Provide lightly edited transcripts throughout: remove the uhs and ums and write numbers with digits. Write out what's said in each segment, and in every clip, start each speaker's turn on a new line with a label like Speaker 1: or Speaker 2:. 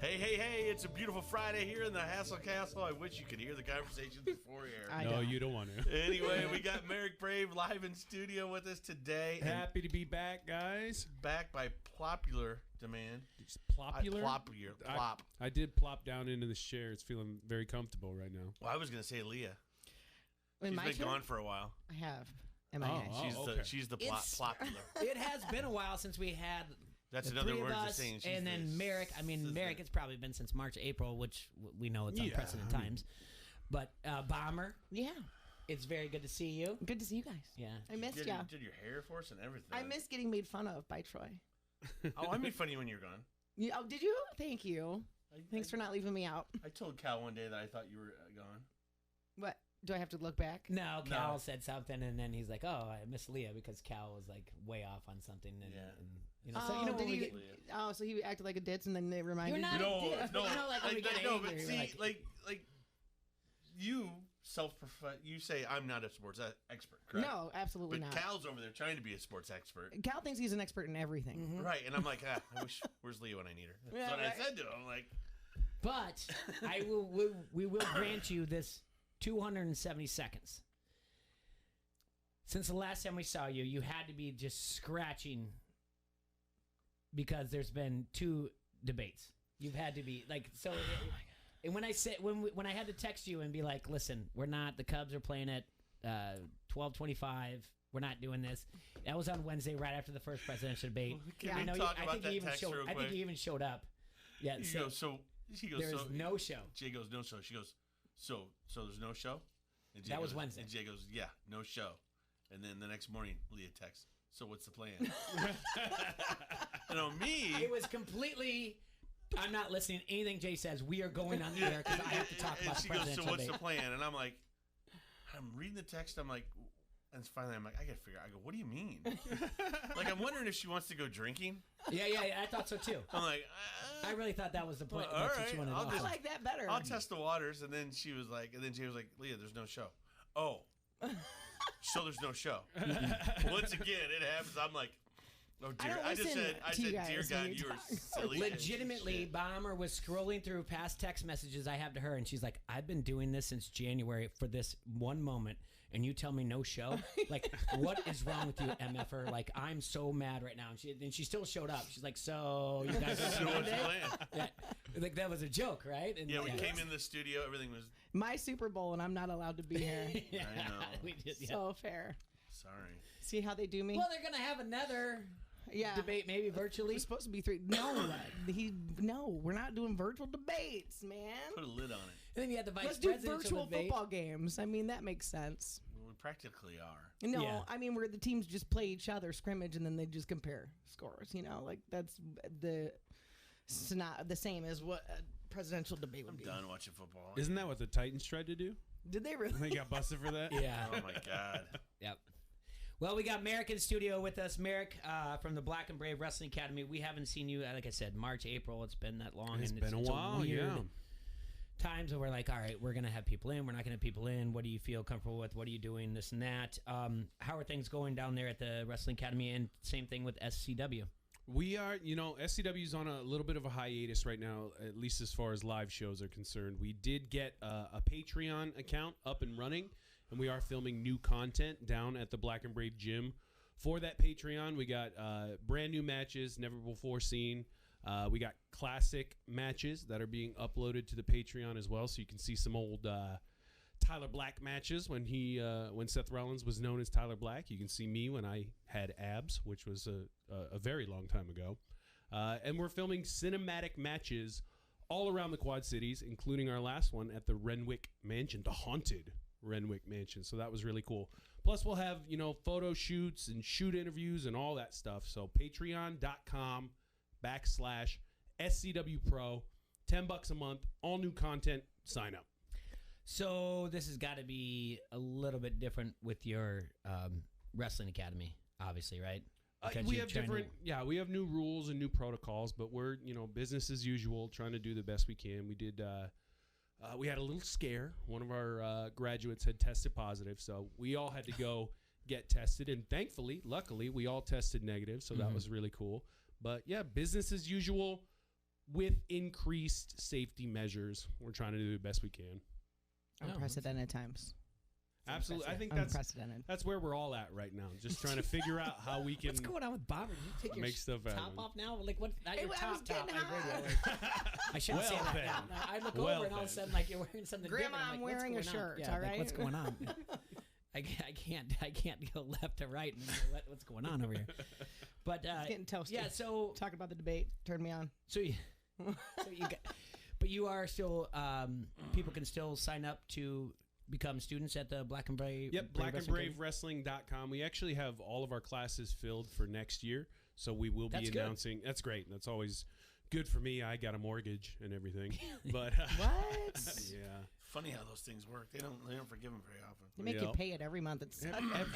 Speaker 1: Hey, it's a beautiful Friday here in the Hassle Castle. I wish you could hear the conversations before air.
Speaker 2: No, you don't want to.
Speaker 1: Anyway, we got Merrick Brave live in studio with us today.
Speaker 2: Happy to be back, guys.
Speaker 1: Back by popular demand.
Speaker 2: Popular?
Speaker 1: Plop.
Speaker 2: I did plop down into the chair. It's feeling very comfortable right now.
Speaker 1: Well, I was going to say Leah.
Speaker 3: She's
Speaker 1: been gone for a while.
Speaker 3: I have. MIA.
Speaker 1: She's the popular.
Speaker 4: It has been a while since we had
Speaker 1: That's
Speaker 4: the
Speaker 1: another
Speaker 4: three
Speaker 1: word
Speaker 4: of
Speaker 1: for
Speaker 4: us,
Speaker 1: saying.
Speaker 4: and then Merrick. I mean, Merrick, it's probably been since March, April, which we know it's unprecedented times. But Bomber,
Speaker 3: Yeah.
Speaker 4: it's very good to see you.
Speaker 3: Good to see you guys.
Speaker 4: Yeah.
Speaker 3: I missed
Speaker 1: you.
Speaker 3: you.
Speaker 1: Did your hair for us and everything.
Speaker 3: I miss getting made fun of by Troy.
Speaker 1: Oh, I made fun of you when you were gone.
Speaker 3: Oh, did you? Thank you. Thanks for not leaving me out.
Speaker 1: I told Cal one day that I thought you were gone.
Speaker 3: What? Do I have to look back?
Speaker 4: No, Cal said something, and then he's like, "Oh, I miss Leah," because Cal was like way off on something, and, and you know, so you know when we get,
Speaker 3: so he acted like a ditz, and then they reminded
Speaker 4: You're not
Speaker 3: you.
Speaker 4: a ditz, but you know, like when we get angry,
Speaker 1: but see, like you you say I'm not a sports expert, correct?
Speaker 3: No, absolutely
Speaker 1: but
Speaker 3: not.
Speaker 1: Cal's over there trying to be a sports expert.
Speaker 3: Cal thinks he's an expert in everything.
Speaker 1: Right, and I'm like, I wish, where's Leah when I need her? That's what I said to him. I'm like,
Speaker 4: but we will grant you this 270 seconds. Since the last time we saw you, you had to be just scratching because there's been 2 debates. You've had to be like so. And when I said when I had to text you and be like, "Listen, we're not. The Cubs are playing at 12:25. We're not doing this." That was on Wednesday, right after the first presidential debate.
Speaker 1: Can we talk about that text real quick?
Speaker 4: I think you even showed up. Yeah.
Speaker 1: She goes,
Speaker 4: there's no show.
Speaker 1: Jay goes, no show. She goes, so there's no show? And Jay
Speaker 4: that was
Speaker 1: goes,
Speaker 4: Wednesday.
Speaker 1: And Jay goes, yeah, no show. And then the next morning, Leah texts, so what's the plan?
Speaker 4: It was completely, I'm not listening to anything Jay says. We are going on the air because I have to talk about the presidential
Speaker 1: goes, so what's
Speaker 4: debate.
Speaker 1: the plan? And I'm like, I'm reading the text. I'm like, and finally I'm like, I got to figure out. I go, what do you mean? Like, I'm wondering if she wants to go drinking.
Speaker 4: Yeah, I thought so too.
Speaker 1: I'm like,
Speaker 4: I really thought that was the point.
Speaker 1: Well, all
Speaker 4: That's what
Speaker 1: right,
Speaker 4: you wanted to
Speaker 3: I
Speaker 4: know.
Speaker 3: like that better.
Speaker 1: I'll test the waters. And then Jay was like, Leah, there's no show. Oh, so there's no show. Once again, it happens. I'm like, oh dear. I said, dear God, you are silly.
Speaker 4: Legitimately, Bomber was scrolling through past text messages I have to her, and she's like, I've been doing this since January for this one moment, and you tell me no show? Like, what is wrong with you, MFer? Like, I'm so mad right now. And she still showed up. She's like, so you guys are
Speaker 1: what's the plan?
Speaker 4: Yeah, like, that was a joke, right? And
Speaker 1: Yeah, we came in the studio. Everything was...
Speaker 3: My Super Bowl, and I'm not allowed to be here.
Speaker 1: I know.
Speaker 4: We did, yeah.
Speaker 3: So fair.
Speaker 1: Sorry.
Speaker 3: See how they do me?
Speaker 4: Well, they're going to have another...
Speaker 3: Yeah,
Speaker 4: debate maybe virtually.
Speaker 3: It's supposed to be 3. No, we're not doing virtual debates, man.
Speaker 1: Put a lid on it.
Speaker 4: And then you had the vice
Speaker 3: Let's do
Speaker 4: presidential
Speaker 3: virtual
Speaker 4: debate.
Speaker 3: football games. I mean, that makes sense.
Speaker 1: Well, we practically are.
Speaker 3: No,
Speaker 4: Yeah.
Speaker 3: I mean where the teams just play each other, scrimmage, and then they just compare scores. You know, like that's it's not the same as what a presidential debate would be.
Speaker 1: Done watching football.
Speaker 2: Isn't that what the Titans tried to do?
Speaker 3: Did they really?
Speaker 2: They got busted for that?
Speaker 4: Yeah.
Speaker 1: Oh my God.
Speaker 4: Yep. Well, we got Merrick in studio with us. Merrick from the Black and Brave Wrestling Academy. We haven't seen you, like I said, March, April. It's been that long.
Speaker 2: It's been a while,
Speaker 4: weird times where we're like, all right, we're going to have people in. We're not going to have people in. What do you feel comfortable with? What are you doing? This and that. How are things going down there at the Wrestling Academy? And same thing with SCW.
Speaker 2: We are, SCW is on a little bit of a hiatus right now, at least as far as live shows are concerned. We did get a Patreon account up and running, and we are filming new content down at the Black and Brave Gym. For that Patreon, we got brand new matches, never before seen. We got classic matches that are being uploaded to the Patreon as well, so you can see some old Tyler Black matches when Seth Rollins was known as Tyler Black. You can see me when I had abs, which was a very long time ago. And we're filming cinematic matches all around the Quad Cities, including our last one at the Renwick Mansion, the haunted Renwick Mansion. So that was really cool. Plus, we'll have, photo shoots and shoot interviews and all that stuff. So patreon.com/SCW Pro, $10 a month, all new content, sign up.
Speaker 4: So this has got to be a little bit different with your Wrestling Academy, obviously, right?
Speaker 2: We have we have new rules and new protocols, but we're, business as usual, trying to do the best we can. We did, we had a little scare. One of our graduates had tested positive, so we all had to go get tested. And luckily, we all tested negative, so that was really cool. But yeah, business as usual, with increased safety measures. We're trying to do the best we can.
Speaker 3: Unprecedented times.
Speaker 2: Absolutely. I think
Speaker 3: Unprecedented.
Speaker 2: that's where we're all at right now. Just trying to figure out how we can
Speaker 4: What's going on with Bomber? You take your
Speaker 2: make stuff happen.
Speaker 4: top off now? Like what? Not your
Speaker 3: I was
Speaker 4: top
Speaker 3: getting
Speaker 4: like
Speaker 3: hot.
Speaker 4: radio. I shouldn't say
Speaker 2: Well
Speaker 4: that.
Speaker 2: then.
Speaker 4: Now. I look
Speaker 2: Well
Speaker 4: over and all of a
Speaker 2: then.
Speaker 4: sudden, like you're wearing something
Speaker 3: Grandma,
Speaker 4: different.
Speaker 3: I'm
Speaker 4: like,
Speaker 3: wearing a
Speaker 4: what's going on?
Speaker 3: shirt,
Speaker 4: Yeah,
Speaker 3: all
Speaker 4: like,
Speaker 3: right?
Speaker 4: what's going on? I can't go left to right and go, what's going on over here? But
Speaker 3: It's getting toasty.
Speaker 4: yeah, so
Speaker 3: Talking about the debate. Turn me on.
Speaker 4: so you got, but you are still people can still sign up to become students at the Black and Brave.
Speaker 2: Yep, blackandbravewrestling.com. We actually have all of our classes filled for next year, so we will be
Speaker 4: That's good.
Speaker 2: announcing. That's great. That's always good for me. I got a mortgage and everything. But
Speaker 3: What?
Speaker 2: yeah,
Speaker 1: Funny how those things work. They don't forgive them very often.
Speaker 3: They make you
Speaker 2: Yep.
Speaker 3: pay it every month. It's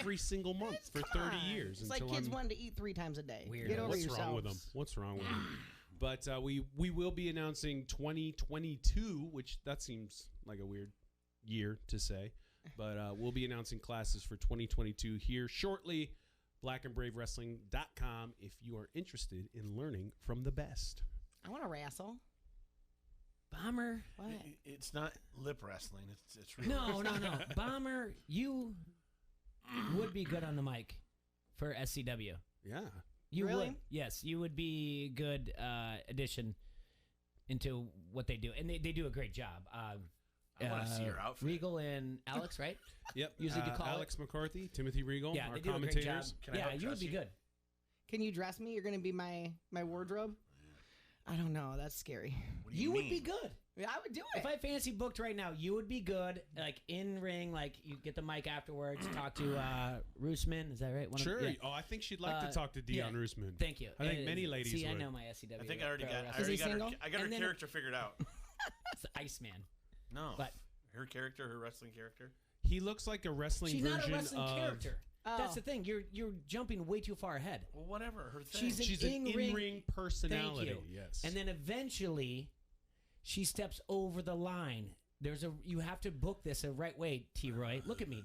Speaker 2: every single month for 30 years.
Speaker 3: It's like
Speaker 2: until
Speaker 3: kids
Speaker 2: I'm,
Speaker 3: wanting to eat 3 times a day.
Speaker 4: Weird.
Speaker 3: Get over
Speaker 2: What's
Speaker 3: yourselves.
Speaker 2: wrong with them? What's wrong with them? But we will be announcing 2022, which that seems like a weird year to say. But we'll be announcing classes for 2022 here shortly. blackandbravewrestling.com if you are interested in learning from the best.
Speaker 3: I want to wrestle.
Speaker 4: Bomber.
Speaker 3: What?
Speaker 1: It's not lip wrestling. It's real.
Speaker 4: No. Bomber, you would be good on the mic for SCW.
Speaker 2: Yeah.
Speaker 4: You
Speaker 3: Really?
Speaker 4: would. Yes, you would be a good addition into what they do. And they do a great job.
Speaker 1: I want to see your outfit.
Speaker 4: Regal and Alex, right?
Speaker 2: Yep.
Speaker 4: Usually do call
Speaker 2: Alex McCarthy, Timothy Regal,
Speaker 4: Yeah,
Speaker 2: our
Speaker 4: they do a great job.
Speaker 2: commentators.
Speaker 1: Can I
Speaker 4: Yeah,
Speaker 1: help
Speaker 4: you would
Speaker 1: dress
Speaker 4: be
Speaker 1: you?
Speaker 4: good.
Speaker 3: Can you dress me? You're going to be my wardrobe? I don't know. That's scary.
Speaker 1: What do you
Speaker 4: You would
Speaker 1: mean?
Speaker 4: be good.
Speaker 3: Yeah, I would do it.
Speaker 4: If I fancy booked right now, you would be good. Like in ring, like you get the mic afterwards, talk to Roosman. Is that right? One of-
Speaker 2: Sure.
Speaker 4: yeah.
Speaker 2: Oh, I think she'd like to talk to
Speaker 4: yeah.
Speaker 2: Dion Roosman.
Speaker 4: Thank you.
Speaker 2: I think many ladies
Speaker 4: See, I
Speaker 2: would.
Speaker 4: know my SCW.
Speaker 1: I think I already
Speaker 4: pro
Speaker 1: got.
Speaker 4: wrestling.
Speaker 1: I already
Speaker 3: he
Speaker 1: got her.
Speaker 3: single?
Speaker 1: I got her
Speaker 4: And then-
Speaker 1: character figured out.
Speaker 4: It's the Iceman.
Speaker 1: No,
Speaker 4: But-
Speaker 1: her character, her wrestling character.
Speaker 2: He looks like a wrestling
Speaker 4: She's
Speaker 2: version
Speaker 4: not a wrestling
Speaker 2: of.
Speaker 4: character.
Speaker 3: Oh.
Speaker 4: That's the thing. You're jumping way too far ahead.
Speaker 1: Well, whatever. Her thing.
Speaker 4: She's
Speaker 2: She's
Speaker 4: an
Speaker 2: an
Speaker 4: in-ring-
Speaker 2: in-ring personality.
Speaker 4: Thank you.
Speaker 2: Yes.
Speaker 4: And then eventually, she steps over the line. You have to book this the right way, T. Roy. Look at me.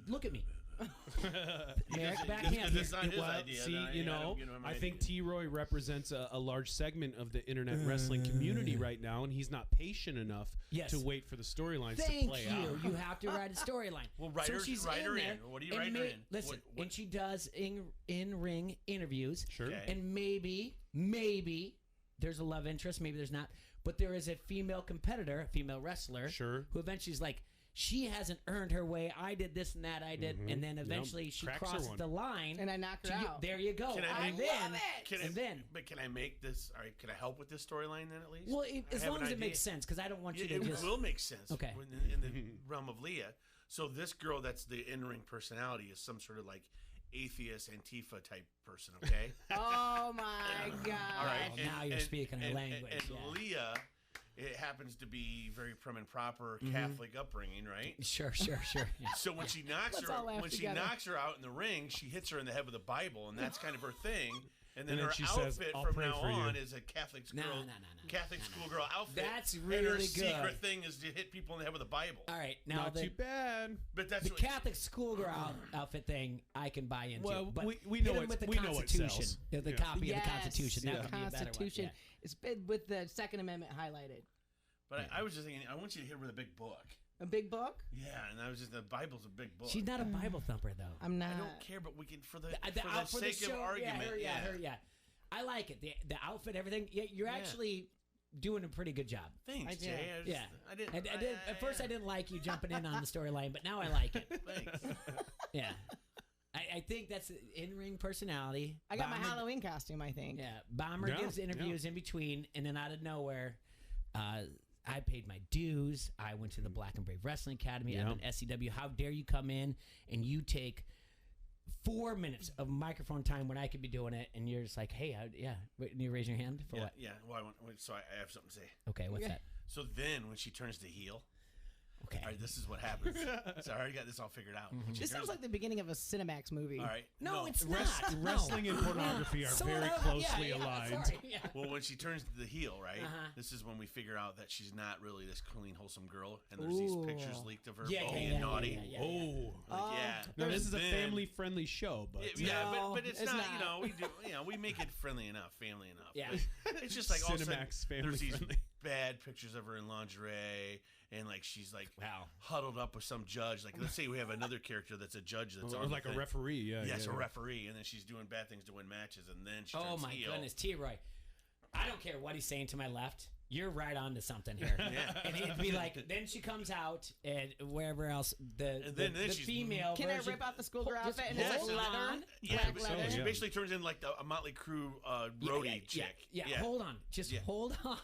Speaker 4: Merrick, backhand.
Speaker 1: It's not his
Speaker 2: Well,
Speaker 1: idea.
Speaker 2: see,
Speaker 1: then
Speaker 2: you
Speaker 1: I
Speaker 2: know,
Speaker 1: don't give him
Speaker 2: I
Speaker 1: my
Speaker 2: think
Speaker 1: idea.
Speaker 2: T. Roy represents a large segment of the internet wrestling community right now, and he's not patient enough
Speaker 4: Yes.
Speaker 2: to wait for the storylines to
Speaker 4: Thank
Speaker 2: play
Speaker 4: you.
Speaker 2: out.
Speaker 4: You have to write a storyline.
Speaker 1: Well, write her
Speaker 4: there,
Speaker 1: in. What do you
Speaker 4: and
Speaker 1: write her in?
Speaker 4: Listen,
Speaker 1: What-
Speaker 4: and she does in-ring interviews.
Speaker 2: Sure.
Speaker 1: Okay.
Speaker 4: And maybe there's a love interest, maybe there's not, but there is a female competitor, a female wrestler,
Speaker 2: Sure.
Speaker 4: who eventually is like, she hasn't earned her way. I did this and that. I did, and then eventually she
Speaker 2: Cracks her
Speaker 4: crosses
Speaker 2: one.
Speaker 4: the line,
Speaker 3: And I knock her
Speaker 4: to you-
Speaker 3: out.
Speaker 4: There you go.
Speaker 1: Can I
Speaker 4: and
Speaker 1: make-
Speaker 4: then,
Speaker 1: Can I make this? All right, can I help with this storyline then at least?
Speaker 4: well,
Speaker 1: I
Speaker 4: as
Speaker 1: have
Speaker 4: long
Speaker 1: an
Speaker 4: as it
Speaker 1: idea.
Speaker 4: makes sense, because I don't want you
Speaker 1: Yeah,
Speaker 4: to
Speaker 1: it
Speaker 4: just.
Speaker 1: will make sense.
Speaker 4: Okay.
Speaker 1: In the realm of Leah, so this girl that's the in-ring personality is some sort of like atheist Antifa type person. Okay.
Speaker 3: Oh my God.
Speaker 1: All right.
Speaker 4: Oh, now you're speaking her language,
Speaker 1: And
Speaker 4: yeah.
Speaker 1: Leah, it happens to be very prim and proper Catholic upbringing, right?
Speaker 4: Sure. Yeah.
Speaker 1: So when she knocks
Speaker 3: Let's all laugh together.
Speaker 1: out in the ring, she hits her in the head with a Bible, and that's kind of her thing. And then
Speaker 2: And then
Speaker 1: her
Speaker 2: she says,
Speaker 1: outfit
Speaker 2: "I'll
Speaker 1: from
Speaker 2: pray
Speaker 1: now
Speaker 2: for you."
Speaker 1: on is a Catholic
Speaker 4: No.
Speaker 1: schoolgirl outfit.
Speaker 4: That's
Speaker 1: And her
Speaker 4: really
Speaker 1: secret
Speaker 4: good.
Speaker 1: thing is to hit people in the head with a Bible.
Speaker 4: All right, now
Speaker 2: Not
Speaker 4: the,
Speaker 2: too bad.
Speaker 1: But that's
Speaker 4: the
Speaker 1: what,
Speaker 4: Catholic schoolgirl outfit thing I can buy into.
Speaker 2: Well,
Speaker 4: but
Speaker 2: we
Speaker 4: hit
Speaker 2: know
Speaker 4: 'em
Speaker 2: it-
Speaker 4: with the
Speaker 2: we know it
Speaker 4: Constitution,
Speaker 2: sells.
Speaker 4: the
Speaker 2: Yeah.
Speaker 4: copy
Speaker 3: Yes,
Speaker 4: of the Constitution. That
Speaker 3: the
Speaker 4: would be a better one.
Speaker 3: Constitution.
Speaker 4: Yeah.
Speaker 3: It's been with the Second Amendment highlighted.
Speaker 1: but I was just thinking, I want you to hit her with a big book.
Speaker 3: A big book?
Speaker 1: Yeah, and I was just the Bible's a big book.
Speaker 4: She's not a Bible thumper though.
Speaker 3: I'm not.
Speaker 1: I don't care, but we can for the
Speaker 4: For the
Speaker 1: sake of
Speaker 4: show,
Speaker 1: argument.
Speaker 4: her. I like it. The outfit, everything. Yeah, you're actually doing a pretty good job.
Speaker 1: Thanks,
Speaker 3: I did.
Speaker 1: Jay.
Speaker 4: Yeah,
Speaker 1: I didn't.
Speaker 4: I did. At first, I didn't like you jumping in on the storyline, but now I like it.
Speaker 1: Thanks.
Speaker 4: Yeah, I think that's in-ring personality.
Speaker 3: I got my
Speaker 4: Bomber-
Speaker 3: Halloween costume, I think.
Speaker 4: Yeah, Bomber
Speaker 2: Yeah,
Speaker 4: gives interviews in between, and then out of nowhere, I paid my dues. I went to the Black and Brave Wrestling Academy.
Speaker 2: Yeah.
Speaker 4: I'm an SCW. How dare you come in and you take 4 minutes of microphone time when I could be doing it, and you're just like, hey, Wait, you raise your hand for
Speaker 1: Yeah,
Speaker 4: what?
Speaker 1: yeah. Well, so I have something to say.
Speaker 4: Okay, what's
Speaker 3: Okay.
Speaker 4: that?
Speaker 1: So then, when she turns to heel,
Speaker 4: Okay.
Speaker 1: All right, this is what happens. So I already got this all figured out. When she
Speaker 3: This sounds
Speaker 1: turns-
Speaker 3: like the beginning of a Cinemax movie.
Speaker 1: all right.
Speaker 4: No, it's
Speaker 2: Rest-
Speaker 4: not. No.
Speaker 2: wrestling and pornography are
Speaker 4: Sort
Speaker 2: very
Speaker 4: of.
Speaker 2: closely
Speaker 4: Yeah,
Speaker 2: aligned.
Speaker 4: sorry. Yeah.
Speaker 1: Well, when she turns to the heel, right?
Speaker 4: Uh-huh.
Speaker 1: This is when we figure out that she's not really this clean, wholesome girl, and there's these
Speaker 3: Ooh.
Speaker 1: pictures leaked of her
Speaker 4: Yeah,
Speaker 1: being
Speaker 4: yeah, yeah,
Speaker 1: naughty.
Speaker 4: yeah, yeah, yeah.
Speaker 2: Oh.
Speaker 1: Like, yeah.
Speaker 2: No, this is a
Speaker 1: Then-
Speaker 2: family-friendly show, but
Speaker 1: Yeah,
Speaker 3: No,
Speaker 1: but it's
Speaker 3: it's
Speaker 1: not,
Speaker 3: not.
Speaker 1: we make it friendly enough, family enough.
Speaker 4: Yeah.
Speaker 1: But it's just like all of a sudden,
Speaker 2: Cinemax
Speaker 1: there's these
Speaker 2: family-friendly.
Speaker 1: bad pictures of her in lingerie, and like she's like
Speaker 4: Wow.
Speaker 1: huddled up with some judge. Like let's say we have another character that's a judge that's
Speaker 2: Or
Speaker 1: on the
Speaker 2: like a
Speaker 1: thing.
Speaker 2: referee, yeah.
Speaker 1: Yes,
Speaker 2: yeah.
Speaker 1: a referee, and then she's doing bad things to win matches, and then she
Speaker 4: Oh
Speaker 1: turns
Speaker 4: my
Speaker 1: heel.
Speaker 4: goodness, T-Roy. I don't care what he's saying to my left. You're right on to something here.
Speaker 1: Yeah.
Speaker 4: And it'd be like, then she comes out and wherever else, the
Speaker 1: then
Speaker 4: the
Speaker 1: she's-
Speaker 4: female
Speaker 3: Can I
Speaker 4: version-
Speaker 3: rip out the schoolgirl
Speaker 4: Just
Speaker 3: outfit and
Speaker 1: yes,
Speaker 3: it's like
Speaker 1: and then-
Speaker 3: leather?
Speaker 1: Yeah,
Speaker 3: Black
Speaker 1: but
Speaker 3: leather?
Speaker 1: she
Speaker 2: yeah.
Speaker 1: basically turns into like a Motley Crue roadie chick.
Speaker 4: Yeah, hold on. Just hold on.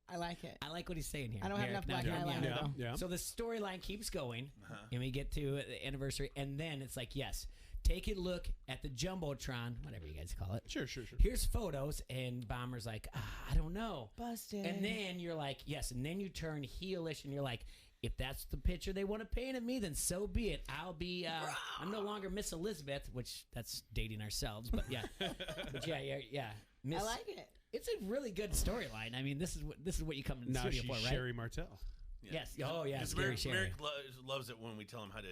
Speaker 3: I like it.
Speaker 4: I like what he's saying here.
Speaker 3: I don't have
Speaker 4: Merrick.
Speaker 3: enough black
Speaker 4: Now hear me
Speaker 3: eyeliner,
Speaker 4: out.
Speaker 3: though.
Speaker 2: Yeah.
Speaker 4: So the storyline keeps going,
Speaker 1: Uh-huh.
Speaker 4: and we get to the anniversary, and then it's like, yes, take a look at the Jumbotron, whatever you guys call it.
Speaker 2: Sure.
Speaker 4: Here's photos, and Bomber's like, I don't know.
Speaker 3: Busted.
Speaker 4: And then you're like, yes, and then you turn heelish, and you're like, if that's the picture they want to paint of me, then so be it. I'll be, I'm no longer Miss Elizabeth, which that's dating ourselves, but yeah. But yeah. Miss,
Speaker 3: I like it.
Speaker 4: It's a really good storyline. I mean, this is what you come to the
Speaker 2: Now
Speaker 4: studio
Speaker 2: she's
Speaker 4: for, right?
Speaker 2: Sherry Martell.
Speaker 4: Yes. Oh, yeah.
Speaker 1: Because
Speaker 4: Scary Sherry.
Speaker 1: Merrick loves it when we tell him how to,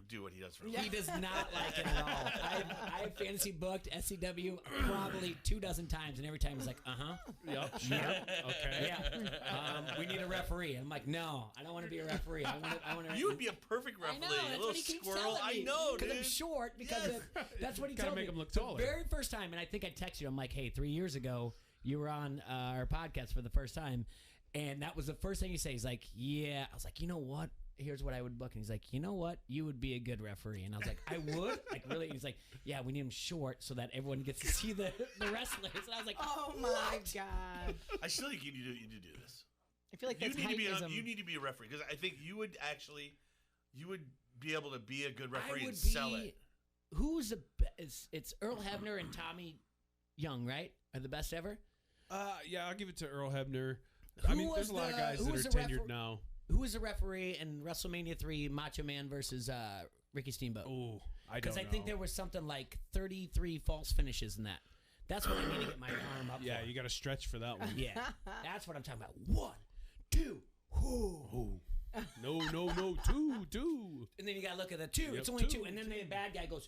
Speaker 1: do what he does for a
Speaker 4: He
Speaker 1: living.
Speaker 4: does not like it at all. I have fantasy booked SCW probably 24 times, and every time he's like,
Speaker 2: Yep. Okay.
Speaker 4: yeah. We need a referee. I'm like, no, I don't want to be a referee. I want to.
Speaker 1: You would be a perfect
Speaker 4: I
Speaker 1: referee.
Speaker 4: know.
Speaker 1: A
Speaker 4: That's
Speaker 1: little
Speaker 4: what he keeps
Speaker 1: squirrel.
Speaker 4: telling me.
Speaker 1: I know, dude.
Speaker 4: Because I'm short. Because
Speaker 1: Yes.
Speaker 4: that's what he
Speaker 2: Gotta
Speaker 4: told
Speaker 2: make
Speaker 4: me.
Speaker 2: him look
Speaker 4: The
Speaker 2: taller.
Speaker 4: very first time, and I think I texted you. I'm like, hey, 3 years ago, you were on our podcast for the first time, and that was the first thing you say. He's like, yeah. I was like, you know what? Here's what I would book. And he's like, you know what? You would be a good referee. And I was like, I would? Like, really? He's like, yeah, we need him short so that everyone gets to see the wrestlers. And I was like,
Speaker 3: Oh my god!
Speaker 1: I still think you need to do this.
Speaker 3: I feel like
Speaker 1: You
Speaker 3: that's
Speaker 1: need to be
Speaker 3: heightism.
Speaker 1: you need to be a referee because I think you would be able to be a good
Speaker 4: I
Speaker 1: referee
Speaker 4: would
Speaker 1: and sell it.
Speaker 4: Who's the it's Earl Hebner and Tommy Young, right? Are the best ever?
Speaker 2: Yeah, I'll give it to Earl Hebner.
Speaker 4: Who
Speaker 2: I mean, there's
Speaker 4: was
Speaker 2: a lot of
Speaker 4: the-
Speaker 2: guys
Speaker 4: who
Speaker 2: that are
Speaker 4: was the
Speaker 2: tenured now.
Speaker 4: Who was the referee in WrestleMania 3 Macho Man versus Ricky Steamboat?
Speaker 2: Oh, I don't
Speaker 4: Because
Speaker 2: know.
Speaker 4: I think there was something like 33 false finishes in that. That's what I need to get my arm up
Speaker 2: Yeah,
Speaker 4: for.
Speaker 2: you got to stretch for that one.
Speaker 4: Yeah, that's what I'm talking about. 1, 2, whoo.
Speaker 2: No, two.
Speaker 4: And then you got to look at the 2.
Speaker 2: Yep,
Speaker 4: It's only 2.
Speaker 2: two,
Speaker 4: And then the bad guy goes,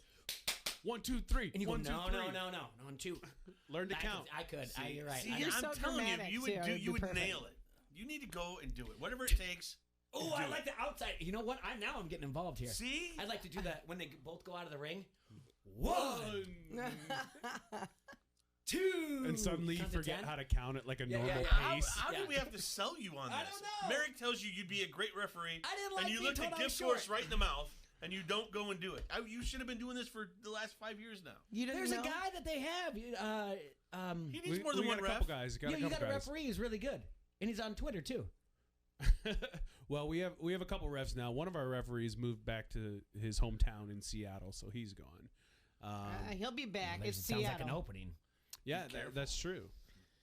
Speaker 2: 1, 2, 3.
Speaker 4: and you go,
Speaker 2: 1, 2,
Speaker 4: no,
Speaker 2: 3.
Speaker 4: no. On 2.
Speaker 2: Learn to count.
Speaker 4: I could. You're right.
Speaker 1: See,
Speaker 4: I
Speaker 3: You're
Speaker 1: I'm
Speaker 3: so
Speaker 1: telling
Speaker 3: dramatic,
Speaker 1: you,
Speaker 3: too. It'd
Speaker 1: you
Speaker 3: be
Speaker 1: would
Speaker 3: perfect.
Speaker 1: nail it. You need to go and do it. Whatever it takes.
Speaker 4: Oh,
Speaker 1: do
Speaker 4: I
Speaker 1: it.
Speaker 4: like the outside. You know what? I'm getting involved here.
Speaker 1: See?
Speaker 4: I'd like to do that when they both go out of the ring. 1, 2,
Speaker 2: And suddenly you
Speaker 4: Count to
Speaker 2: forget
Speaker 4: 10?
Speaker 2: how to count it like a
Speaker 4: Yeah, yeah,
Speaker 2: normal
Speaker 4: yeah.
Speaker 2: pace.
Speaker 1: How
Speaker 4: Yeah.
Speaker 1: do we have to sell you on this?
Speaker 4: I don't know.
Speaker 1: Merrick tells you you'd be a great referee.
Speaker 4: I didn't like
Speaker 1: and you
Speaker 4: being
Speaker 1: look
Speaker 4: told
Speaker 1: at
Speaker 4: I was
Speaker 1: gift horse
Speaker 4: short.
Speaker 1: right in the mouth, and you don't go and do it. You should have been doing this for the last 5 years now.
Speaker 3: You didn't
Speaker 4: There's
Speaker 3: know?
Speaker 4: a guy that they have.
Speaker 1: He needs more than
Speaker 2: we
Speaker 1: one
Speaker 2: got a
Speaker 1: ref.
Speaker 2: couple guys.
Speaker 4: You got a referee who's really good, and he's on Twitter too.
Speaker 2: Well, we have a couple refs now. One of our referees moved back to his hometown in Seattle, so he's gone.
Speaker 3: He'll be back.
Speaker 4: It
Speaker 3: It's
Speaker 4: sounds
Speaker 3: Seattle.
Speaker 4: like an opening.
Speaker 2: Yeah,
Speaker 1: careful.
Speaker 2: that's true.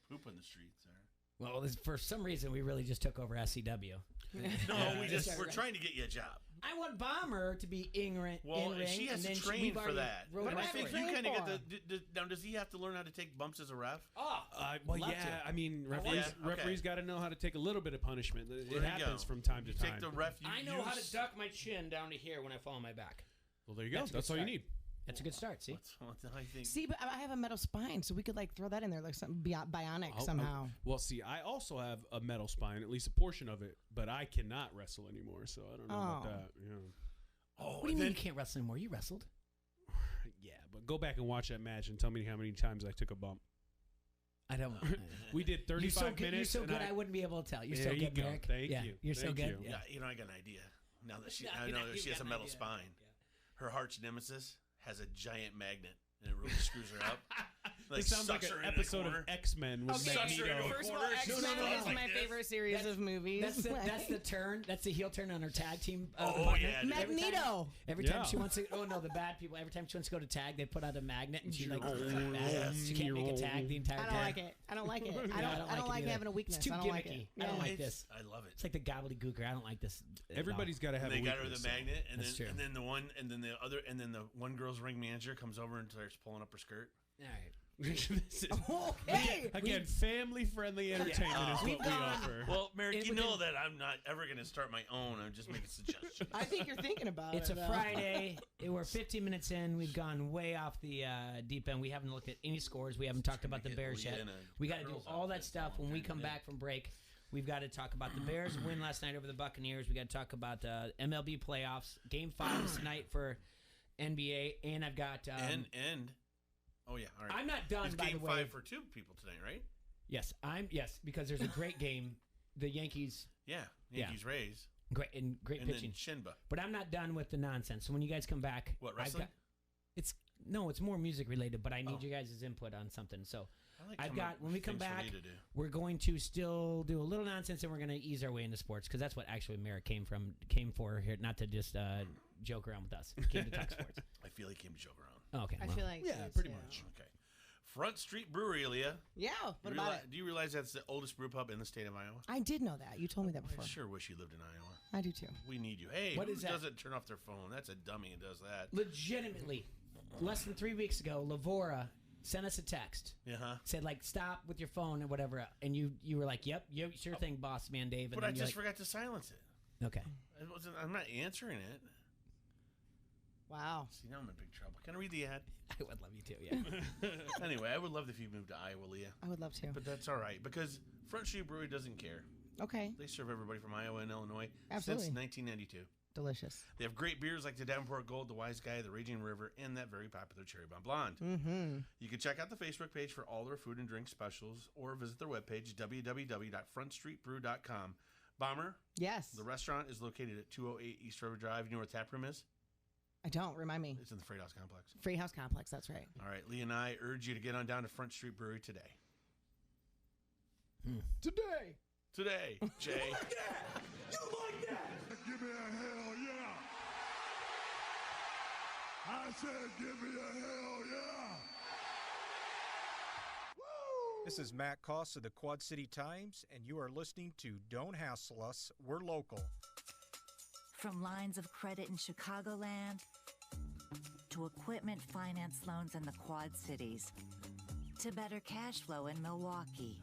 Speaker 1: Poop in the streets there.
Speaker 4: Well, for some reason, we really just took over SCW.
Speaker 1: No,
Speaker 4: Yeah,
Speaker 1: we're
Speaker 4: right.
Speaker 1: trying to get you a job.
Speaker 4: I want Bomber to be in-ring.
Speaker 1: Well, she has
Speaker 4: and
Speaker 1: to
Speaker 4: then
Speaker 1: train
Speaker 4: we've
Speaker 1: for
Speaker 4: already
Speaker 1: that.
Speaker 4: wrote
Speaker 1: But
Speaker 4: it
Speaker 1: I
Speaker 4: out
Speaker 1: think
Speaker 4: for
Speaker 1: you
Speaker 4: her.
Speaker 1: kind of
Speaker 3: for?
Speaker 1: get the. Now, does he have to learn how to take bumps as a ref?
Speaker 4: Oh,
Speaker 2: Well,
Speaker 4: love
Speaker 2: yeah.
Speaker 4: to.
Speaker 2: I mean,
Speaker 1: Yeah, okay.
Speaker 2: referees got to know how to take a little bit of punishment.
Speaker 1: There
Speaker 2: It
Speaker 1: you
Speaker 2: happens
Speaker 1: go.
Speaker 2: from time to
Speaker 1: You
Speaker 2: time.
Speaker 1: take the ref.
Speaker 4: I know how to duck my chin down to here when I fall on my back.
Speaker 2: Well, there you go.
Speaker 4: That's a
Speaker 2: That's
Speaker 4: good
Speaker 2: all you
Speaker 4: start.
Speaker 2: need.
Speaker 4: That's a good start. See,
Speaker 1: I think.
Speaker 3: See, but I have a metal spine, so we could like throw that in there like something bionic somehow.
Speaker 2: Well, see, I also have a metal spine, at least a portion of it, but I cannot wrestle anymore, so I don't know about
Speaker 3: Oh.
Speaker 2: that. Yeah.
Speaker 1: Oh,
Speaker 4: what do you mean you can't wrestle anymore? You wrestled.
Speaker 2: Yeah, but go back and watch that match and tell me how many times I took a bump.
Speaker 4: I don't know.
Speaker 2: We did 35
Speaker 4: You're so good,
Speaker 2: minutes.
Speaker 4: You're so
Speaker 2: and
Speaker 4: good, I wouldn't be able to tell. You're
Speaker 2: There
Speaker 4: so
Speaker 2: you
Speaker 4: good,
Speaker 2: go.
Speaker 4: Merrick.
Speaker 2: Thank
Speaker 4: yeah,
Speaker 2: you.
Speaker 4: You're so
Speaker 2: Thank
Speaker 4: good.
Speaker 2: you.
Speaker 4: Yeah.
Speaker 1: Yeah, I got an idea. Now that
Speaker 4: No,
Speaker 1: I know that
Speaker 4: you
Speaker 1: she has
Speaker 4: got
Speaker 1: a
Speaker 4: an
Speaker 1: metal
Speaker 4: idea.
Speaker 1: spine. Her arch nemesis has a giant magnet and it really screws her up.
Speaker 2: This sounds like an episode of X-Men with Magneto.
Speaker 3: First of all, X-Men is my favorite series of movies.
Speaker 4: That's the turn. That's the heel turn on her tag team.
Speaker 3: Magneto.
Speaker 4: Every time she wants to, the bad people. Every time she wants to go to tag, they put out a magnet, and she like, she can't make a tag the entire time.
Speaker 3: I don't like it. I don't like it. I don't like having a weakness.
Speaker 4: It's too
Speaker 3: I don't like it.
Speaker 4: I don't like this.
Speaker 1: I love it.
Speaker 4: It's like the gobbledygooker. I don't like this.
Speaker 2: Everybody's got to have.
Speaker 1: They
Speaker 2: a
Speaker 1: got her
Speaker 2: weakness,
Speaker 1: the magnet, and
Speaker 4: That's
Speaker 1: then
Speaker 4: true.
Speaker 1: and then the one, and then the other, and then the one girl's ring manager comes over and starts pulling up her skirt.
Speaker 4: All right.
Speaker 3: Okay.
Speaker 2: Again, family-friendly entertainment is what we offer.
Speaker 1: Well, Merrick, you know that I'm not ever going to start my own. I'm just making suggestions.
Speaker 3: I think you're thinking about
Speaker 4: It's
Speaker 3: it.
Speaker 4: a Friday. We're 15 minutes in. We've gone way off the deep end. We haven't looked at any scores. We haven't talked about the Bears yet. We got to do all that stuff when we come back from break. We've got to talk about the Bears' win last night over the Buccaneers. We got to talk about MLB playoffs. Game 5 is tonight for NBA, and I've got
Speaker 1: Oh yeah, all right.
Speaker 4: I'm not done.
Speaker 1: It's
Speaker 4: by
Speaker 1: game
Speaker 4: the way,
Speaker 1: 5 for 2 people tonight, right?
Speaker 4: Yes, because there's a great game. The Yankees,
Speaker 1: Yankees Rays,
Speaker 4: great
Speaker 1: and
Speaker 4: pitching.
Speaker 1: then Shinba.
Speaker 4: But I'm not done with the nonsense. So when you guys come back,
Speaker 1: What, wrestling?
Speaker 4: It's more music related. But I need you guys' input on something. So when we come back, we're going to still do a little nonsense, and we're going to ease our way into sports because that's what actually Merrick came for here, not to just joke around with us. He came to talk sports.
Speaker 1: I feel he came to joke around.
Speaker 4: Oh, okay,
Speaker 3: I feel like
Speaker 2: pretty much.
Speaker 1: Okay. Front Street Brewery, Leah.
Speaker 3: Yeah. What about it?
Speaker 1: Do you realize that's the oldest brew pub in the state of Iowa?
Speaker 3: I did know that. You told me that before.
Speaker 1: I sure wish you lived in Iowa.
Speaker 3: I do too.
Speaker 1: We need you. Hey,
Speaker 4: What
Speaker 1: who
Speaker 4: is that?
Speaker 1: doesn't turn off their phone? That's a dummy that does that.
Speaker 4: Legitimately, less than 3 weeks ago, Lavora sent us a text. Said like, stop with your phone and whatever, and you were like, yep, sure thing, boss man Dave. And
Speaker 1: But I just forgot to silence it.
Speaker 4: Okay.
Speaker 1: I'm not answering it.
Speaker 3: Wow.
Speaker 1: See, now I'm in big trouble. Can I read the ad?
Speaker 4: I would love you to, yeah.
Speaker 1: Anyway, I would love if you moved to Iowa, Leah.
Speaker 3: I would love to.
Speaker 1: But that's all right because Front Street Brewery doesn't care.
Speaker 3: Okay.
Speaker 1: They serve everybody from Iowa and Illinois
Speaker 3: Absolutely.
Speaker 1: since 1992.
Speaker 3: Delicious.
Speaker 1: They have great beers like the Davenport Gold, the Wise Guy, the Raging River, and that very popular Cherry Bomb Blonde.
Speaker 3: Mm-hmm.
Speaker 1: You can check out the Facebook page for all their food and drink specials or visit their webpage, www.frontstreetbrew.com. Bomber?
Speaker 3: Yes.
Speaker 1: The restaurant is located at 208 East River Drive. You know where the tap room is?
Speaker 3: I don't. Remind me.
Speaker 1: It's in the Freight House Complex.
Speaker 3: Freight House Complex. That's right.
Speaker 1: All right. Lee and I urge you to get on down to Front Street Brewery today.
Speaker 3: Today.
Speaker 1: Today, Jay.
Speaker 5: You like that? You like that? Give me a hell yeah. I said give me a hell yeah. Woo!
Speaker 6: This is Matt Koss of the Quad City Times, and you are listening to Don't Hassle Us, We're Local.
Speaker 7: From lines of credit in Chicagoland to equipment finance loans in the Quad Cities to better cash flow in Milwaukee,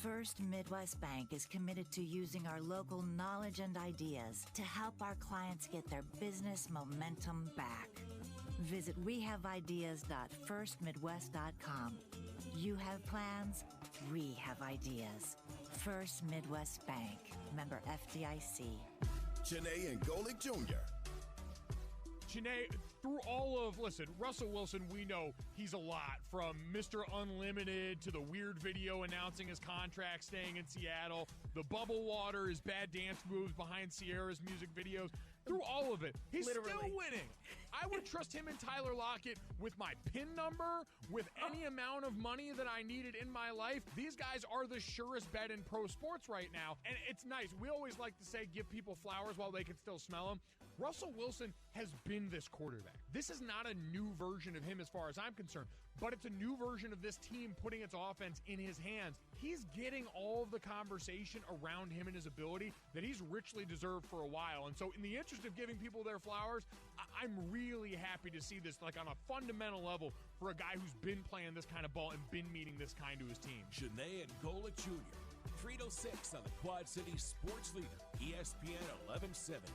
Speaker 7: First Midwest Bank is committed to using our local knowledge and ideas to help our clients get their business momentum back. Visit wehaveideas.firstmidwest.com. You have plans, we have ideas. First Midwest Bank, member FDIC.
Speaker 8: Janae and Golick Jr.
Speaker 9: Janae, through all of, Russell Wilson, we know he's a lot, from Mr. Unlimited to the weird video announcing his contract staying in Seattle, the bubble water, his bad dance moves behind Sierra's music videos. Through all of it, he's still winning. I would trust him and Tyler Lockett with my PIN number, with any amount of money that I needed in my life. These guys are the surest bet in pro sports right now, and it's nice. We always like to say give people flowers while they can still smell them. Russell Wilson has been this quarterback. This is not a new version of him as far as I'm concerned, but it's a new version of this team putting its offense in his hands. He's getting all of the conversation around him and his ability that he's richly deserved for a while. And so in the interest of giving people their flowers, I'm really happy to see this like on a fundamental level for a guy who's been playing this kind of ball and been meeting this kind to his team.
Speaker 10: Janae and Golick Jr., 306 on the Quad City Sports Leader, ESPN 1170.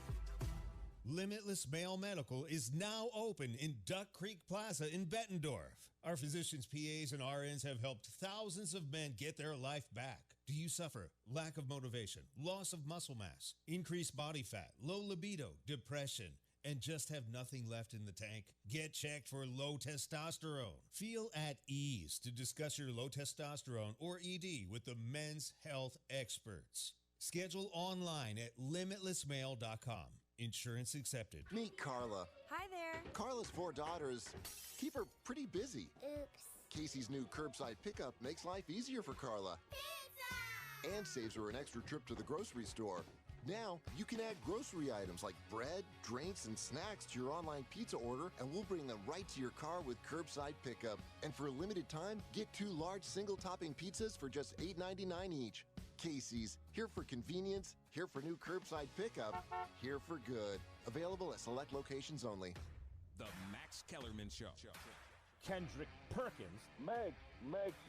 Speaker 11: Limitless Male Medical is now open in Duck Creek Plaza in Bettendorf. Our physicians, PAs, and RNs have helped thousands of men get their life back. Do you suffer lack of motivation, loss of muscle mass, increased body fat, low libido, depression, and just have nothing left in the tank? Get checked for low testosterone. Feel at ease to discuss your low testosterone or ED with the men's health experts. Schedule online at limitlessmale.com. Insurance accepted.
Speaker 8: Meet Carla.
Speaker 7: Hi there.
Speaker 12: Carla's 4 daughters keep her pretty busy.
Speaker 13: Oops.
Speaker 12: Casey's new curbside pickup makes life easier for Carla. Pizza! And saves her an extra trip to the grocery store. Now, you can add grocery items like bread, drinks, and snacks to your online pizza order, and we'll bring them right to your car with curbside pickup. And for a limited time, get 2 large single-topping pizzas for just $8.99 each. Casey's, here for convenience, here for new curbside pickup, here for good. Available at select locations only.
Speaker 10: The Max Kellerman Show.
Speaker 14: Kendrick Perkins.
Speaker 15: Max,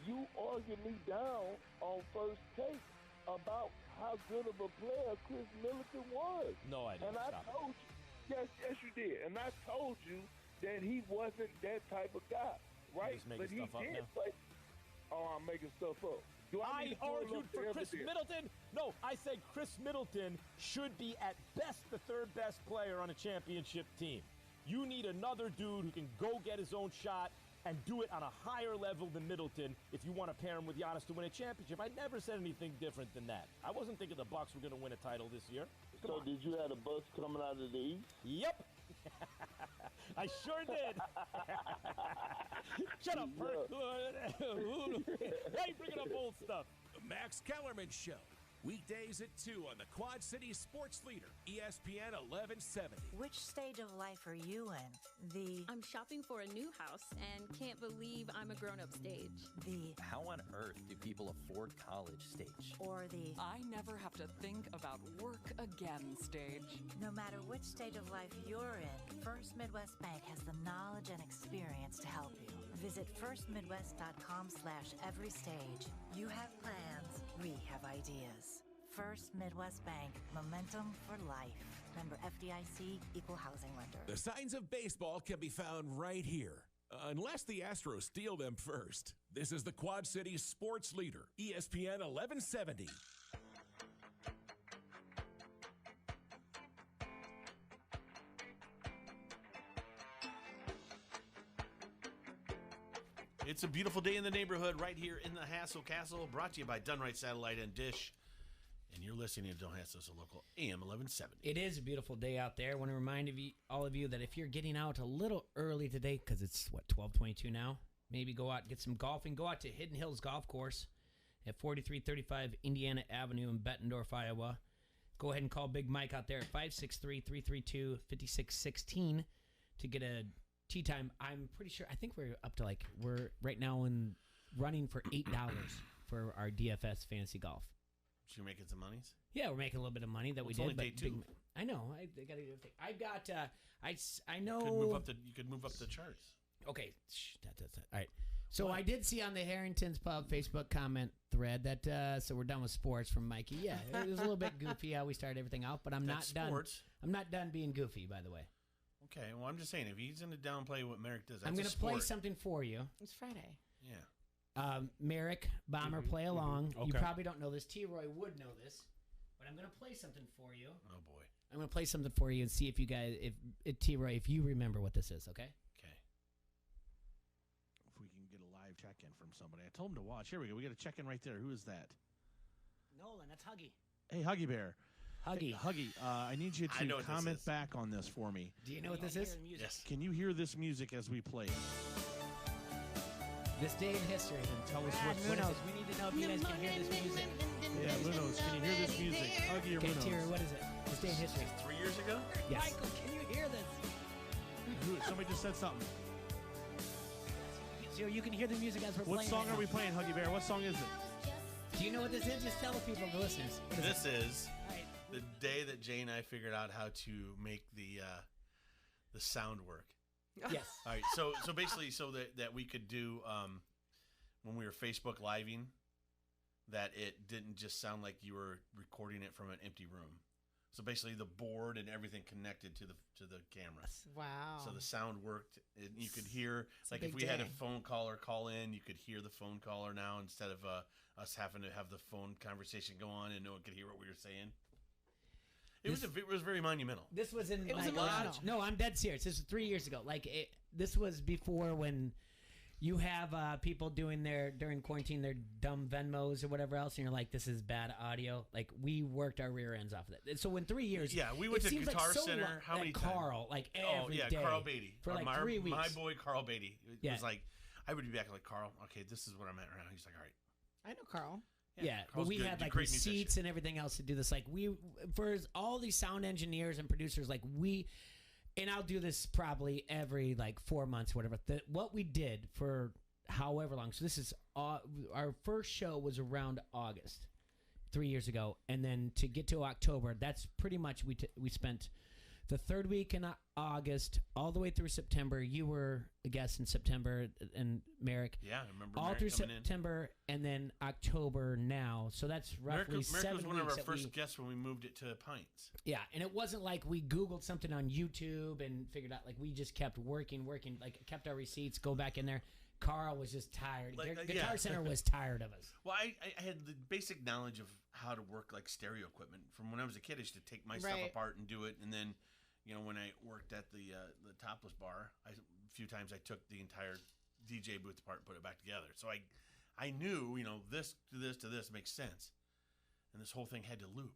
Speaker 15: you argued me down on First Take about how good of a player Chris Middleton was.
Speaker 14: No, I didn't.
Speaker 15: And I told you, yes, you did. And I told you that he wasn't that type of guy, right?
Speaker 14: But he did play.
Speaker 15: Oh, I'm making stuff up.
Speaker 14: I argued for Chris Middleton. No, I said Chris Middleton should be at best the 3rd best player on a championship team. You need another dude who can go get his own shot and do it on a higher level than Middleton if you want to pair him with Giannis to win a championship. I never said anything different than that. I wasn't thinking the Bucks were going to win a title this year.
Speaker 15: So did you have a bus coming out of the East?
Speaker 14: Yep. I sure did. Shut up, Perk. Why are you bringing up old stuff?
Speaker 10: The Max Kellerman Show. Weekdays at 2 on the Quad City Sports Leader, ESPN 1170.
Speaker 7: Which stage of life are you in?
Speaker 16: I'm shopping for a new house and can't believe I'm a grown-up stage.
Speaker 17: How on earth do people afford college stage?
Speaker 7: Or
Speaker 18: I never have to think about work again stage.
Speaker 7: No matter which stage of life you're in, First Midwest Bank has the knowledge and experience to help you. Visit firstmidwest.com/everystage. You have plans, we have ideas. First Midwest Bank, momentum for life. Member FDIC, equal housing lender.
Speaker 10: The signs of baseball can be found right here, unless the Astros steal them first. This is the Quad City Sports Leader, ESPN 1170.
Speaker 1: It's a beautiful day in the neighborhood right here in the Hassel Castle, brought to you by Done Right Satellite and Dish. And you're listening to Don't Hassle Us, a local AM 1170.
Speaker 4: It is a beautiful day out there. I want to remind all of you that if you're getting out a little early today, because it's, 12:22 now, maybe go out and get some golfing. Go out to Hidden Hills Golf Course at 4335 Indiana Avenue in Bettendorf, Iowa. Go ahead and call Big Mike out there at 563-332-5616 to get a tee time. I'm pretty sure, I think we're up to we're right now running for $8 for our DFS Fantasy Golf.
Speaker 1: So you're making some monies?
Speaker 4: Yeah, we're making a little bit of money that we did.
Speaker 1: Only day 2.
Speaker 4: I know. I got to do a thing. I've got. I know.
Speaker 1: You could move up the charts.
Speaker 4: Okay. That's all right. So I did see on the Harrington's Pub Facebook comment thread that so we're done with sports from Mikey. Yeah, it was a little bit goofy how we started everything out, but I'm not done. I'm not done being goofy, by the way.
Speaker 1: Okay. Well, I'm just saying if he's going to downplay what Merrick does, that's
Speaker 4: I'm going to play something for you.
Speaker 3: It's Friday.
Speaker 1: Yeah.
Speaker 4: Merrick, Bomber, play along.
Speaker 2: Okay.
Speaker 4: You probably don't know this. T-Roy would know this, but I'm going to play something for you.
Speaker 1: Oh, boy.
Speaker 4: I'm going to play something for you and see if you guys, if T-Roy, if you remember what this is, okay?
Speaker 1: Okay.
Speaker 9: If we can get a live check-in from somebody. I told him to watch. Here we go. We got a check-in right there. Who is that?
Speaker 4: Nolan, that's Huggy.
Speaker 9: Hey, Huggy Bear.
Speaker 4: Huggy.
Speaker 9: Hey, Huggy, I need you to comment back on this for me.
Speaker 4: Do you know what this is?
Speaker 1: Yes.
Speaker 9: Can you hear this music as we play?
Speaker 4: This day in history.
Speaker 9: Tell us what
Speaker 4: Munoz, we need to know if you guys can hear this music.
Speaker 9: Yeah, Munoz, can you hear this music? Huggy or
Speaker 4: Okay,
Speaker 9: Munoz?
Speaker 4: Tyra, what is it? This day in history.
Speaker 1: 3 years ago?
Speaker 4: Yes.
Speaker 18: Michael, can you hear this?
Speaker 9: Somebody just said something.
Speaker 4: So you can hear the music as we're
Speaker 9: What
Speaker 4: playing.
Speaker 9: song
Speaker 4: right
Speaker 9: are we
Speaker 4: now.
Speaker 9: playing, Huggy Bear? What song is it?
Speaker 4: Do you know what this is? Just tell the people, the listeners. What is
Speaker 1: This
Speaker 4: it?
Speaker 1: is the day that Jay and I figured out how to make the sound work.
Speaker 4: Yes.
Speaker 1: All right. So basically, so that we could do when we were Facebook living, that it didn't just sound like you were recording it from an empty room. So basically, the board and everything connected to the camera.
Speaker 3: Wow.
Speaker 1: So the sound worked. And you could hear,
Speaker 3: It's
Speaker 1: like
Speaker 3: a
Speaker 1: if
Speaker 3: big
Speaker 1: we had a
Speaker 3: day.
Speaker 1: phone caller call in, you could hear the phone caller now instead of us having to have the phone conversation go on and no one could hear what we were saying. It was very monumental.
Speaker 4: This was in
Speaker 3: It was
Speaker 4: my garage.
Speaker 3: emotional.
Speaker 4: No, I'm dead serious. This was 3 years ago. This was before when You have people doing during quarantine their dumb Venmos or whatever else, and you're like, "This is bad audio." Like we worked our rear ends off of that. So in 3 years,
Speaker 1: we went to Guitar
Speaker 4: like
Speaker 1: Center. How many times?
Speaker 4: Carl, like every day.
Speaker 1: Carl Beatty
Speaker 4: for like 3 weeks.
Speaker 1: My boy Carl Beatty was like, I would be back like, Carl. Okay, this is what I'm at right now. He's like, all right.
Speaker 3: I know Carl.
Speaker 4: Yeah, but we had like receipts and everything else to do this. Like for all these sound engineers and producers, like and I'll do this probably every like 4 months, whatever. What we did for however long. So this is our first show was around August 3 years ago, and then to get to October, that's pretty much we spent the third week in August all the way through September. You were a guest in September, and Merrick.
Speaker 1: Yeah, I remember
Speaker 4: all
Speaker 1: Merrick
Speaker 4: through
Speaker 1: coming
Speaker 4: September, and then October now. So that's roughly
Speaker 1: Merrick
Speaker 4: 7 weeks.
Speaker 1: was one of our first guests when we moved it to Pints.
Speaker 4: Yeah, and it wasn't like we Googled something on YouTube and figured out. Like we just kept working, like kept our receipts, go back in there. Carl was just tired. Guitar Center was tired of us.
Speaker 1: Well, I had the basic knowledge of how to work like stereo equipment from when I was a kid. I used to take my stuff apart and do it, and then, when I worked at the Topless Bar, a few times I took the entire DJ booth apart and put it back together. So I knew, this to this to this makes sense, and this whole thing had to loop.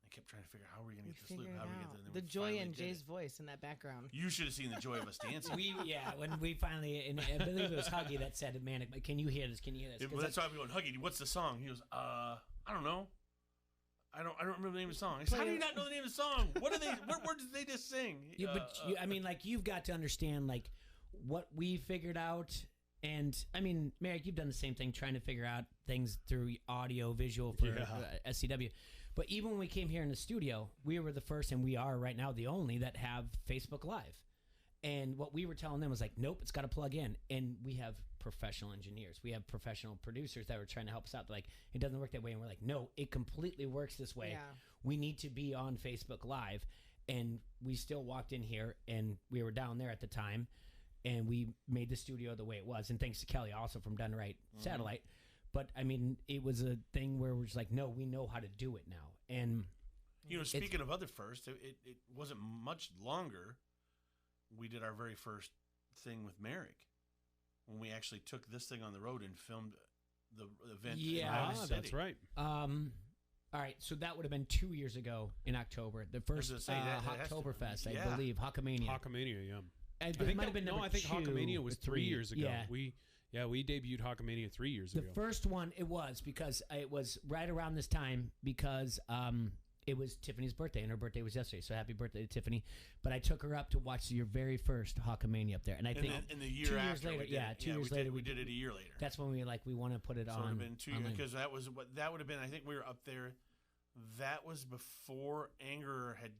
Speaker 1: I kept trying to figure out how are we going to get this loop. How are we going to get
Speaker 3: the joy in Jay's voice in that background.
Speaker 1: You should have seen the joy of us dancing.
Speaker 4: When we finally, and I believe it was Huggy that said, "Man, can you hear this? Can you hear this?"
Speaker 1: Well, that's why I'm going, Huggy, what's the song? He goes, I don't know. I don't remember the name of the song. I said, how do you not know the name of the song? What are they? What words did they just sing?
Speaker 4: I mean, like you've got to understand like what we figured out. And I mean, Merrick, you've done the same thing, trying to figure out things through audio, visual for SCW. But even when we came here in the studio, we were the first, and we are right now the only that have Facebook Live. And what we were telling them was like, nope, it's got to plug in. And we have professional engineers. We have professional producers that were trying to help us out. They're like, it doesn't work that way. And we're like, no, it completely works this way.
Speaker 3: Yeah.
Speaker 4: We need to be on Facebook Live. And we still walked in here, and we were down there at the time, and we made the studio the way it was. And thanks to Kelly also from Done Right Satellite. But I mean, it was a thing where we're just like, no, we know how to do it now. And
Speaker 1: speaking of other firsts, it wasn't much longer. We did our very first thing with Merrick when we actually took this thing on the road and filmed the event.
Speaker 4: Yeah,
Speaker 1: in City.
Speaker 2: That's right.
Speaker 4: All right, so that would have been 2 years ago in October, the first Oktoberfest, I believe, Hockamania.
Speaker 2: Hockamania, yeah.
Speaker 4: I
Speaker 2: think
Speaker 4: might have been
Speaker 2: I think Hockamania was 3 years ago.
Speaker 4: Yeah.
Speaker 2: We debuted Hockamania 3 years ago.
Speaker 4: The first one, it was because it was right around this time because it was Tiffany's birthday, and her birthday was yesterday. So happy birthday to Tiffany! But I took her up to watch your very first Hockamania up there, and I think
Speaker 1: in the year
Speaker 4: 2 years
Speaker 1: after,
Speaker 4: later, 2 years later,
Speaker 1: we did it a year later.
Speaker 4: That's when we want to put it
Speaker 1: so
Speaker 4: on.
Speaker 1: It would have been 2 years because that would have been. I think we were up there. That was before Anger had.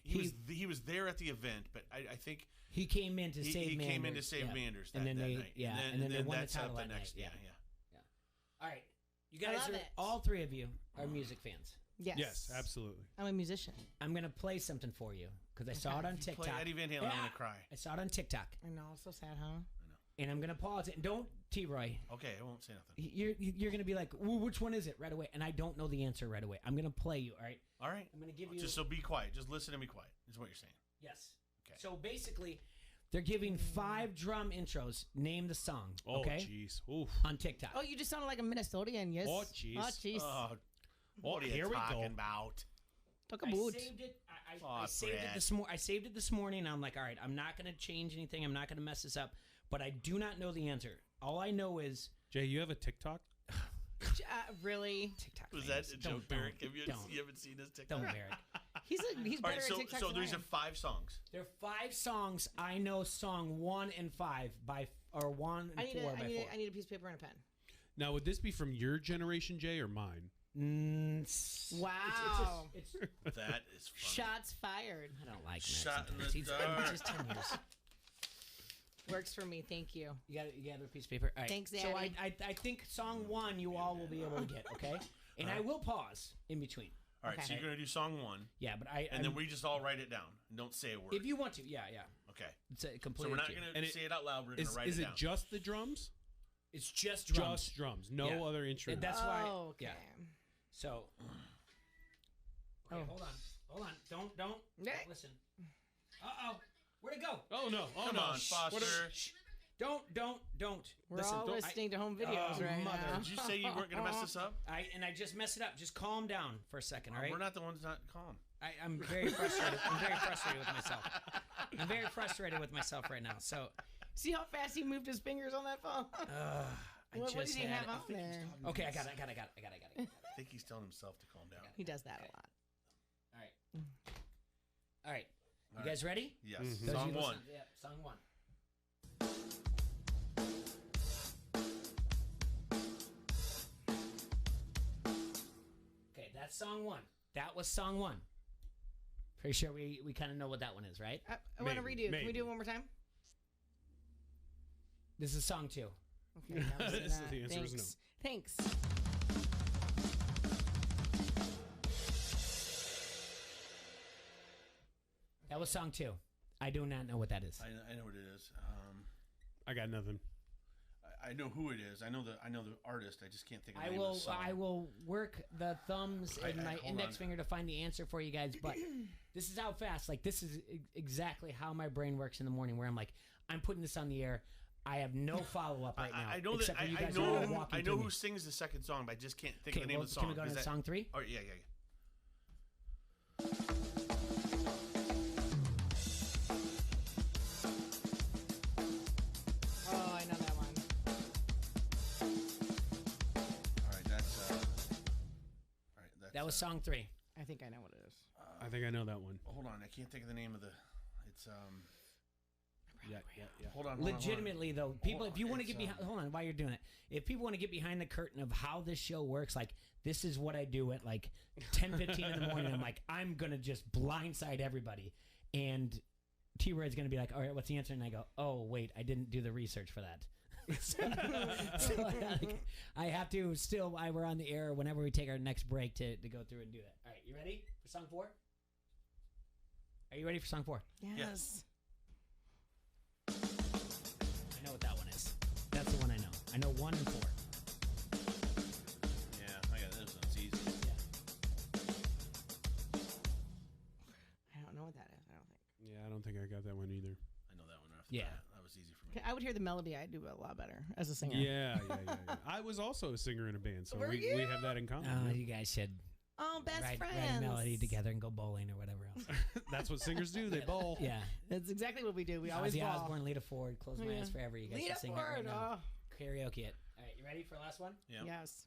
Speaker 1: He was there at the event, but I think
Speaker 4: he came in to save.
Speaker 1: He
Speaker 4: Manders.
Speaker 1: came in to save Manders that night.
Speaker 4: And then they won the title
Speaker 1: the
Speaker 4: that
Speaker 1: next
Speaker 4: night.
Speaker 1: Yeah.
Speaker 4: All right, you guys all three of you are music fans.
Speaker 2: Yes, absolutely.
Speaker 3: I'm a musician.
Speaker 4: I'm gonna play something for you because I saw it on TikTok.
Speaker 1: Play Eddie Van Halen, I'm gonna cry.
Speaker 4: I saw it on TikTok.
Speaker 3: I know, it's so sad, huh?
Speaker 4: And I'm gonna pause it. And don't T-Roy.
Speaker 1: Okay, I won't say nothing.
Speaker 4: You're gonna be like, well, which one is it right away? And I don't know the answer right away. I'm gonna play you. All right.
Speaker 1: All right.
Speaker 4: I'm gonna give you.
Speaker 1: So be quiet. Just listen and be quiet. Is what you're saying.
Speaker 4: Yes.
Speaker 1: Okay.
Speaker 4: So basically, they're giving 5 drum intros. Name the song. Okay.
Speaker 2: Oh, jeez. Oof.
Speaker 4: On TikTok.
Speaker 3: Oh, you just sounded like a Minnesotan. Yes.
Speaker 2: Oh, jeez.
Speaker 3: Oh, jeez.
Speaker 1: What are you talking about?
Speaker 3: Talk about.
Speaker 4: I saved it. I saved it this morning. I saved it this morning. I'm like, all right, I'm not gonna change anything. I'm not gonna mess this up. But I do not know the answer. All I know is
Speaker 2: Jay, you have a TikTok?
Speaker 3: Really?
Speaker 4: TikTok.
Speaker 1: Was that a joke, Merrick? You haven't seen his TikTok?
Speaker 4: Don't, Merrick.
Speaker 3: He's better at TikTok.
Speaker 1: So these are 5 songs.
Speaker 4: There are 5 songs. I know song 1 and 5 or 1 and 4 by 4.
Speaker 3: I need a piece of paper and a pen.
Speaker 2: Now, would this be from your generation, Jay, or mine?
Speaker 3: Wow.
Speaker 1: That is funny.
Speaker 3: Shots fired.
Speaker 4: I don't like
Speaker 1: Shot in the
Speaker 4: He's
Speaker 1: dark.
Speaker 4: just 10 years.
Speaker 3: Works for me. Thank you.
Speaker 4: You got a piece of paper. All right.
Speaker 3: Thanks, Daddy.
Speaker 4: So I think song 1 you all will be able to get. Okay. And I will pause in between.
Speaker 1: All right. So you're gonna do song 1.
Speaker 4: Yeah, but
Speaker 1: then we just all write it down and don't say a word.
Speaker 4: If you want to, yeah.
Speaker 1: Okay.
Speaker 4: It's completely.
Speaker 1: So we're not gonna say it out loud. We're gonna write it down.
Speaker 2: Is it just the drums?
Speaker 4: It's just drums.
Speaker 2: Just drums. No other instruments.
Speaker 4: That's why.
Speaker 3: Okay.
Speaker 4: Yeah. So. Okay, hold on. Don't listen. Uh-oh. Where'd it go?
Speaker 2: Oh no. Oh
Speaker 1: Come
Speaker 2: no.
Speaker 1: on, Foster.
Speaker 4: Don't.
Speaker 3: We're
Speaker 4: Listen,
Speaker 3: all
Speaker 4: don't-
Speaker 3: listening to home videos right
Speaker 4: mother.
Speaker 3: now.
Speaker 1: Did you say you weren't going to mess this up?
Speaker 4: I just messed it up. Just calm down for a second, all right?
Speaker 1: We're not the ones not calm.
Speaker 4: I'm very frustrated. I'm very frustrated with myself. I'm very frustrated with myself right now. So,
Speaker 3: See how fast he moved his fingers on that phone? What did he have on there?
Speaker 4: Okay, I got it.
Speaker 1: I think he's telling himself to calm down.
Speaker 3: He does that a lot.
Speaker 4: All right. You guys ready?
Speaker 1: Yes.
Speaker 2: Mm-hmm.
Speaker 4: Those of
Speaker 1: Song
Speaker 4: you
Speaker 1: 1.
Speaker 4: listening- Yeah, song 1. Okay, that's song 1. That was song 1. Pretty sure we kind of know what that one is, right?
Speaker 3: I want to redo. Can we do it one more time?
Speaker 4: This is song 2.
Speaker 3: Okay, that was
Speaker 2: This is the answer is no.
Speaker 3: Thanks.
Speaker 4: That was song 2. I do not know what that is.
Speaker 1: I know what it is.
Speaker 2: I got nothing.
Speaker 1: I know who it is. I know the artist. I just can't think of the
Speaker 4: I
Speaker 1: name
Speaker 4: will
Speaker 1: of the song.
Speaker 4: I will work the thumbs and my
Speaker 1: hold
Speaker 4: index
Speaker 1: on.
Speaker 4: finger to find the answer for you guys, but this is how fast, like this is exactly how my brain works in the morning where I'm like, I'm putting this on the air. I have no follow up right now.
Speaker 1: I know that
Speaker 4: except for you
Speaker 1: I
Speaker 4: guys
Speaker 1: know
Speaker 4: all walking
Speaker 1: I know
Speaker 4: through
Speaker 1: who
Speaker 4: me.
Speaker 1: sings the second song, but I just can't think
Speaker 4: Okay,
Speaker 1: of the name
Speaker 4: well,
Speaker 1: of the song.
Speaker 4: can we go
Speaker 1: Is
Speaker 4: to song 3?
Speaker 1: Oh yeah.
Speaker 3: Oh, I know that one.
Speaker 1: All right, that's
Speaker 4: That was song 3.
Speaker 3: I think I know what it is.
Speaker 2: I think I know that one.
Speaker 1: Hold on, I can't think of the name of the. It's
Speaker 2: Yeah.
Speaker 1: Hold on.
Speaker 4: Legitimately though, people,
Speaker 1: Hold
Speaker 4: if you
Speaker 1: on,
Speaker 4: want to
Speaker 1: it's,
Speaker 4: get behind, hold on, while you're doing it, if people want to get behind the curtain of how this show works, like this is what I do at like 10:15 in the morning. I'm like, I'm gonna just blindside everybody, and T-Red's gonna be like, all right, what's the answer? And I go, oh wait, I didn't do the research for that. so I have to still, while we're on the air, whenever we take our next break, to go through and do that. All right, you ready for song 4? Are you ready for song 4?
Speaker 3: Yes.
Speaker 4: I know what that one is. That's the one I know. I know 1 and 4.
Speaker 1: Yeah, I got this. It's easy.
Speaker 3: I don't know what that is. I don't think.
Speaker 2: Yeah, I don't think I got that one either.
Speaker 1: I know that one off.
Speaker 4: Yeah.
Speaker 1: That was easy for me.
Speaker 3: Okay, I would hear the melody. I'd do a lot better as a singer.
Speaker 2: Yeah. I was also a singer in a band, so
Speaker 3: Were
Speaker 2: we
Speaker 3: you?
Speaker 2: have that in common.
Speaker 4: You guys should
Speaker 3: Oh, best
Speaker 4: write
Speaker 3: friends.
Speaker 4: a melody together and go bowling or whatever else.
Speaker 2: That's what singers do. They bowl.
Speaker 4: Yeah.
Speaker 3: That's exactly what we do. We always
Speaker 4: Ozzy
Speaker 3: ball.
Speaker 4: Osbourne, Lita Ford, Close My Eyes Forever. You guys
Speaker 3: Lita
Speaker 4: should sing that right
Speaker 3: Ford,
Speaker 4: now. Karaoke it. All right, you ready for the last one?
Speaker 1: Yeah.
Speaker 3: Yes.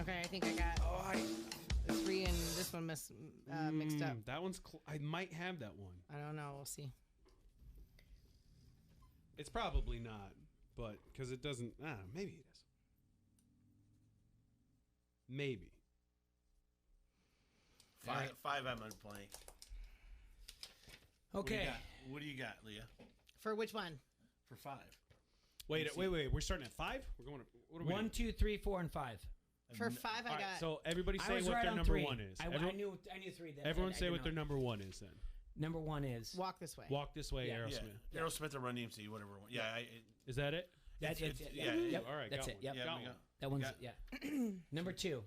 Speaker 3: Okay, I think I got 3 and this one mixed up.
Speaker 2: That one's. I might have that one.
Speaker 3: I don't know. We'll see.
Speaker 2: It's probably not, but because it doesn't. Maybe it is. Maybe.
Speaker 1: Five I'm on blank.
Speaker 4: Okay.
Speaker 1: What do you got, Leah?
Speaker 3: For which one?
Speaker 1: For 5.
Speaker 2: Wait. We're starting at 5. We're going. What are we?
Speaker 4: 1, 2, 3, 4, and 5.
Speaker 3: For 5, I
Speaker 2: All right,
Speaker 3: got.
Speaker 2: so everybody
Speaker 4: I
Speaker 2: say
Speaker 4: was
Speaker 2: what
Speaker 4: right
Speaker 2: their
Speaker 4: on
Speaker 2: number
Speaker 4: 3.
Speaker 2: 1 is.
Speaker 4: I knew 3.
Speaker 2: Everyone
Speaker 4: I
Speaker 2: say
Speaker 4: didn't
Speaker 2: what their
Speaker 4: know.
Speaker 2: number 1 is then.
Speaker 4: Number 1 is
Speaker 3: Walk This Way.
Speaker 2: Walk This Way,
Speaker 4: Yeah.
Speaker 2: Aerosmith.
Speaker 1: Yeah. Aerosmith or Run DMC, whatever. Yeah.
Speaker 2: Is that it?
Speaker 4: That's it.
Speaker 1: Yeah.
Speaker 4: Yep.
Speaker 2: All right,
Speaker 4: That's
Speaker 2: got
Speaker 4: it.
Speaker 2: one.
Speaker 4: Yep.
Speaker 1: Yeah,
Speaker 2: Got
Speaker 1: we
Speaker 2: one.
Speaker 1: got-
Speaker 4: That one's
Speaker 1: got-
Speaker 4: yeah. Number 2.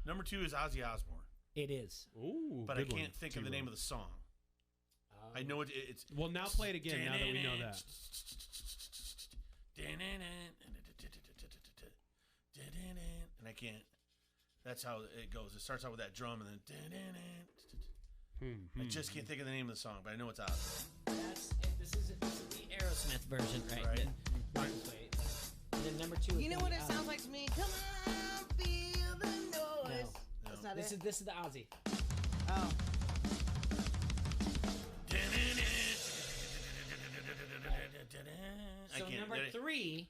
Speaker 1: Number 2 is Ozzy Osbourne,
Speaker 4: It is.
Speaker 2: Ooh,
Speaker 1: but I
Speaker 2: good one.
Speaker 1: can't think of the name of the song. I know it's.
Speaker 2: Well, now play it again. Now that we know that.
Speaker 1: And I can't. That's how it goes. It starts out with that drum and then. I just can't think of the name of the song, but I know it's Ozzy.
Speaker 4: This is the Aerosmith version, right?
Speaker 1: Right.
Speaker 4: And then, Walk This Way. And then number 2.
Speaker 3: You know what it sounds like to me? Come on, feel the noise.
Speaker 4: No.
Speaker 3: That's not
Speaker 4: This
Speaker 3: it.
Speaker 4: is the Ozzy.
Speaker 3: Oh.
Speaker 4: So number 3,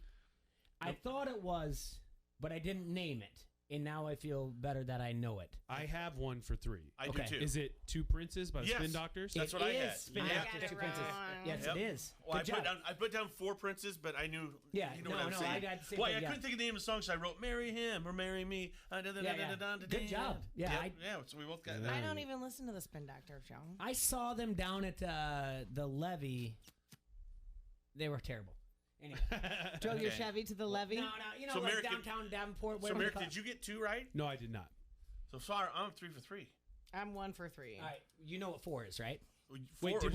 Speaker 4: I thought it was, but I didn't name it, and now I feel better that I know it.
Speaker 2: I have one for 3.
Speaker 1: I do too.
Speaker 2: Is it Two Princes by the
Speaker 1: Yes.
Speaker 2: Spin Doctors?
Speaker 1: That's what I
Speaker 4: It
Speaker 1: had.
Speaker 4: is Spin
Speaker 1: Yeah.
Speaker 4: Doctors, Two Princes. Yes,
Speaker 1: Yep.
Speaker 4: it is.
Speaker 1: Well,
Speaker 4: Good job.
Speaker 1: I put down 4 princes, but I knew.
Speaker 4: Yeah,
Speaker 1: you know
Speaker 4: no,
Speaker 1: what I'm
Speaker 4: no,
Speaker 1: saying.
Speaker 4: I got the same
Speaker 1: Well,
Speaker 4: thing,
Speaker 1: I
Speaker 4: yeah.
Speaker 1: couldn't think of the name of the song, so I wrote "Marry Him" or "Marry Me."
Speaker 4: Good job. Yeah,
Speaker 1: Yep. Yeah. So we both got
Speaker 3: I
Speaker 1: that.
Speaker 3: don't even listen to the Spin Doctor show.
Speaker 4: I saw them down at the Levee. They were terrible. Anyway.
Speaker 3: Drove your Chevy to the levee?
Speaker 4: No, you know, so like downtown Davenport.
Speaker 1: So, Merrick, did you get 2 right?
Speaker 2: No, I did not.
Speaker 1: So far, I'm 3 for 3.
Speaker 3: I'm 1 for 3.
Speaker 4: All right, you know what 4 is, right?
Speaker 2: Did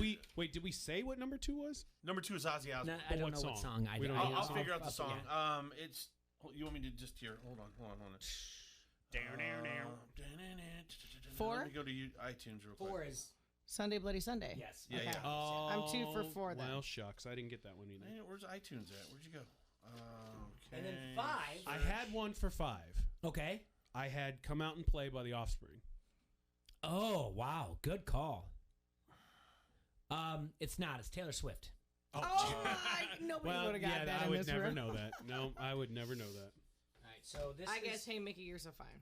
Speaker 2: we say what number 2 was?
Speaker 1: Number 2 is Ozzy Osbourne.
Speaker 4: No, I don't know what song.
Speaker 1: I'll figure out the song. Yeah. It's. You want me to just hear? Hold on.
Speaker 3: 4.
Speaker 1: Let me go to iTunes real quick.
Speaker 4: 4 is
Speaker 3: Sunday Bloody Sunday.
Speaker 4: Yes.
Speaker 1: Yeah, yeah.
Speaker 2: Oh,
Speaker 3: I'm 2 for 4 then.
Speaker 2: Well, shucks, I didn't get that one either.
Speaker 1: Man, where's iTunes at? Where'd you go? Okay.
Speaker 4: And then 5.
Speaker 2: I had 1 for 5.
Speaker 4: Okay.
Speaker 2: I had Come Out and Play by The Offspring.
Speaker 4: Oh, wow. Good call. It's not. It's Taylor Swift.
Speaker 3: Nobody would have got that
Speaker 2: I
Speaker 3: in
Speaker 2: would
Speaker 3: this
Speaker 2: never
Speaker 3: room.
Speaker 2: know that. No, I would never know that.
Speaker 4: All right, so this
Speaker 3: I guess, hey, Mickey, you're so fine.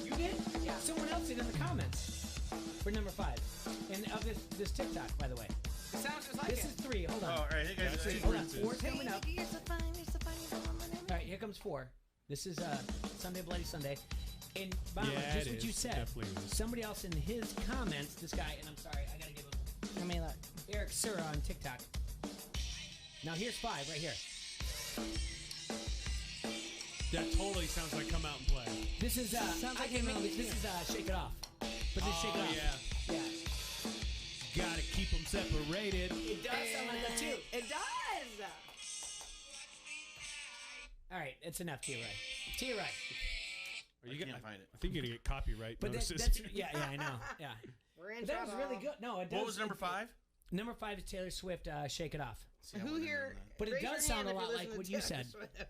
Speaker 4: You did? Yeah. Someone else did in the comments for number 5. And of this TikTok, by the way.
Speaker 3: It sounds just like
Speaker 4: This is 3. Hold on.
Speaker 1: Oh, all right. Hey, guys.
Speaker 4: Hold on. 4 coming up.
Speaker 3: You're so fine. You're so fine.
Speaker 4: All right, here comes 4. This is Sunday Bloody Sunday. And Bob,
Speaker 2: Yeah,
Speaker 4: just
Speaker 2: it
Speaker 4: what you
Speaker 2: is. It
Speaker 4: said.
Speaker 2: definitely is.
Speaker 4: Somebody else in his comments, this guy, and I'm sorry, I gotta give him
Speaker 3: Let me look.
Speaker 4: Eric Sura on TikTok. Now here's 5 right here.
Speaker 2: That totally sounds like Come Out and Play.
Speaker 4: This is
Speaker 3: Sounds like
Speaker 4: I can
Speaker 3: Mickey
Speaker 4: this is Shake It Off. But this is Shake It Off.
Speaker 2: Yeah. Gotta keep them separated.
Speaker 4: It does sound like that too.
Speaker 3: It does.
Speaker 4: All right, it's enough. To your right. To your right.
Speaker 1: I can't find it.
Speaker 2: I think you're gonna get copyright
Speaker 4: But
Speaker 2: notices.
Speaker 4: that's I know. Yeah.
Speaker 3: We're in
Speaker 4: But that was
Speaker 3: trouble.
Speaker 4: really good. No, it does.
Speaker 1: What was number 5?
Speaker 4: Number 5 is Taylor Swift. Shake It Off.
Speaker 1: See, I
Speaker 3: Who
Speaker 1: wouldn't have
Speaker 3: here?
Speaker 1: known that.
Speaker 4: But it
Speaker 3: raise your
Speaker 4: does sound
Speaker 3: hand
Speaker 4: a
Speaker 3: if
Speaker 4: lot
Speaker 3: listen
Speaker 4: like
Speaker 3: to
Speaker 4: what you
Speaker 3: Taylor
Speaker 4: said.
Speaker 3: Swift.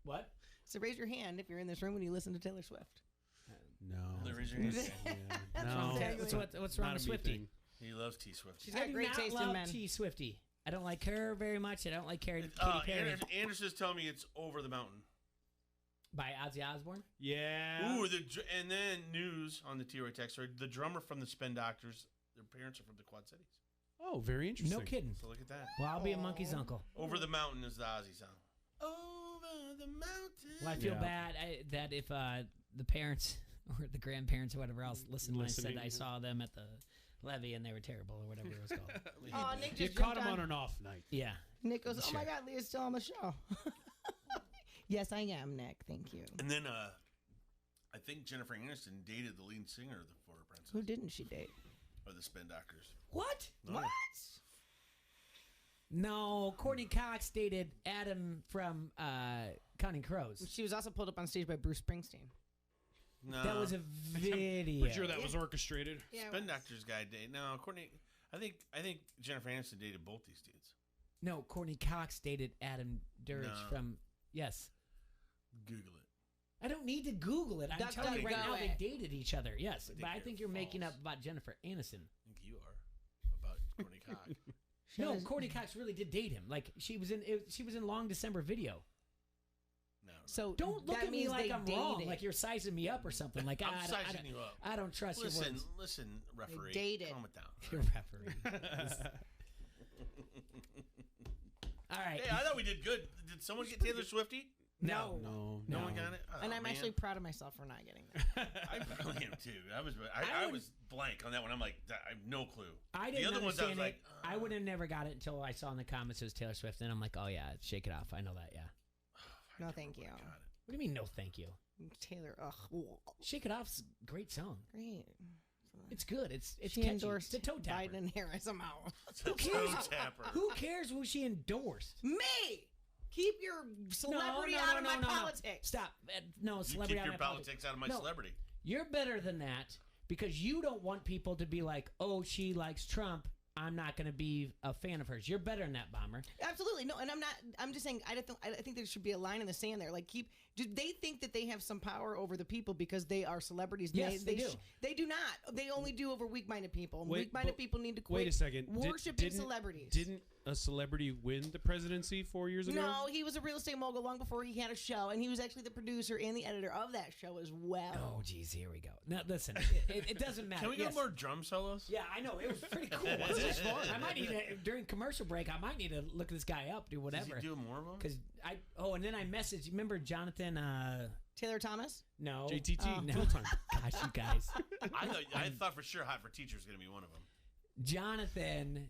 Speaker 4: What?
Speaker 3: So raise your hand if you're in this room when you listen to Taylor Swift.
Speaker 2: No.
Speaker 1: Raise your hand.
Speaker 2: Yeah. No.
Speaker 4: What's wrong
Speaker 2: Not
Speaker 4: with
Speaker 2: a me
Speaker 4: Swifty?
Speaker 2: thing.
Speaker 1: He loves T Swift.
Speaker 3: She's got great
Speaker 4: I do
Speaker 3: taste
Speaker 4: not
Speaker 3: in
Speaker 4: love
Speaker 3: men.
Speaker 4: T Swifty. I don't like her very much. I don't like Katy Perry.
Speaker 1: Anderson's telling me it's Over the Mountain.
Speaker 4: By Ozzy Osbourne?
Speaker 2: Yeah.
Speaker 1: Ooh, and then news on the T-Roy text. The drummer from the Spin Doctors, their parents are from the Quad Cities.
Speaker 2: Oh, very interesting.
Speaker 4: No kidding.
Speaker 1: So look at that.
Speaker 4: Well, I'll be a monkey's uncle.
Speaker 1: Over the Mountain is the Ozzy song. Over the mountain.
Speaker 4: Well, I feel bad that if the parents or the grandparents or whatever else listened when I said I saw them at the levee and they were terrible or whatever it was called.
Speaker 3: Oh, Nick
Speaker 2: You
Speaker 3: just
Speaker 2: caught
Speaker 3: jumped
Speaker 2: him on an off night.
Speaker 4: Yeah.
Speaker 3: Nick goes, oh my
Speaker 4: Sure.
Speaker 3: God, Leah's still on the show. Yes, I am, Nick. Thank you.
Speaker 1: And then I think Jennifer Aniston dated the lead singer of the Florida Princess.
Speaker 3: Who didn't she date?
Speaker 1: Or the Spin Doctors.
Speaker 4: What?
Speaker 1: No.
Speaker 3: What?
Speaker 4: No, Courtney Cox dated Adam from Counting Crows.
Speaker 3: She was also pulled up on stage by Bruce Springsteen.
Speaker 1: No.
Speaker 4: That was a video.
Speaker 2: Pretty sure that was orchestrated.
Speaker 3: Yeah,
Speaker 1: Spin Doctors guy dated. No, Courtney. I think Jennifer Aniston dated both these dudes.
Speaker 4: No, Courtney Cox dated Adam Durrich
Speaker 1: No.
Speaker 4: from Yes.
Speaker 1: Google it.
Speaker 4: I don't need to Google it. I'm
Speaker 3: Duck,
Speaker 4: telling you
Speaker 3: duck,
Speaker 4: right
Speaker 3: go
Speaker 4: now they
Speaker 3: it.
Speaker 4: dated each other. Yes,
Speaker 1: I think
Speaker 4: but I
Speaker 1: you're
Speaker 4: think you're making
Speaker 1: false.
Speaker 4: up about Jennifer Aniston.
Speaker 1: I think you are about Courtney Cox.
Speaker 4: No, Courtney Cox really did date him. Like she was in Long December video.
Speaker 1: No.
Speaker 3: So
Speaker 4: Don't look
Speaker 3: that
Speaker 4: at me
Speaker 3: means
Speaker 4: like
Speaker 3: they
Speaker 4: I'm wrong.
Speaker 3: dated.
Speaker 4: Like you're sizing me up or something. Like
Speaker 1: I'm
Speaker 4: I
Speaker 1: sizing you up.
Speaker 4: I don't trust your words.
Speaker 1: Listen, referee.
Speaker 3: dated.
Speaker 1: Calm it down.
Speaker 4: You're referee. All right.
Speaker 1: Hey, I thought we did good. Did someone get Taylor Swifty?
Speaker 4: No.
Speaker 1: No one got it. Oh,
Speaker 3: And I'm
Speaker 1: man.
Speaker 3: actually proud of myself for not getting that.
Speaker 1: I really am too. I was blank on that one. I'm like, I have no clue.
Speaker 4: I didn't
Speaker 1: the other ones, I was
Speaker 4: understand it.
Speaker 1: like,
Speaker 4: I would have never got it until I saw in the comments it was Taylor Swift, and I'm like, oh yeah, Shake It Off. I know that. Yeah.
Speaker 3: No, thank you.
Speaker 4: What do you mean, no, thank you?
Speaker 3: Taylor, ugh.
Speaker 4: Shake It Off's a great song.
Speaker 3: Great.
Speaker 4: It's good. It's
Speaker 3: She
Speaker 4: catchy.
Speaker 3: endorsed
Speaker 4: It's a toe tapper.
Speaker 3: Biden and Harris somehow.
Speaker 4: Who cares?
Speaker 1: Toe tapper.
Speaker 4: Who cares who she endorsed?
Speaker 3: Me! Keep your celebrity out of my politics.
Speaker 4: Stop. No,
Speaker 1: You
Speaker 4: celebrity
Speaker 1: keep
Speaker 4: out
Speaker 1: your
Speaker 4: of my
Speaker 1: politics out of my
Speaker 4: No.
Speaker 1: celebrity.
Speaker 4: You're better than that because you don't want people to be like, oh, she likes Trump. I'm not going to be a fan of hers. You're better than that, Bomber.
Speaker 3: Absolutely. No, and I'm not, I'm just saying, I think there should be a line in the sand there. Like, do they think that they have some power over the people because they are celebrities?
Speaker 4: Yes, they do.
Speaker 3: They do not. They only do over weak-minded people. And
Speaker 2: Wait,
Speaker 3: weak-minded
Speaker 2: but
Speaker 3: people need to quit
Speaker 2: Wait a second.
Speaker 3: worshiping
Speaker 2: Didn't-
Speaker 3: celebrities.
Speaker 2: Didn't a celebrity win the presidency 4 years ago?
Speaker 3: No, he was a real estate mogul long before he had a show, and he was actually the producer and the editor of that show as well.
Speaker 4: Oh, geez, here we go. Now, listen, it doesn't matter.
Speaker 1: Can we
Speaker 4: Yes.
Speaker 1: get more drum solos?
Speaker 4: Yeah, I know. It was pretty cool.
Speaker 1: Was it?
Speaker 4: I might need to, during commercial break, I might need to look this guy up, do whatever.
Speaker 1: Does he do more of them?
Speaker 4: Because and then I messaged, remember Jonathan,
Speaker 3: Taylor Thomas?
Speaker 4: no.
Speaker 2: JTT,
Speaker 4: no.
Speaker 2: full time.
Speaker 4: Gosh, you guys.
Speaker 1: I thought for sure Hot for Teacher was going to be one of them.
Speaker 4: Jonathan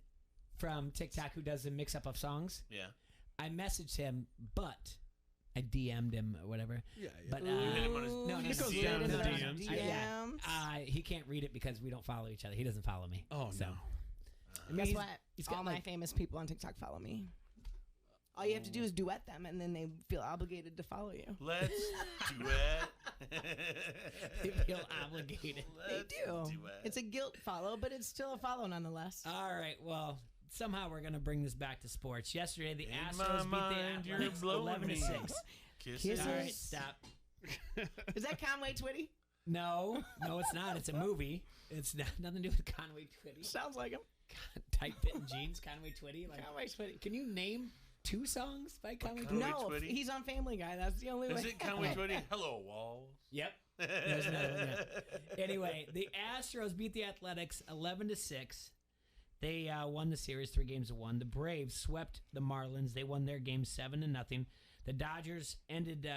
Speaker 4: from TikTok who does the mix-up of songs.
Speaker 1: Yeah.
Speaker 4: I messaged him, but I DM'd him or whatever.
Speaker 2: Yeah.
Speaker 4: But
Speaker 1: You hit him on his
Speaker 3: It goes
Speaker 1: DMs.
Speaker 3: right into those
Speaker 2: DMs.
Speaker 3: DMs.
Speaker 4: He can't read it because we don't follow each other. He doesn't follow me.
Speaker 2: Oh,
Speaker 4: so.
Speaker 2: no.
Speaker 4: I mean,
Speaker 3: Guess
Speaker 4: he's-
Speaker 3: what?
Speaker 4: he's got
Speaker 3: All my
Speaker 4: like-
Speaker 3: famous people on TikTok follow me. All you have to do is duet them, and then they feel obligated to follow you.
Speaker 1: Let's duet.
Speaker 4: They feel obligated.
Speaker 3: They do. It's a guilt follow, but it's still a follow nonetheless.
Speaker 4: All right, well, somehow we're going to bring this back to sports. Yesterday, the
Speaker 1: In
Speaker 4: Astros
Speaker 1: my
Speaker 4: beat
Speaker 1: mind,
Speaker 4: the
Speaker 1: you're
Speaker 4: Athletics
Speaker 1: blowing me.
Speaker 4: 11-6.
Speaker 1: Kisses.
Speaker 4: All right, stop.
Speaker 3: Is that Conway Twitty?
Speaker 4: No, it's not. It's a movie. It's nothing to do with Conway Twitty.
Speaker 3: Sounds like him.
Speaker 4: Tight fitting jeans, Conway Twitty. Like,
Speaker 3: Conway Twitty.
Speaker 4: Can you name 2 songs by Conway Twitty?
Speaker 1: Conway
Speaker 3: No,
Speaker 1: Twitty?
Speaker 3: he's on Family Guy. That's the only way.
Speaker 1: Is it Conway Twitty? Hello, Walls.
Speaker 4: Yep. There's another one, yeah. Anyway, the Astros beat the Athletics 11-6. They won the series 3-1. The Braves swept the Marlins. They won their game 7-0. The Dodgers ended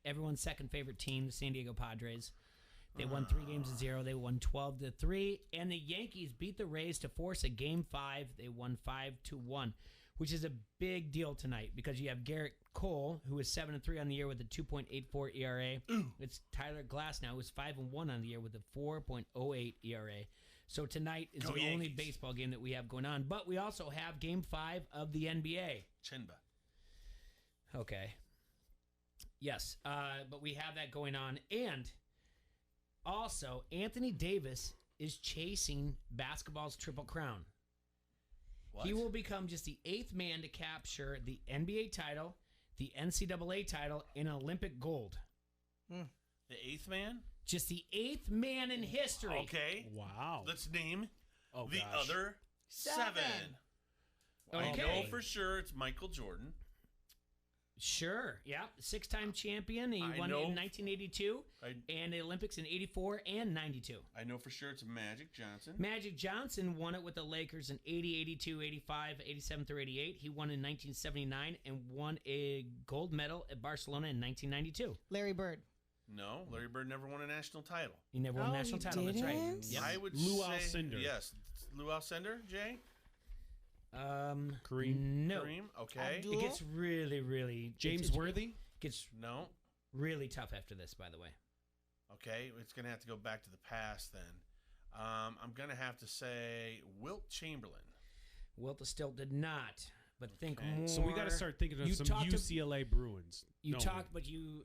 Speaker 4: everyone's second favorite team, the San Diego Padres. They won 3-0. They won 12-3. And the Yankees beat the Rays to force a Game 5. They won 5-1, which is a big deal tonight because you have Garrett Cole, who is 7-3 on the year with a 2.84 ERA. It's Tyler Glasnow, who is 5-1 on the year with a 4.08 ERA. So tonight is
Speaker 1: Go
Speaker 4: the only
Speaker 1: Yankees.
Speaker 4: baseball game that we have going on. But we also have Game 5 of the NBA.
Speaker 1: Chenba.
Speaker 4: Okay. Yes, but we have that going on. And also, Anthony Davis is chasing basketball's Triple Crown.
Speaker 1: What?
Speaker 4: He will become just the 8th man to capture the NBA title, the NCAA title, and Olympic gold.
Speaker 1: The 8th man?
Speaker 4: Just the 8th man in history.
Speaker 1: Okay.
Speaker 2: Wow.
Speaker 1: Let's name
Speaker 2: Oh,
Speaker 1: the
Speaker 2: gosh.
Speaker 1: other 7. I
Speaker 4: Okay.
Speaker 1: know for sure it's Michael Jordan.
Speaker 4: Sure. Yeah. 6-time champion. He
Speaker 1: I
Speaker 4: won
Speaker 1: know.
Speaker 4: in 1982 and the Olympics in 84 and 92.
Speaker 1: I know for sure it's Magic Johnson.
Speaker 4: Magic Johnson won it with the Lakers in 80, 82, 85, 87 through 88. He won in 1979 and won a gold medal at Barcelona in 1992.
Speaker 3: Larry Bird.
Speaker 1: No, Larry Bird never won a national title.
Speaker 4: He never won a national title. That's right.
Speaker 3: didn't?
Speaker 4: Yep.
Speaker 1: I would
Speaker 2: Lou
Speaker 1: say
Speaker 2: Alcindor.
Speaker 1: yes. Lou Alcindor, Jay?
Speaker 2: Kareem.
Speaker 4: No.
Speaker 1: Kareem, okay.
Speaker 3: Abdul?
Speaker 4: It gets really, really...
Speaker 2: James
Speaker 4: it's-
Speaker 2: Worthy.
Speaker 4: Gets
Speaker 1: No.
Speaker 4: really tough after this, by the way.
Speaker 1: Okay, it's going to have to go back to the past then. I'm going to have to say Wilt Chamberlain.
Speaker 4: Wilt still did not, but think
Speaker 1: Okay.
Speaker 4: more.
Speaker 2: So we got to start thinking of
Speaker 4: You
Speaker 2: some
Speaker 4: talked to-
Speaker 2: UCLA Bruins.
Speaker 4: You
Speaker 2: No.
Speaker 4: talked, but you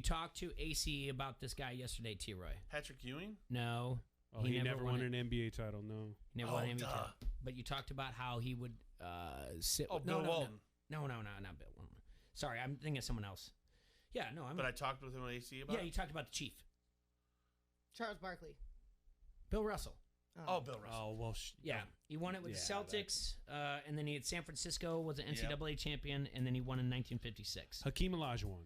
Speaker 4: talked to AC about this guy yesterday, T. Roy.
Speaker 1: Patrick Ewing?
Speaker 4: No.
Speaker 2: Oh, he never won an NBA title. No.
Speaker 4: He never won an NBA title. But you talked about how he would sit.
Speaker 1: Oh,
Speaker 4: with,
Speaker 1: Bill
Speaker 4: no,
Speaker 1: Walton.
Speaker 4: No, not Bill Walton. Sorry, I'm thinking of someone else. Yeah, no, I'm.
Speaker 1: But I talked with him at AC about
Speaker 4: yeah,
Speaker 1: it?
Speaker 4: you talked about the Chief,
Speaker 3: Charles Barkley.
Speaker 4: Bill Russell.
Speaker 1: Oh, Bill Russell.
Speaker 2: Oh, well.
Speaker 4: Yeah, he won it with the
Speaker 2: Yeah,
Speaker 4: Celtics, and then he had San Francisco was an NCAA champion, and then he won in 1956.
Speaker 2: Hakeem Olajuwon.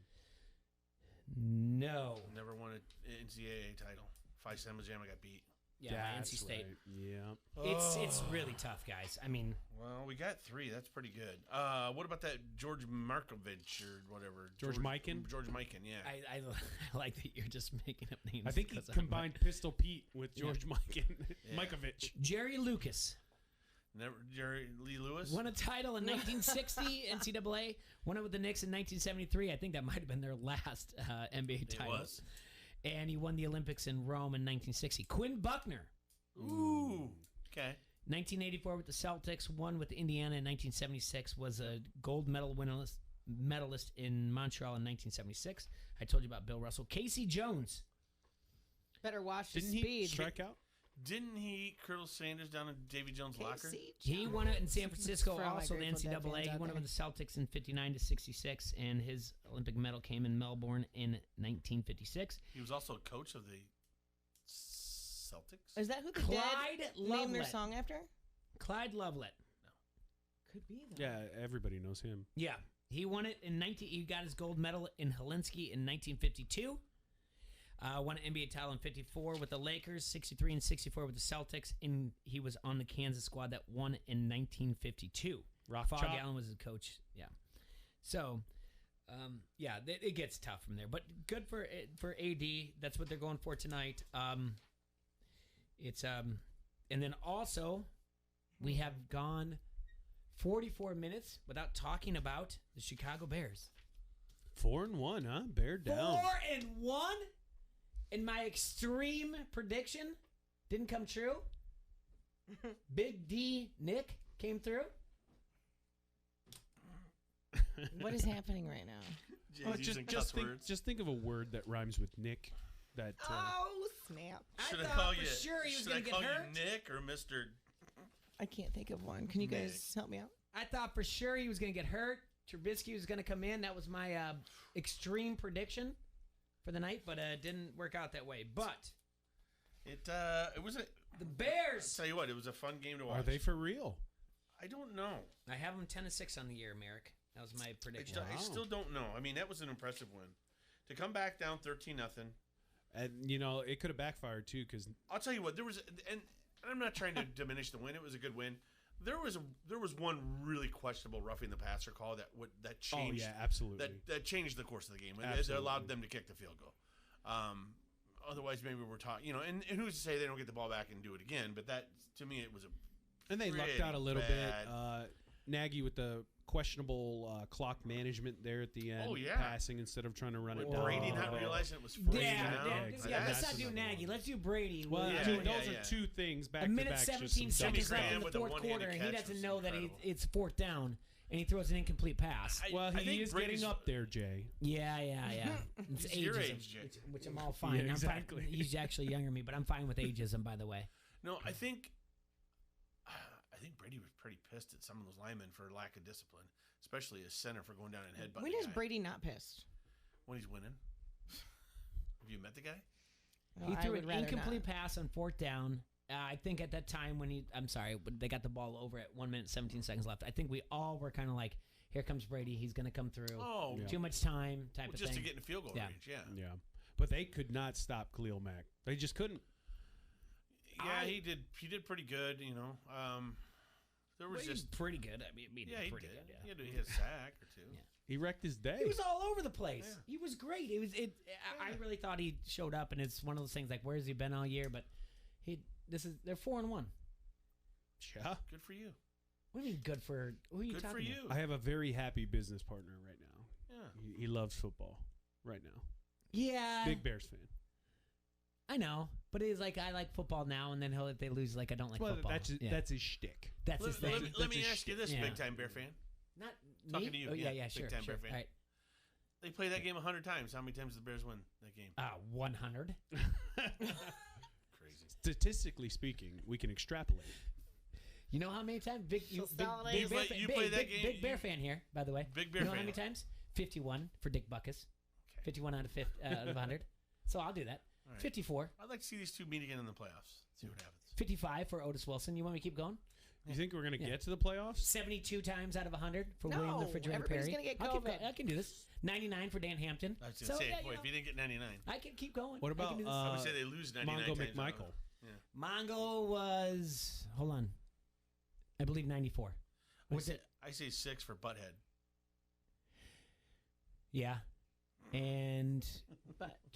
Speaker 4: No.
Speaker 1: Never won an NCAA title. Phi Sigma Jama got beat.
Speaker 4: Yeah, by
Speaker 2: That's
Speaker 4: NC State.
Speaker 2: right. Yeah.
Speaker 4: It's really tough, guys. I mean,
Speaker 1: Well, we got 3. That's pretty good. What about that George Markovich or whatever?
Speaker 2: George Mikan?
Speaker 1: George Mikan, yeah.
Speaker 4: I like that you're just making up names.
Speaker 2: I think he
Speaker 4: because I'm-
Speaker 2: combined Pistol Pete with
Speaker 4: Yeah.
Speaker 2: George Mikovich.
Speaker 4: Jerry Lucas.
Speaker 1: Never Jerry Lee Lewis?
Speaker 4: Won a title in 1960 NCAA. Won it with the Knicks in 1973. I think that might have been their last NBA title.
Speaker 1: It was.
Speaker 4: And he won the Olympics in Rome in 1960. Quinn Buckner.
Speaker 1: Ooh. Okay.
Speaker 4: 1984 with the Celtics. Won with Indiana in 1976. Was a gold medalist in Montreal in 1976. I told you about Bill Russell. Casey Jones.
Speaker 3: Better watch his
Speaker 2: Didn't he
Speaker 3: speed.
Speaker 2: strike out?
Speaker 1: Didn't he eat Colonel Sanders down in Davy Jones' locker?
Speaker 3: Casey
Speaker 4: He won it in San
Speaker 3: Jones.
Speaker 4: Francisco,
Speaker 3: For all my
Speaker 4: also the
Speaker 3: Grateful Dead
Speaker 4: NCAA.
Speaker 3: fans
Speaker 4: He
Speaker 3: out
Speaker 4: won it
Speaker 3: there.
Speaker 4: with the Celtics in 59 to 66, and his Olympic medal came in Melbourne in 1956.
Speaker 1: He was also a coach of the Celtics?
Speaker 3: Is that who the
Speaker 4: Clyde
Speaker 3: Dead named their
Speaker 4: Lovelet.
Speaker 3: song after?
Speaker 4: Clyde Lovelet.
Speaker 3: Could be though.
Speaker 2: Yeah, everybody knows him.
Speaker 4: Yeah, he won it in 19. He got his gold medal in Helsinki in 1952. Won an NBA title in 54 with the Lakers, 63 and 64 with the Celtics, and he was on the Kansas squad that won in 1952. Fog
Speaker 2: Chop.
Speaker 4: Allen was his coach. Yeah. So, yeah, it gets tough from there, but good for AD. That's what they're going for tonight. And then also we have gone 44 minutes without talking about the Chicago Bears.
Speaker 2: 4-1, huh? Bear down.
Speaker 4: 4-1? And my extreme prediction didn't come true. Big D Nick came through.
Speaker 3: What is happening right now?
Speaker 2: Oh, just think of a word that rhymes with Nick. That
Speaker 3: oh snap!
Speaker 1: Should
Speaker 3: I
Speaker 1: I
Speaker 3: thought
Speaker 1: call
Speaker 3: for
Speaker 1: you?
Speaker 3: sure he was
Speaker 1: should
Speaker 3: gonna
Speaker 1: I
Speaker 3: get
Speaker 1: call
Speaker 3: hurt.
Speaker 1: you Nick or Mr.?
Speaker 3: I can't think of one. Can you guys help me out?
Speaker 4: I thought for sure he was going to get hurt. Trubisky was going to come in. That was my extreme prediction for the night, but it didn't work out that way. But
Speaker 1: it was
Speaker 4: the Bears.
Speaker 1: I'll tell you what, it was a fun game to watch.
Speaker 2: Are they for real?
Speaker 1: I don't know.
Speaker 4: I have them 10-6 on the year, Merrick. That was my prediction.
Speaker 1: I still don't know. I mean, that was an impressive win. To come back down 13-0.
Speaker 2: And, you know, it could have backfired, too, because...
Speaker 1: I'll tell you what, there was... And I'm not trying to diminish the win. It was a good win. There was one really questionable roughing the passer call that changed...
Speaker 2: Oh, yeah, absolutely.
Speaker 1: That changed the course of the game.
Speaker 2: Absolutely.
Speaker 1: It allowed them to kick the field goal. Otherwise, maybe we're talking... You know, and who's to say they don't get the ball back and do it again? But that, to me, it was a...
Speaker 2: And they lucked out a little bit. Nagy with the questionable clock management there at the end.
Speaker 1: Oh, yeah.
Speaker 2: Passing instead of trying to run it down.
Speaker 1: Brady not realizing it was 40
Speaker 4: Yeah, let's not do Nagy. Let's do Brady.
Speaker 2: Well, I mean, those are two things back
Speaker 4: a
Speaker 2: to
Speaker 4: minute
Speaker 2: back.
Speaker 4: 17 seconds left in the fourth quarter, and he doesn't know that it's fourth down, and he throws an incomplete pass.
Speaker 2: Well, he is getting up there, Jay.
Speaker 4: Yeah. It's
Speaker 1: He's your
Speaker 4: ageism,
Speaker 1: age, Jay.
Speaker 4: which I'm all fine.
Speaker 2: Yeah, exactly.
Speaker 4: I'm fine. He's actually younger than me, but I'm fine with ageism, by the way.
Speaker 1: No, I think Brady was pretty pissed at some of those linemen for lack of discipline, especially his center for going down and headbutting.
Speaker 3: When is Brady not pissed?
Speaker 1: When he's winning. Have you met the guy?
Speaker 4: He threw an incomplete pass on fourth down. I think at that time when they got the ball over at 1 minute 17 seconds left. I think we all were kind of like, here comes Brady. He's going to come through.
Speaker 1: Oh,
Speaker 4: too much time type of
Speaker 1: just
Speaker 4: thing.
Speaker 1: to get in field goal range. Yeah.
Speaker 2: But they could not stop Khalil Mack. They just couldn't.
Speaker 1: Yeah, he did pretty good. You know. There was just
Speaker 4: pretty good. I mean,
Speaker 1: yeah, he
Speaker 4: pretty
Speaker 1: did.
Speaker 4: good. Yeah.
Speaker 1: He had a sack or two.
Speaker 4: Yeah.
Speaker 2: He wrecked his day.
Speaker 4: He was all over the place. Yeah. He was great. I really thought he showed up, and it's one of those things like, where's he been all year? But they're 4-1.
Speaker 2: Yeah,
Speaker 1: good for you.
Speaker 4: What do you mean good for? Who are you
Speaker 1: good
Speaker 4: talking
Speaker 1: for you?
Speaker 4: about?
Speaker 2: I have a very happy business partner right now.
Speaker 1: Yeah,
Speaker 2: he loves football right now.
Speaker 4: Yeah,
Speaker 2: big Bears fan.
Speaker 4: I know, but he's like, I like football now, and then if they lose, like I don't like football.
Speaker 2: That's his shtick.
Speaker 4: That's his thing.
Speaker 1: Let me ask you this, big time Bear fan.
Speaker 4: Not
Speaker 1: talking
Speaker 4: me?
Speaker 1: to you.
Speaker 4: Oh, yeah, sure.
Speaker 1: Big time Bear fan.
Speaker 4: All right.
Speaker 1: They play that game 100 times. How many times did the Bears win that game?
Speaker 4: 100.
Speaker 1: Crazy.
Speaker 2: Statistically speaking, we can extrapolate.
Speaker 4: You know how many times? Big Bear fan here, by the way.
Speaker 1: Big Bear
Speaker 4: fan. You know
Speaker 1: fan.
Speaker 4: how many times? 51 for Dick Buckus. Okay. 51 out of 100. So I'll do that. Right. 54.
Speaker 1: I'd like to see these two meet again in the playoffs. See what happens.
Speaker 4: 55 for Otis Wilson. You want me to keep going?
Speaker 2: You think we're going to get to the playoffs?
Speaker 4: 72 times out of 100 for William the Refrigerator
Speaker 3: everybody's
Speaker 4: Perry.
Speaker 3: Gonna get COVID.
Speaker 4: I can do this. 99 for Dan Hampton.
Speaker 1: I was going to say, boy, if you didn't get 99.
Speaker 4: I can keep going.
Speaker 2: What about
Speaker 1: I would say they lose 99
Speaker 2: Mongo
Speaker 1: times.
Speaker 2: McMichael?
Speaker 1: Yeah.
Speaker 4: Mongo was, hold on, I believe 94.
Speaker 1: I say 6 for Butthead.
Speaker 4: Yeah. And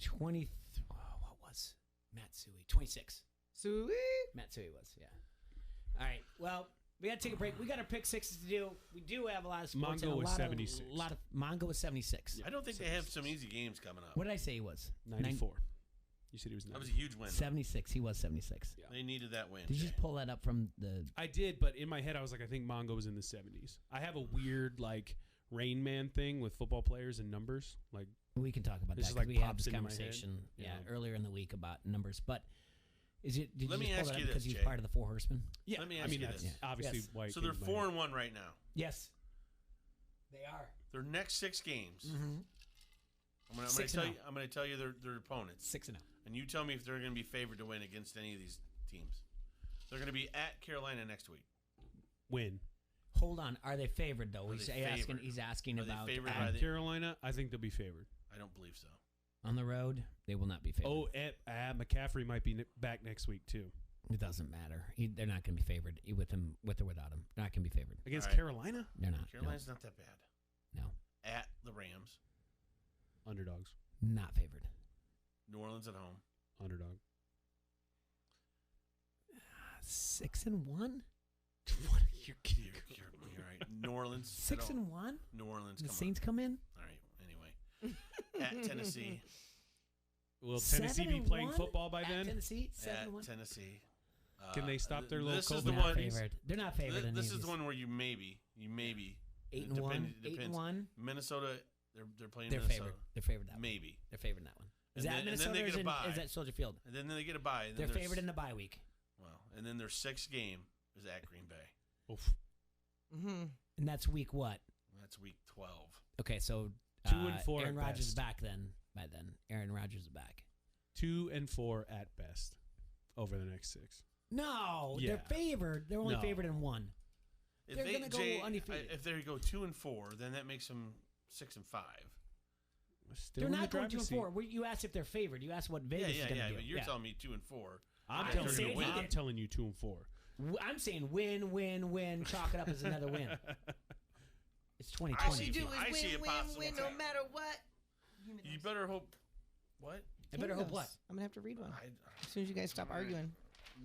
Speaker 4: 20, what was Matsui? 26.
Speaker 3: Sui?
Speaker 4: Matsui was, yeah. All right. Well, we got to take a break. We got our pick sixes to do. We do have a lot of sports.
Speaker 2: Mongo was 76.
Speaker 4: Mongo was 76.
Speaker 1: Yeah. I don't think 76. They have some easy games coming up.
Speaker 4: What did I say he was?
Speaker 2: 94. You said he was 94.
Speaker 1: That was a huge win.
Speaker 4: 76. He was 76.
Speaker 1: Yeah. They needed that win.
Speaker 4: Did you just pull that up from the...
Speaker 2: I did, but in my head I was like, I think Mongo was in the 70s. I have a weird, like, Rain Man thing with football players and numbers. Like,
Speaker 4: we can talk about that because we had this conversation earlier in the week about numbers. But is it? Did
Speaker 1: Let
Speaker 4: you
Speaker 1: me
Speaker 4: just
Speaker 1: ask
Speaker 4: pull that
Speaker 1: you
Speaker 4: up because
Speaker 1: this,
Speaker 4: he's
Speaker 1: Jay.
Speaker 4: part of the Four Horsemen?
Speaker 2: Yeah,
Speaker 1: Let me ask you
Speaker 2: that's
Speaker 1: this.
Speaker 2: obviously why.
Speaker 1: So they're 4-1 right now.
Speaker 4: Yes, they are.
Speaker 1: Their next 6 games.
Speaker 4: Mm-hmm.
Speaker 1: I'm going to tell you their opponents.
Speaker 4: 6-0.
Speaker 1: And you tell me if they're going to be favored to win against any of these teams. They're going to be at Carolina next week.
Speaker 2: Win.
Speaker 4: Hold on. Are they favored though? He's asking about
Speaker 2: Carolina. I think they'll be favored.
Speaker 1: I don't believe so.
Speaker 4: On the road, they will not be favored.
Speaker 2: Oh, McCaffrey might be back next week too.
Speaker 4: It doesn't matter. They're not going to be favored with or without him. They're not going to be favored
Speaker 2: against Carolina.
Speaker 4: They're not.
Speaker 1: Carolina's not that bad.
Speaker 4: No.
Speaker 1: At the Rams.
Speaker 2: Underdogs.
Speaker 4: Not favored.
Speaker 1: New Orleans at home.
Speaker 2: Underdog.
Speaker 4: 6-1.
Speaker 1: You're right. New Orleans
Speaker 4: 6-1.
Speaker 1: New Orleans.
Speaker 4: The Saints come in.
Speaker 1: All right. Anyway, at Tennessee.
Speaker 2: Will Tennessee be playing football by then?
Speaker 4: Tennessee. 7-1.
Speaker 1: At Tennessee.
Speaker 2: Can they stop their little
Speaker 1: This is
Speaker 2: COVID
Speaker 1: the one.
Speaker 4: Favored. They're not favored.
Speaker 1: This is the one where you maybe
Speaker 4: 8-1.
Speaker 1: Depends.
Speaker 4: 8-1.
Speaker 1: Minnesota. They're playing
Speaker 4: They're
Speaker 1: Minnesota.
Speaker 4: favored. They're favored that one.
Speaker 1: Maybe.
Speaker 4: They're favored that one. Is
Speaker 1: And
Speaker 4: that
Speaker 1: then-
Speaker 4: Minnesota
Speaker 1: and then they get a
Speaker 4: or
Speaker 1: bye.
Speaker 4: is that Soldier Field?
Speaker 1: And then they get a bye. And then
Speaker 4: They're
Speaker 1: their
Speaker 4: favored in the bye week.
Speaker 1: Well, and then their 6th game is at Green Bay.
Speaker 2: Oof.
Speaker 4: And that's week what?
Speaker 1: That's week 12.
Speaker 4: Okay, so
Speaker 2: 2-4
Speaker 4: Aaron
Speaker 2: at
Speaker 4: Rodgers is
Speaker 2: best.
Speaker 4: back then. By then, Aaron Rodgers is back.
Speaker 2: 2-4 at best over the next 6.
Speaker 4: No,
Speaker 2: Yeah.
Speaker 4: they're favored. They're only
Speaker 2: No.
Speaker 4: favored in 1. They're going to go undefeated.
Speaker 1: If they go 2-4, then that makes them 6-5.
Speaker 2: Still
Speaker 4: They're
Speaker 2: in the
Speaker 4: not going
Speaker 2: driver's
Speaker 4: 2-4. You asked if they're favored. You asked what Vegas is going to do.
Speaker 1: But you're telling me 2-4.
Speaker 2: I'm
Speaker 1: They're gonna win.
Speaker 2: telling you 2-4.
Speaker 4: I'm saying win, win, win. Chalk it up as another win. It's 2020.
Speaker 1: I
Speaker 3: All we do
Speaker 1: I
Speaker 3: is
Speaker 1: see a
Speaker 3: win,
Speaker 1: possible
Speaker 3: win, no
Speaker 1: tie.
Speaker 3: matter what.
Speaker 1: You better hope. What?
Speaker 4: I better hope what?
Speaker 3: I'm gonna have to read one as soon as you guys stop arguing.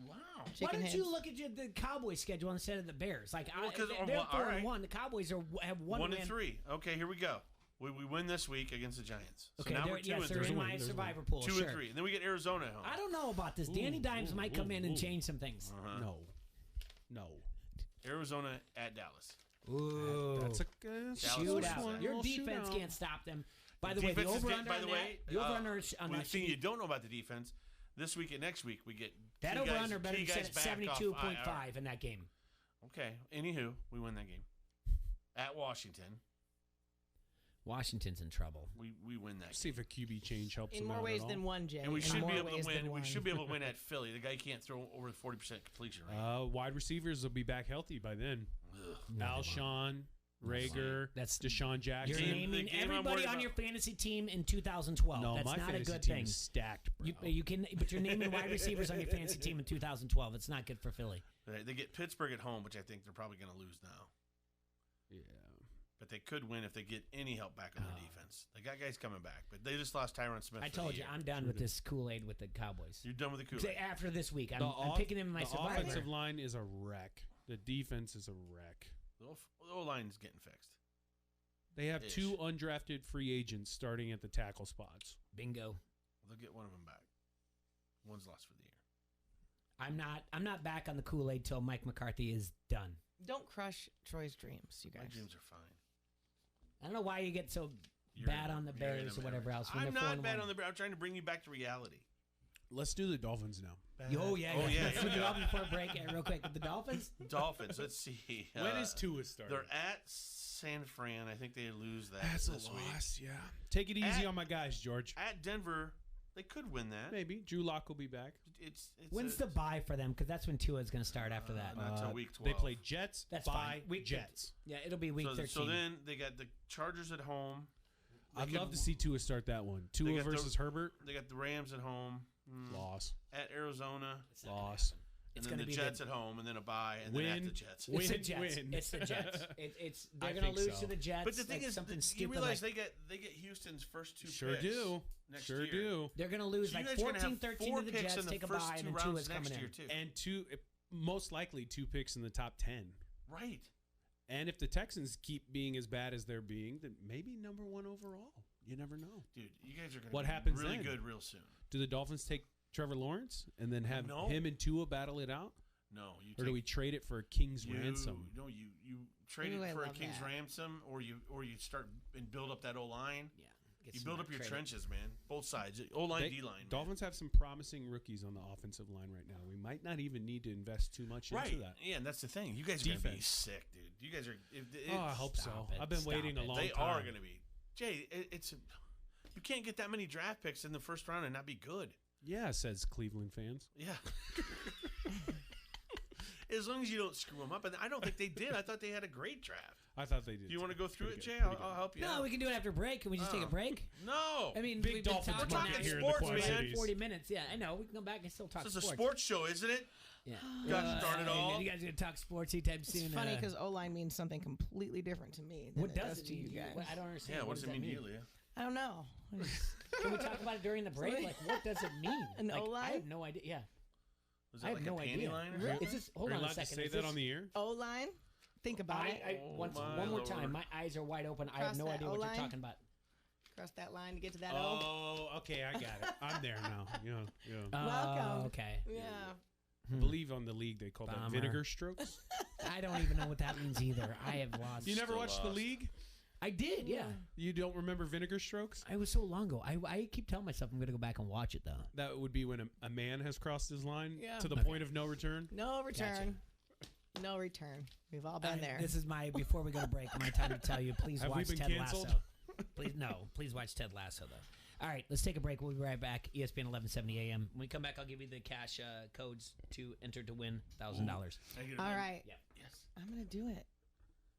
Speaker 1: Wow.
Speaker 4: Why
Speaker 3: Shaking
Speaker 4: don't you
Speaker 3: heads.
Speaker 4: look at the Cowboys schedule instead of the Bears? Like,
Speaker 1: Well, 'cause-
Speaker 4: they're
Speaker 1: well, all
Speaker 4: 4-1.
Speaker 1: right.
Speaker 4: The Cowboys have one
Speaker 1: 1
Speaker 4: win.
Speaker 1: and 3. Okay, here we go. We win this week against the Giants. So
Speaker 4: Okay,
Speaker 1: now
Speaker 4: they're,
Speaker 1: we're 2
Speaker 4: yes,
Speaker 1: and
Speaker 4: they're
Speaker 1: 3.
Speaker 4: in my survivor pool.
Speaker 1: 2
Speaker 4: sure.
Speaker 1: and 3, and then we get Arizona at home.
Speaker 4: I don't know about this. Danny Dimes might come in and change some things.
Speaker 2: No.
Speaker 1: Arizona at Dallas.
Speaker 4: Ooh.
Speaker 2: That's a
Speaker 4: shootout. Your
Speaker 2: Little
Speaker 4: defense
Speaker 2: shootout.
Speaker 4: can't stop them. By the way, the
Speaker 1: Defense is
Speaker 4: over-under
Speaker 1: by
Speaker 4: on
Speaker 1: the
Speaker 4: that,
Speaker 1: way,
Speaker 4: the over-under on
Speaker 1: one
Speaker 4: that
Speaker 1: thing you
Speaker 4: sheet,
Speaker 1: don't know about the defense, this week and next week we get
Speaker 4: that
Speaker 1: key
Speaker 4: over-under
Speaker 1: guys,
Speaker 4: better
Speaker 1: key
Speaker 4: be
Speaker 1: guys
Speaker 4: set at
Speaker 1: back off
Speaker 4: 72.5 in that game.
Speaker 1: Okay. Anywho, we win that game. At Washington.
Speaker 4: Washington's in trouble.
Speaker 1: We win that
Speaker 2: See
Speaker 1: game.
Speaker 2: if a QB change helps
Speaker 3: In
Speaker 2: them
Speaker 3: more
Speaker 2: out
Speaker 3: ways
Speaker 2: at all.
Speaker 3: than one, Jay.
Speaker 1: And we
Speaker 3: In
Speaker 1: should
Speaker 3: more
Speaker 1: be able to
Speaker 3: ways
Speaker 1: win.
Speaker 3: than
Speaker 1: We
Speaker 3: one.
Speaker 1: should be able to win at Philly. The guy can't throw over 40% completion rate.
Speaker 2: Wide receivers will be back healthy by then. Alshon, Rager,
Speaker 4: That's
Speaker 2: Deshaun Jackson.
Speaker 4: You're naming
Speaker 1: game I'm
Speaker 4: everybody
Speaker 1: worried
Speaker 4: on
Speaker 1: about-
Speaker 4: your fantasy team in 2012.
Speaker 2: No,
Speaker 4: That's
Speaker 2: my
Speaker 4: not a
Speaker 2: fantasy
Speaker 4: good
Speaker 2: team
Speaker 4: thing.
Speaker 2: is stacked, bro.
Speaker 4: You can, but you're naming wide receivers on your fantasy team in 2012. It's not good for Philly.
Speaker 1: They get Pittsburgh at home, which I think they're probably going to lose now.
Speaker 2: Yeah.
Speaker 1: But they could win if they get any help back on the defense. They got guys coming back, but they just lost Tyron Smith.
Speaker 4: I
Speaker 1: for
Speaker 4: told
Speaker 1: the
Speaker 4: you,
Speaker 1: year.
Speaker 4: I'm done with this Kool-Aid with the Cowboys.
Speaker 1: You're done with the Kool-Aid.
Speaker 4: After this week, I'm
Speaker 2: The
Speaker 4: picking him in my
Speaker 2: the
Speaker 4: survivor.
Speaker 2: offensive line is a wreck. The defense is a wreck.
Speaker 1: The O-line's getting fixed.
Speaker 2: They have
Speaker 1: Ish.
Speaker 2: 2 undrafted free agents starting at the tackle spots.
Speaker 4: Bingo.
Speaker 1: They'll get one of them back. One's lost for the year.
Speaker 4: I'm not back on the Kool-Aid till Mike McCarthy is done.
Speaker 3: Don't crush Troy's dreams, you guys.
Speaker 1: My dreams are fine.
Speaker 4: I don't know why you get so
Speaker 1: You're
Speaker 4: bad
Speaker 1: in-
Speaker 4: on the
Speaker 1: you're in
Speaker 4: Bears
Speaker 1: them
Speaker 4: or whatever
Speaker 1: every-
Speaker 4: else. When
Speaker 1: I'm
Speaker 4: they're
Speaker 1: not bad
Speaker 4: 4-1.
Speaker 1: on the Bears. I'm trying to bring you back to reality.
Speaker 2: Let's do the Dolphins now.
Speaker 4: Oh yeah. Let's do the Dolphins before break. Real quick, the Dolphins.
Speaker 1: Dolphins. Let's see.
Speaker 2: When is Tua starting?
Speaker 1: They're at San Fran. I think they lose that.
Speaker 2: That's a
Speaker 1: this week.
Speaker 2: loss, yeah. Take it easy on my guys, George.
Speaker 1: At Denver, they could win that.
Speaker 2: Maybe. Drew Lock will be back.
Speaker 1: It's
Speaker 4: When's the bye for them? Because that's when Tua is going to start after that.
Speaker 1: Not until week 12.
Speaker 2: They play Jets,
Speaker 4: That's
Speaker 2: bye,
Speaker 4: fine. Week
Speaker 2: Jets.
Speaker 4: Yeah, it'll be week 13.
Speaker 1: So then they got the Chargers at home. They
Speaker 2: I'd
Speaker 1: could-
Speaker 2: love to see Tua start that one.
Speaker 1: they
Speaker 2: Tua
Speaker 1: got
Speaker 2: versus
Speaker 1: the,
Speaker 2: Herbert.
Speaker 1: They got the Rams at home.
Speaker 2: Loss.
Speaker 1: At Arizona.
Speaker 2: Loss.
Speaker 1: And
Speaker 4: It's
Speaker 1: then
Speaker 4: gonna
Speaker 1: the
Speaker 4: be
Speaker 1: Jets
Speaker 4: the-
Speaker 1: at home, and then a bye, and then at the Jets.
Speaker 4: It's the Jets. It's the Jets. They're
Speaker 2: I
Speaker 4: going to
Speaker 2: think
Speaker 4: lose
Speaker 2: so.
Speaker 4: to the Jets.
Speaker 1: But the thing
Speaker 4: like
Speaker 1: is,
Speaker 4: something
Speaker 1: you
Speaker 4: stupid.
Speaker 1: realize
Speaker 4: like,
Speaker 1: they get Houston's first 2
Speaker 2: Sure
Speaker 1: picks
Speaker 2: do.
Speaker 1: next
Speaker 2: Sure
Speaker 1: year.
Speaker 2: do.
Speaker 4: they're going to lose
Speaker 1: So you
Speaker 4: like
Speaker 1: guys are gonna have
Speaker 4: 14-13
Speaker 1: 4
Speaker 4: to the
Speaker 1: picks
Speaker 4: Jets,
Speaker 1: in the
Speaker 4: take a
Speaker 1: first
Speaker 4: bye,
Speaker 1: 2
Speaker 4: and then
Speaker 1: rounds
Speaker 4: Tua's
Speaker 1: next
Speaker 4: coming
Speaker 1: year
Speaker 4: in.
Speaker 1: too.
Speaker 2: And most likely 2 picks in the top 10.
Speaker 1: Right.
Speaker 2: And if the Texans keep being as bad as they're being, then maybe number 1 overall. You never know.
Speaker 1: Dude, you guys are going to
Speaker 2: What
Speaker 1: be
Speaker 2: happens
Speaker 1: really
Speaker 2: then?
Speaker 1: good real soon.
Speaker 2: Do the Dolphins take Trevor Lawrence and then have
Speaker 1: No.
Speaker 2: him and Tua battle it out?
Speaker 1: No, you
Speaker 2: Or do
Speaker 1: take-
Speaker 2: we trade it for a king's ransom?
Speaker 1: No, you trade
Speaker 3: Ooh, I
Speaker 1: it for a
Speaker 3: love
Speaker 1: king's
Speaker 3: that.
Speaker 1: ransom, or you start and build up that O line.
Speaker 4: Yeah.
Speaker 1: You build up your trenches, man. Both sides, O line, D line.
Speaker 2: Dolphins have some promising rookies on the offensive line right now. We might not even need to invest too much
Speaker 1: Right.
Speaker 2: into that.
Speaker 1: Yeah, and that's the thing. You guys are going to be
Speaker 2: Defense.
Speaker 1: sick, dude. You guys are.
Speaker 2: I hope so.
Speaker 4: Stop it.
Speaker 2: I've been
Speaker 4: Stop
Speaker 2: waiting a
Speaker 4: it.
Speaker 2: long
Speaker 1: They
Speaker 2: time.
Speaker 1: are going to be. Jay, you can't get that many draft picks in the first round and not be good.
Speaker 2: Yeah, says Cleveland fans.
Speaker 1: Yeah. As long as you don't screw them up, and I don't think they did. I thought they had a great draft.
Speaker 2: I thought they did.
Speaker 1: Do you want to go through it,
Speaker 2: Pretty
Speaker 1: Jay?
Speaker 2: good.
Speaker 1: I'll help you.
Speaker 4: No,
Speaker 1: out.
Speaker 4: we can do it after break. Can we just take a break?
Speaker 1: No.
Speaker 4: I mean,
Speaker 2: Big
Speaker 4: we've been
Speaker 2: Dolphins
Speaker 4: talking
Speaker 1: market
Speaker 4: now
Speaker 1: here in
Speaker 2: the
Speaker 4: for
Speaker 2: Quad
Speaker 1: man.
Speaker 2: Cities.
Speaker 4: 40 minutes. Yeah, I know. We can come back and still talk
Speaker 1: This is a
Speaker 4: sports.
Speaker 1: sports show, isn't it?
Speaker 4: Yeah.
Speaker 1: Got started all.
Speaker 4: You guys going to talk sports anytime soon?
Speaker 3: It's funny because O-line means something completely different to me than
Speaker 4: what
Speaker 3: it
Speaker 4: does
Speaker 3: does
Speaker 4: it
Speaker 3: to you
Speaker 4: mean?
Speaker 3: guys.
Speaker 4: I don't understand.
Speaker 1: Yeah, what does it mean to you, Leah?
Speaker 3: I don't know.
Speaker 4: Can we talk about it during the break? Like, what does it mean?
Speaker 3: An
Speaker 4: Like,
Speaker 3: O-line?
Speaker 4: I have no idea. Yeah.
Speaker 1: Was that
Speaker 4: I have
Speaker 1: like
Speaker 4: no
Speaker 1: a panty
Speaker 4: idea.
Speaker 1: line?
Speaker 3: Really?
Speaker 4: Is this?
Speaker 2: Are
Speaker 4: Hold
Speaker 2: you
Speaker 4: on a
Speaker 2: allowed to
Speaker 4: second.
Speaker 2: say
Speaker 4: Is
Speaker 2: that
Speaker 4: this-
Speaker 2: on the air?
Speaker 3: O-line? Think about it.
Speaker 4: One
Speaker 1: my
Speaker 4: more
Speaker 1: Lord.
Speaker 4: time. My eyes are wide open. I
Speaker 3: Cross
Speaker 4: have no
Speaker 3: that
Speaker 4: idea what you're
Speaker 3: O-line.
Speaker 4: talking about.
Speaker 3: Cross that line to get to that O.
Speaker 2: Oh, okay, I got it. I'm there now. Yeah.
Speaker 3: Welcome.
Speaker 4: Okay.
Speaker 3: Yeah.
Speaker 2: I believe on the league they call that
Speaker 4: Bummer.
Speaker 2: vinegar strokes.
Speaker 4: I don't even know what that means either. I have lost.
Speaker 2: You never
Speaker 1: Still
Speaker 2: watched the
Speaker 1: lost.
Speaker 2: league?
Speaker 4: I did, yeah.
Speaker 2: You don't remember vinegar strokes?
Speaker 4: I was so long ago. I keep telling myself I'm going to go back and watch it, though.
Speaker 2: That would be when a man has crossed his line
Speaker 3: Yeah.
Speaker 2: to the
Speaker 4: Okay.
Speaker 2: point of no return.
Speaker 3: No return. No return. We've all been there.
Speaker 4: This is before we go to break, my time to tell you, please
Speaker 2: Have we
Speaker 4: watch
Speaker 2: been
Speaker 4: Ted
Speaker 2: canceled?
Speaker 4: Lasso. Please watch Ted Lasso, though. All right, let's take a break. We'll be right back. ESPN 1170 AM. When we come back, I'll give you the cash codes to enter to win $1,000.
Speaker 3: All right.
Speaker 4: Yeah. Yes.
Speaker 3: I'm going to do it.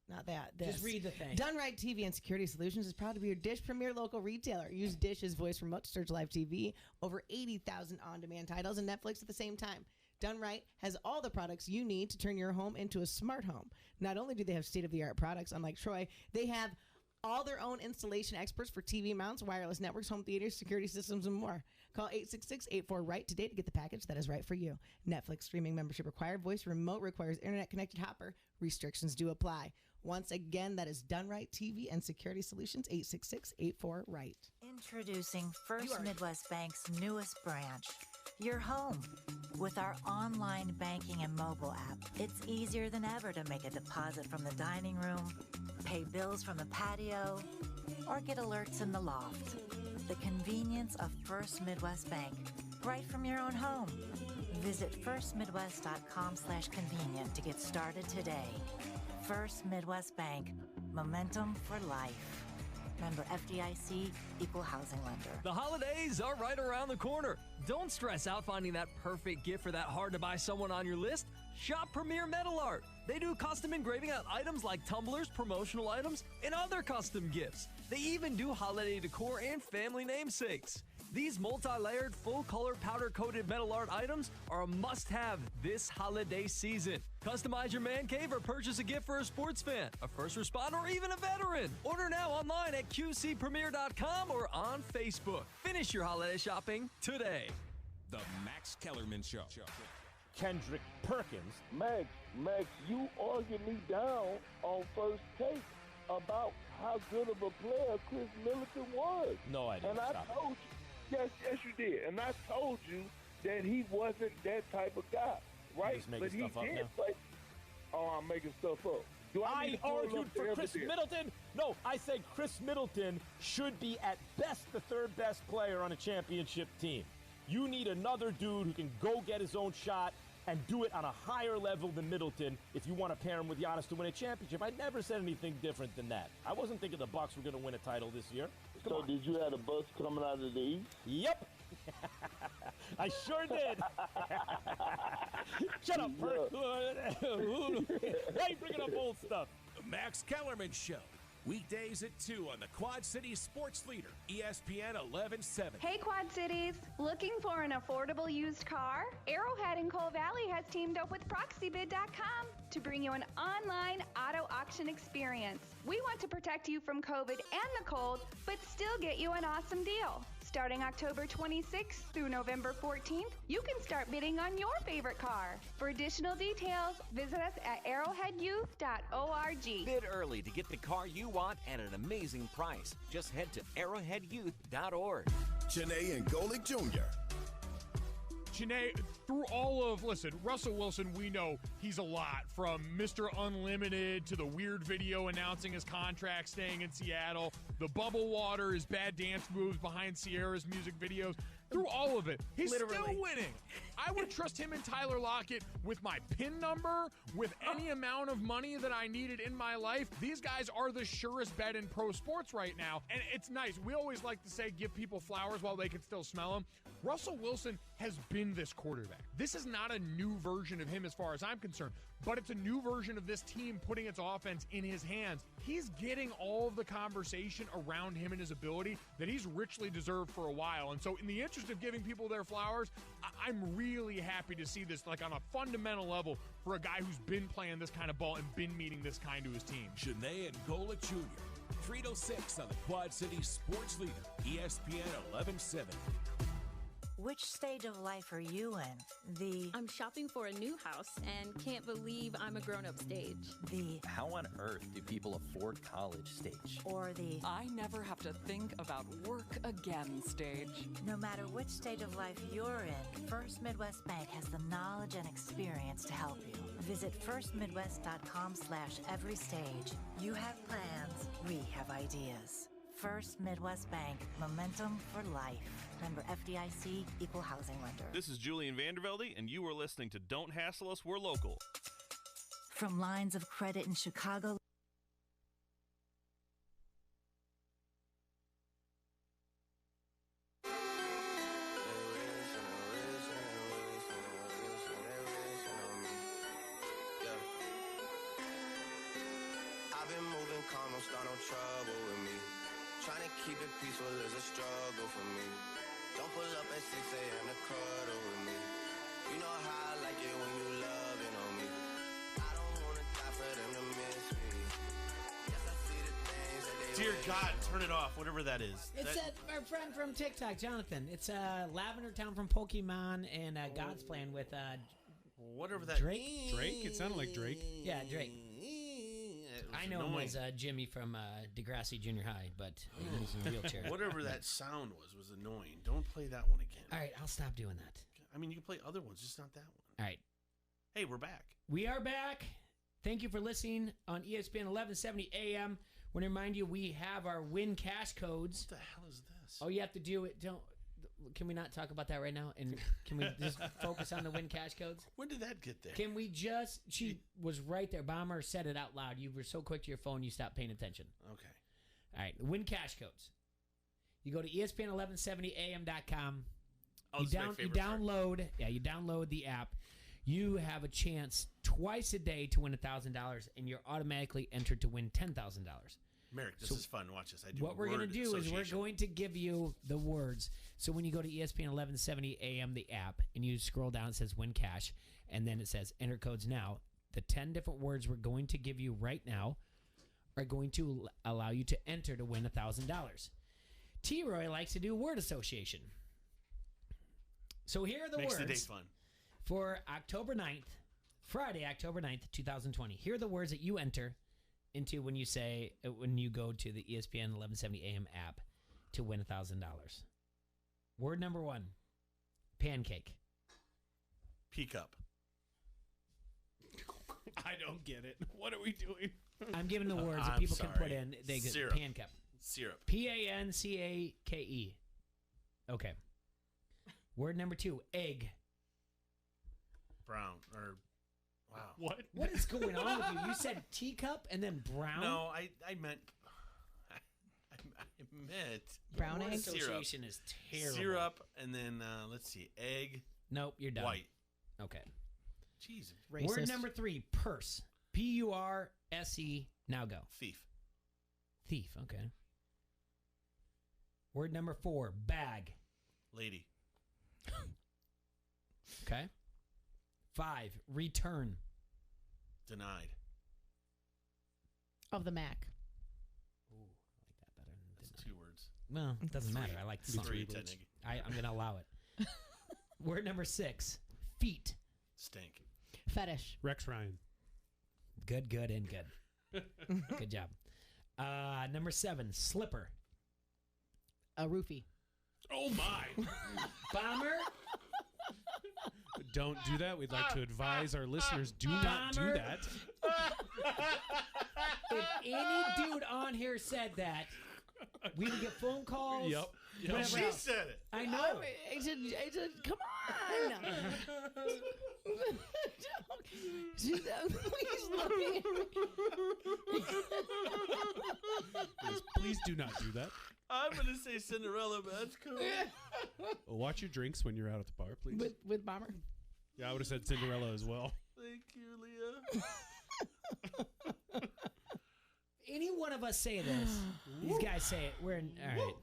Speaker 3: Not that. This.
Speaker 4: Just read the thing.
Speaker 3: Done Right TV and Security Solutions is proud to be your Dish Premier local retailer. Use Dish's voice remote to search live TV, over 80,000 on-demand titles, and Netflix at the same time. Done Right has all the products you need to turn your home into a smart home. Not only do they have state-of-the-art products, unlike Troy, they have all their own installation experts for TV mounts, wireless networks, home theaters, security systems, and more. Call 866-84-RIGHT today to get the package that is right for you. Netflix streaming membership required. Voice remote requires internet-connected hopper. Restrictions do apply. Once again, that is Done Right TV and Security Solutions, 866-84-RIGHT.
Speaker 7: Introducing First Midwest Bank's newest branch, your home. With our online banking and mobile app, it's easier than ever to make a deposit from the dining room, pay bills from the patio, or get alerts in the loft. The convenience of First Midwest Bank, right from your own home. Visit firstmidwest.com/convenient to get started today. First Midwest Bank, momentum for life. Member FDIC, equal housing lender.
Speaker 13: The holidays are right around the corner. Don't stress out finding that perfect gift for that hard-to-buy someone on your list. Shop Premier Metal Art. They do custom engraving on items like tumblers, promotional items, and other custom gifts. They even do holiday decor and family namesakes. These multi-layered, full-color, powder-coated metal art items are a must-have this holiday season. Customize your man cave or purchase a gift for a sports fan, a first responder, or even a veteran. Order now online at qcpremier.com or on Facebook. Finish your holiday shopping today.
Speaker 10: The Max Kellerman Show.
Speaker 14: Kendrick Perkins.
Speaker 15: Max, you argued me down on First Take about how good of a player Chris Middleton was.
Speaker 14: No, I didn't.
Speaker 15: And I told you, yes, you did. And I told you that he wasn't that type of guy, right?
Speaker 14: just making
Speaker 15: But he
Speaker 14: stuff up
Speaker 15: did
Speaker 14: now?
Speaker 15: play. Oh, I'm making stuff up. Do I, need
Speaker 14: I
Speaker 15: to pull
Speaker 14: argued
Speaker 15: up the
Speaker 14: for Chris
Speaker 15: evidence?
Speaker 14: Middleton. No, I said Chris Middleton should be at best the third best player on a championship team. You need another dude who can go get his own shot and do it on a higher level than Middleton if you want to pair him with Giannis to win a championship. I never said anything different than that. I wasn't thinking the Bucks were going to win a title this year. Come
Speaker 15: So
Speaker 14: on.
Speaker 15: did you have the Bucks coming out of the East?
Speaker 14: Yep. I sure did. Shut up, Perk. Why are you bringing up old stuff?
Speaker 10: The Max Kellerman Show. Weekdays at 2 on the Quad City Sports Leader, ESPN 1170.
Speaker 19: Hey Quad Cities, looking for an affordable used car? Arrowhead in Coal Valley has teamed up with ProxyBid.com to bring you an online auto auction experience. We want to protect you from COVID and the cold, but still get you an awesome deal. Starting October 26th through November 14th, you can start bidding on your favorite car. For additional details, visit us at arrowheadyouth.org.
Speaker 20: Bid early to get the car you want at an amazing price. Just head to arrowheadyouth.org.
Speaker 8: Janae and Golick Jr.
Speaker 9: Janae, through all of, Russell Wilson, we know he's a lot, from Mr. Unlimited to the weird video announcing his contract staying in Seattle, the bubble water, his bad dance moves behind Sierra's music videos. Through all of it, he's still winning. I would trust him and Tyler Lockett with my PIN number, with any amount of money that I needed in my life. These guys are the surest bet in pro sports right now, and it's nice. We always like to say give people flowers while they can still smell them. Russell Wilson has been this quarterback. This is not a new version of him as far as I'm concerned, but it's a new version of this team putting its offense in his hands. He's getting all of the conversation around him and his ability that he's richly deserved for a while. And so in the interest of giving people their flowers, I'm really happy to see this on a fundamental level for a guy who's been playing this kind of ball and been meeting this kind to his team.
Speaker 10: Janae and Golick Jr. 306 on the Quad City Sports Leader, ESPN 1170.
Speaker 7: Which stage of life are you in?
Speaker 16: I'm shopping for a new house and can't believe I'm a grown-up stage.
Speaker 17: How on earth do people afford college stage?
Speaker 7: Or
Speaker 18: I never have to think about work again stage.
Speaker 7: no matter which stage of life you're in, First Midwest Bank has the knowledge and experience to help you. Visit firstmidwest.com/everystage. You have plans, we have ideas. First Midwest Bank, momentum for life. Member FDIC, equal housing lender.
Speaker 21: This is Julian Vandervelde, and you are listening to Don't Hassle Us, We're Local.
Speaker 7: From lines of credit in Chicago.
Speaker 22: I've been moving calm, don't start no trouble with me. Trying to keep it peaceful is a struggle for me. Don't pull up at 6 a.m. to cuddle with me. You know how I like it when you loving on me. I don't wanna die for them to miss me. Yes, I see the things that they
Speaker 1: Dear
Speaker 22: wish
Speaker 1: God,
Speaker 22: on.
Speaker 1: turn it off, whatever that is.
Speaker 4: It's our friend from TikTok, Jonathan. It's Lavender Town from Pokemon and God's Plan with
Speaker 1: whatever that
Speaker 4: Drake.
Speaker 2: Drake? It sounded like Drake.
Speaker 4: Yeah, Drake. I know him as Jimmy from Degrassi Junior High, but he's in a wheelchair.
Speaker 1: Whatever that sound was annoying. Don't play that one again.
Speaker 4: All right, I'll stop doing that.
Speaker 1: I mean, you can play other ones, just not that one.
Speaker 4: All right.
Speaker 1: Hey, we're back.
Speaker 4: We are back. Thank you for listening on ESPN 1170 AM. I want to remind you, we have our win cash codes.
Speaker 1: What the hell is this?
Speaker 4: Oh, you have to do it. Can we not talk about that right now? And can we just focus on the win cash codes?
Speaker 1: When did that get there?
Speaker 4: Can we just... She was right there. Bomber said it out loud. You were so quick to your phone, you stopped paying attention.
Speaker 1: Okay.
Speaker 4: All right. Win cash codes. You go to ESPN1170am.com.
Speaker 1: Oh,
Speaker 4: You
Speaker 1: this is my favorite
Speaker 4: download... Yeah, you download the app. You have a chance twice a day to win $1,000, and you're automatically entered to win $10,000.
Speaker 1: Merrick, this is fun. Watch this. I do
Speaker 4: What we're going to
Speaker 1: word
Speaker 4: do is we're
Speaker 1: association.
Speaker 4: going to give you the words. So when you go to ESPN 1170 AM, the app, and you scroll down, it says win cash, and then it says enter codes now. The 10 different words we're going to give you right now are going to allow you to enter to win $1,000. T-Roy likes to do word association. So here are the
Speaker 1: Makes
Speaker 4: words
Speaker 1: the day fun.
Speaker 4: for October 9th, Friday, October 9th, 2020. Here are the words that you enter into when you go to the ESPN 1170 AM app to win $1,000. Word number 1, pancake.
Speaker 1: Peacup.
Speaker 2: I don't get it. What are we doing?
Speaker 4: I'm giving the words that
Speaker 1: I'm
Speaker 4: people can put
Speaker 1: sorry.
Speaker 4: in. They get
Speaker 1: Syrup.
Speaker 4: pancake.
Speaker 1: Syrup.
Speaker 4: Pancake. Okay. Word number 2, egg.
Speaker 1: Brown. Or, wow.
Speaker 4: What is going on with you? You said teacup and then brown?
Speaker 1: No, I meant... I meant...
Speaker 4: Brown egg?
Speaker 1: Syrup.
Speaker 4: Association is terrible.
Speaker 1: Syrup, and then, let's see, egg.
Speaker 4: Nope, you're done.
Speaker 1: White.
Speaker 4: Okay.
Speaker 1: Jeez.
Speaker 4: Word number 3, purse. P-U-R-S-E. Now go.
Speaker 1: Thief.
Speaker 4: Thief, okay. Word number 4, bag.
Speaker 1: Lady.
Speaker 4: Okay. 5, return.
Speaker 1: Denied.
Speaker 3: Of the Mac.
Speaker 4: Ooh, I like that better than
Speaker 1: That's 2 words.
Speaker 4: Well, it doesn't matter. I like the song.
Speaker 1: 3, technically.
Speaker 4: I'm going to allow it. Word number 6, feet.
Speaker 1: Stink.
Speaker 3: Fetish.
Speaker 2: Rex Ryan.
Speaker 4: Good, and good. Good job. Number 7, slipper.
Speaker 3: A roofie.
Speaker 2: Oh, my.
Speaker 4: Bomber.
Speaker 2: Don't do that. We'd like to advise our listeners, do not do
Speaker 4: Bomber.
Speaker 2: that.
Speaker 4: If any dude on here said that, we would get phone calls.
Speaker 2: Yep.
Speaker 4: whatever
Speaker 1: She
Speaker 4: else.
Speaker 1: said it.
Speaker 4: I know.
Speaker 3: I said, come on. Please look
Speaker 2: Please do not do that.
Speaker 1: I'm going to say Cinderella, but that's cool.
Speaker 2: Watch your drinks when you're out at the bar, please.
Speaker 3: with Bomber.
Speaker 2: Yeah, I would have said Cinderella as well.
Speaker 1: Thank you, Leah.
Speaker 4: Any one of us say this. These guys say it. We're in. All right. All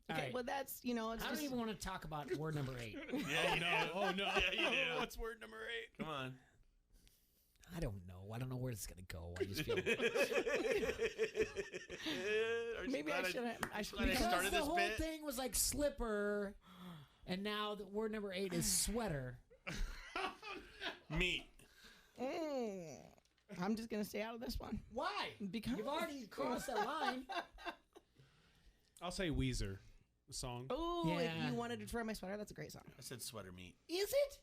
Speaker 3: Okay,
Speaker 4: right.
Speaker 3: well that's it's
Speaker 4: I don't
Speaker 3: just,
Speaker 4: even want to talk about word number 8.
Speaker 1: Yeah, you do.
Speaker 2: Oh, no.
Speaker 1: Yeah, you do.
Speaker 2: What's word number 8?
Speaker 1: Come on.
Speaker 4: I don't know. I don't know where it's gonna go. I just feel.
Speaker 3: maybe I should.
Speaker 1: I
Speaker 4: Because
Speaker 1: started
Speaker 4: the
Speaker 1: this
Speaker 4: whole
Speaker 1: bit.
Speaker 4: thing was like slipper, And now the word number 8 is sweater.
Speaker 1: Meat.
Speaker 3: I'm just gonna stay out of this one.
Speaker 4: Why?
Speaker 3: Because
Speaker 4: you've already crossed that line.
Speaker 2: I'll say Weezer, the song.
Speaker 3: Oh, if you wanted to try my sweater, that's a great song.
Speaker 1: I said sweater meat.
Speaker 4: Is it?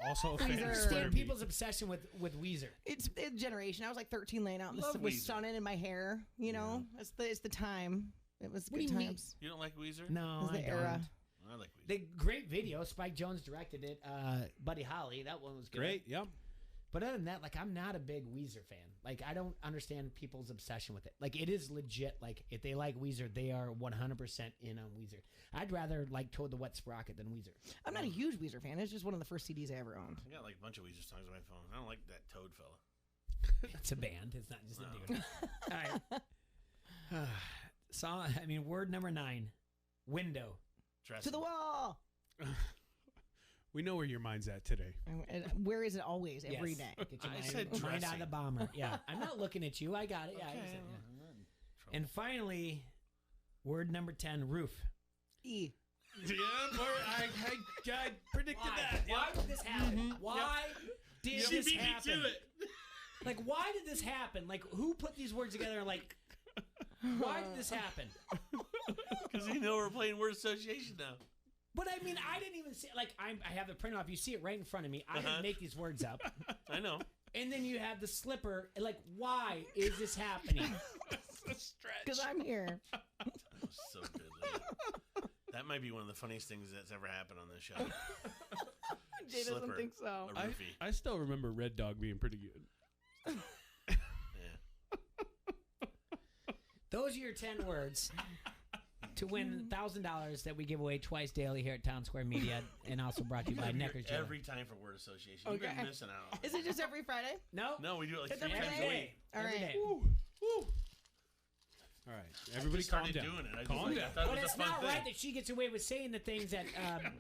Speaker 2: Also,
Speaker 4: I understand people's obsession with Weezer.
Speaker 3: It's a generation. I was like 13, laying out in the
Speaker 1: Love
Speaker 3: sun with
Speaker 1: Weezer.
Speaker 3: sun in my hair. You know, it's the time. It was
Speaker 4: What
Speaker 3: good
Speaker 4: do you mean?
Speaker 3: times.
Speaker 1: You don't like Weezer?
Speaker 4: No,
Speaker 3: It was the
Speaker 4: I
Speaker 3: era.
Speaker 1: I like Weezer.
Speaker 4: The great video. Spike Jones directed it. Buddy Holly. That one was good.
Speaker 2: Great, yep.
Speaker 4: But other than that, like, I'm not a big Weezer fan. Like, I don't understand people's obsession with it. Like, it is legit. Like, if they like Weezer, they are 100% in on Weezer. I'd rather like Toad the Wet Sprocket than Weezer.
Speaker 3: I'm not a huge Weezer fan. It's just one of the first CDs I ever owned.
Speaker 1: I got like a bunch of Weezer songs on my phone. I don't like that Toad fella.
Speaker 4: It's a band. It's not just a dude. All right. So, I mean, word number 9. Window.
Speaker 3: To the wall.
Speaker 2: We know where your mind's at today.
Speaker 3: And where is it always? Every
Speaker 4: Yes.
Speaker 3: day.
Speaker 4: Get your
Speaker 1: I
Speaker 4: mind,
Speaker 1: said
Speaker 4: mind out of
Speaker 1: dressing.
Speaker 4: the bomber. Yeah. I'm not looking at you. I got it. Yeah. I
Speaker 1: Okay,
Speaker 4: understand, yeah.
Speaker 1: I'm not in trouble.
Speaker 4: And finally, word number 10, roof.
Speaker 3: E.
Speaker 2: Yeah, I predicted
Speaker 4: Why?
Speaker 2: that.
Speaker 4: Why did this happen?
Speaker 3: Mm-hmm.
Speaker 4: Why did
Speaker 1: She
Speaker 4: this
Speaker 1: beat me
Speaker 4: happen?
Speaker 1: to it.
Speaker 4: Like, why did this happen? Like, who put these words together? Like, why did this happen?
Speaker 1: Because you know we're playing word association now.
Speaker 4: But I mean, I didn't even see. Like, I have the print off. You see it right in front of me. I didn't make these words up.
Speaker 1: I know.
Speaker 4: And then you have the slipper. Like, why is this happening?
Speaker 3: Because I'm here.
Speaker 1: That was so good. Leah. That might be one of the funniest things that's ever happened on this show.
Speaker 3: Jay doesn't
Speaker 1: Slipper,
Speaker 3: think so.
Speaker 1: a roofie.
Speaker 2: I still remember Red Dog being pretty good.
Speaker 1: Yeah.
Speaker 4: Those are your 10 words to win $1,000 that we give away twice daily here at Town Square Media, and also brought to you by Neckers Jewelry.
Speaker 1: Every time for word association. You've
Speaker 3: Okay.
Speaker 1: been missing out.
Speaker 3: Is it just every Friday?
Speaker 4: No.
Speaker 1: No, we do it like
Speaker 3: It's
Speaker 1: 3
Speaker 3: every
Speaker 1: times a
Speaker 3: day.
Speaker 1: week.
Speaker 3: All
Speaker 4: Every
Speaker 3: right.
Speaker 4: day.
Speaker 2: All right, everybody
Speaker 1: just
Speaker 2: calm
Speaker 1: started
Speaker 2: down.
Speaker 1: doing it. I just
Speaker 2: Calm
Speaker 1: like-
Speaker 2: down.
Speaker 1: I thought it
Speaker 4: But
Speaker 1: was
Speaker 4: it's
Speaker 1: a fun
Speaker 4: not
Speaker 1: thing.
Speaker 4: right that she gets away with saying the things that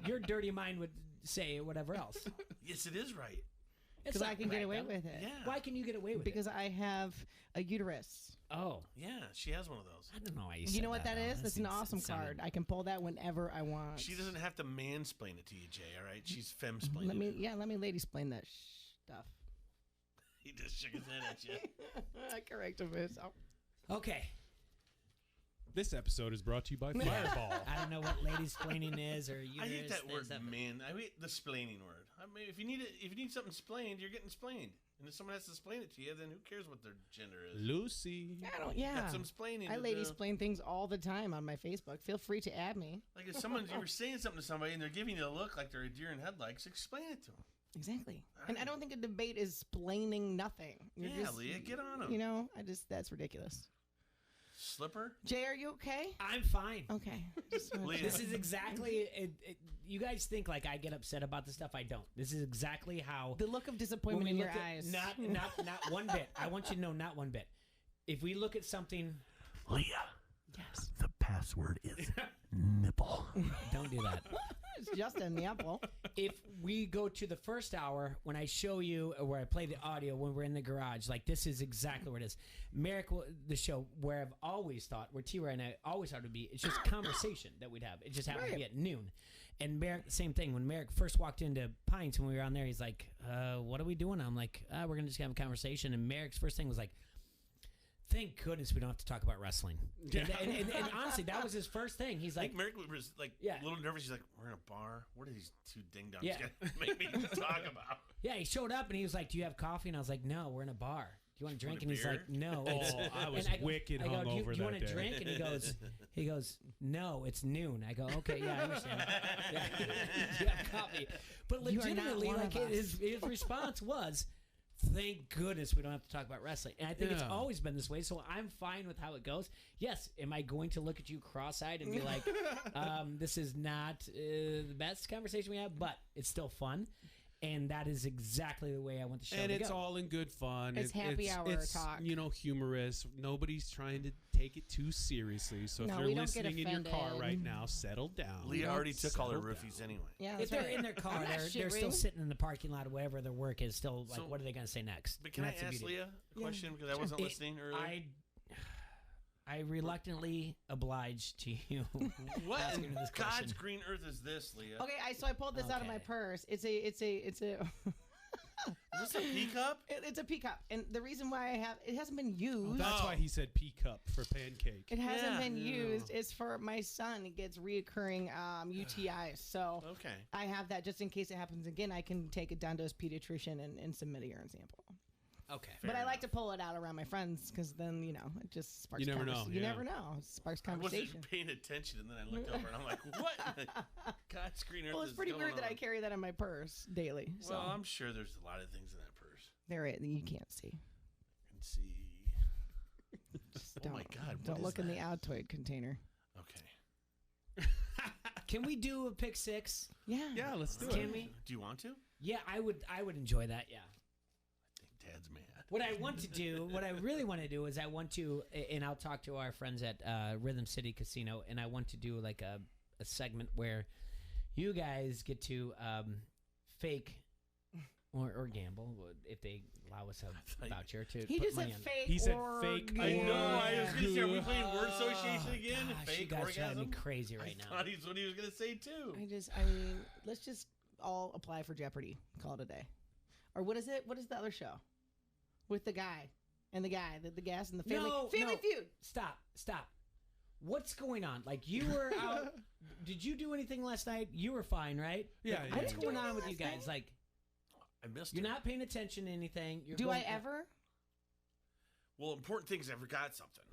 Speaker 4: your dirty mind would say or whatever else.
Speaker 1: Yes, it is right.
Speaker 4: It's
Speaker 3: Because I
Speaker 4: not
Speaker 3: can get
Speaker 4: right,
Speaker 3: away
Speaker 4: though.
Speaker 3: with it.
Speaker 1: Yeah.
Speaker 4: Why can you get away with
Speaker 3: Because I have a uterus.
Speaker 4: it? Oh,
Speaker 1: Yeah, she has one of those.
Speaker 4: I don't know why you
Speaker 3: You
Speaker 4: said
Speaker 3: know what that
Speaker 4: though.
Speaker 3: is? That's an
Speaker 4: seems-
Speaker 3: awesome
Speaker 4: it sounded-
Speaker 3: card. I can pull that whenever I want.
Speaker 1: She doesn't have to mansplain it to you, Jay, all right? She's femsplaining
Speaker 3: Let me,
Speaker 1: it.
Speaker 3: let me lady explain that stuff.
Speaker 1: He just shook his head at you.
Speaker 3: I corrected myself.
Speaker 4: Okay.
Speaker 2: This episode is brought to you by Fireball.
Speaker 4: I don't know what ladies explaining is or you.
Speaker 1: I hate that word, man. I hate the splaining word. I mean, if you need something splained, you're getting splained. And if someone has to explain it to you, then who cares what their gender is?
Speaker 2: Lucy.
Speaker 3: I don't. Yeah.
Speaker 1: Got some splaining
Speaker 3: I
Speaker 1: to
Speaker 3: lady
Speaker 1: do.
Speaker 3: explain things all the time on my Facebook. Feel free to add me.
Speaker 1: Like if you were saying something to somebody and they're giving you a look like they're a deer in headlights, explain it to them.
Speaker 3: Exactly. And I don't think a debate is explaining nothing. You're
Speaker 1: Yeah,
Speaker 3: just,
Speaker 1: Leah, get on 'em.
Speaker 3: You know, that's ridiculous.
Speaker 1: Slipper?
Speaker 3: Jay, are you okay?
Speaker 4: I'm fine.
Speaker 3: Okay.
Speaker 4: This is exactly. You guys think like I get upset about this stuff? I don't. This is exactly how
Speaker 3: the look of
Speaker 4: when
Speaker 3: disappointment
Speaker 4: we
Speaker 3: in your
Speaker 4: look at-
Speaker 3: eyes.
Speaker 4: Not one bit. I want you to know, not one bit. If we look at something,
Speaker 1: Leah.
Speaker 3: Yes.
Speaker 1: The password is nipple.
Speaker 4: don't do that.
Speaker 3: It's just a nipple.
Speaker 4: If we go to the first hour, when I show you where I play the audio when we're in the garage, like this is exactly what it is. Merrick, the show where I've always thought, where T-Ray and I always thought it would be, it's just conversation that we'd have. It just happened to be at noon. And Merrick, same thing. When Merrick first walked into Pines when we were on there, he's like, what are we doing? I'm like, we're going to just have a conversation. And Merrick's first thing was like, thank goodness we don't have to talk about wrestling. And honestly, that was his first thing. He's like,
Speaker 1: Merrick was like a little nervous. He's like, we're in a bar. What are these two ding dongs gonna make me talk about?
Speaker 4: Yeah, he showed up and he was like, do you have coffee? And I was like, no, we're in a bar. Do you want a drink? And he's like, no.
Speaker 2: I was wicked
Speaker 4: I go,
Speaker 2: hungover
Speaker 4: do you want
Speaker 2: that
Speaker 4: a
Speaker 2: day.
Speaker 4: drink? And he goes, no, it's noon. I go, okay, yeah, I understand. Yeah. Do you have coffee? But
Speaker 3: You are not
Speaker 4: legitimately,
Speaker 3: one
Speaker 4: like
Speaker 3: of us.
Speaker 4: his response was, thank goodness we don't have to talk about wrestling. And I think it's
Speaker 2: Yeah.
Speaker 4: always been this way, so I'm fine with how it goes. Yes, am I going to look at you cross-eyed and be like, this is not the best conversation we have, but it's still fun. And that is exactly the way I want the show
Speaker 2: And
Speaker 4: to
Speaker 2: it's
Speaker 4: go.
Speaker 2: all in good fun.
Speaker 3: It's happy hour
Speaker 2: it's,
Speaker 3: talk.
Speaker 2: You know, humorous. Nobody's trying to take it too seriously. So
Speaker 3: No,
Speaker 2: if
Speaker 3: we
Speaker 2: you're
Speaker 3: don't get
Speaker 2: listening in your car
Speaker 3: offended.
Speaker 2: right now, settle down.
Speaker 1: Leah already took all her
Speaker 2: Settle
Speaker 1: roofies
Speaker 2: down.
Speaker 1: anyway.
Speaker 3: Yeah,
Speaker 4: If
Speaker 3: that's
Speaker 4: they're
Speaker 3: right.
Speaker 4: in their car,
Speaker 3: I'm not
Speaker 4: they're still
Speaker 3: shit-ring.
Speaker 4: sitting in the parking lot, wherever their work is. Still like,
Speaker 1: So-
Speaker 4: what are they going to say next?
Speaker 1: But can
Speaker 4: And
Speaker 1: I
Speaker 4: that's the
Speaker 1: ask
Speaker 4: beauty.
Speaker 1: Leah a question? Because I wasn't listening earlier.
Speaker 4: I reluctantly oblige to you.
Speaker 1: What
Speaker 4: asking
Speaker 1: in
Speaker 4: this
Speaker 1: God's
Speaker 4: question.
Speaker 1: green earth is this, Leah?
Speaker 3: Okay, so I pulled this out of my
Speaker 4: Okay.
Speaker 3: purse. It's a.
Speaker 1: Is this a pea cup?
Speaker 3: It's a pea cup, and the reason why I have it hasn't been used.
Speaker 2: That's why he said pea cup for pancake.
Speaker 3: It hasn't been used. It's for my son. He gets reoccurring UTIs. So
Speaker 1: Okay.
Speaker 3: I have that just in case it happens again. I can take it down to his pediatrician and submit a urine sample.
Speaker 4: Okay.
Speaker 3: But I like to pull it out around my friends because then, it just sparks
Speaker 2: You never know,
Speaker 3: You
Speaker 2: yeah.
Speaker 3: never know. It sparks
Speaker 1: I
Speaker 3: conversation.
Speaker 1: wasn't paying attention, and then I looked over, and I'm like, what in the God's green earth
Speaker 3: Well, it's
Speaker 1: is
Speaker 3: pretty
Speaker 1: going
Speaker 3: weird that I
Speaker 1: on?
Speaker 3: carry that in my purse daily. So
Speaker 1: Well, I'm sure there's a lot of things in that purse.
Speaker 3: there you can't see.
Speaker 1: I can see. Oh my God! what
Speaker 3: Don't
Speaker 1: is
Speaker 3: look in the
Speaker 1: that?
Speaker 3: Altoid container.
Speaker 1: Okay.
Speaker 4: Can we do a pick six?
Speaker 3: Yeah.
Speaker 2: Yeah, let's do
Speaker 4: Can
Speaker 2: it.
Speaker 4: we?
Speaker 1: Do you want to?
Speaker 4: Yeah, I would enjoy that. Yeah.
Speaker 1: I think Dad's mad.
Speaker 4: What I want to do, what I really want to do is I want to, and I'll talk to our friends at Rhythm City Casino, and I want to do like a segment where you guys get to fake or gamble if they allow us a voucher to
Speaker 3: He
Speaker 4: put
Speaker 3: just said
Speaker 4: money on it.
Speaker 3: fake.
Speaker 2: He said
Speaker 3: or
Speaker 2: fake.
Speaker 1: I know. I was going to say, are we
Speaker 2: Yeah.
Speaker 1: playing word association again?
Speaker 4: Gosh,
Speaker 1: Fake
Speaker 4: you guys
Speaker 1: orgasm?
Speaker 4: drive me crazy right
Speaker 1: I
Speaker 4: now.
Speaker 1: thought he's what he was going to say too.
Speaker 3: Let's just all apply for Jeopardy. Call it a day. Or what is it? What is the other show? With the guy and the guy, the gas and the family. Family Feud.
Speaker 4: Stop. What's going on? Like you were out. Did you do anything last night? You were fine, right?
Speaker 2: Yeah,
Speaker 4: Like,
Speaker 2: yeah,
Speaker 4: what's
Speaker 2: yeah.
Speaker 4: going on with you guys? Like
Speaker 1: I missed
Speaker 4: you're
Speaker 1: her.
Speaker 4: not paying attention to anything. You're
Speaker 3: Do
Speaker 4: going,
Speaker 3: I ever?
Speaker 1: Well, important things. I forgot something,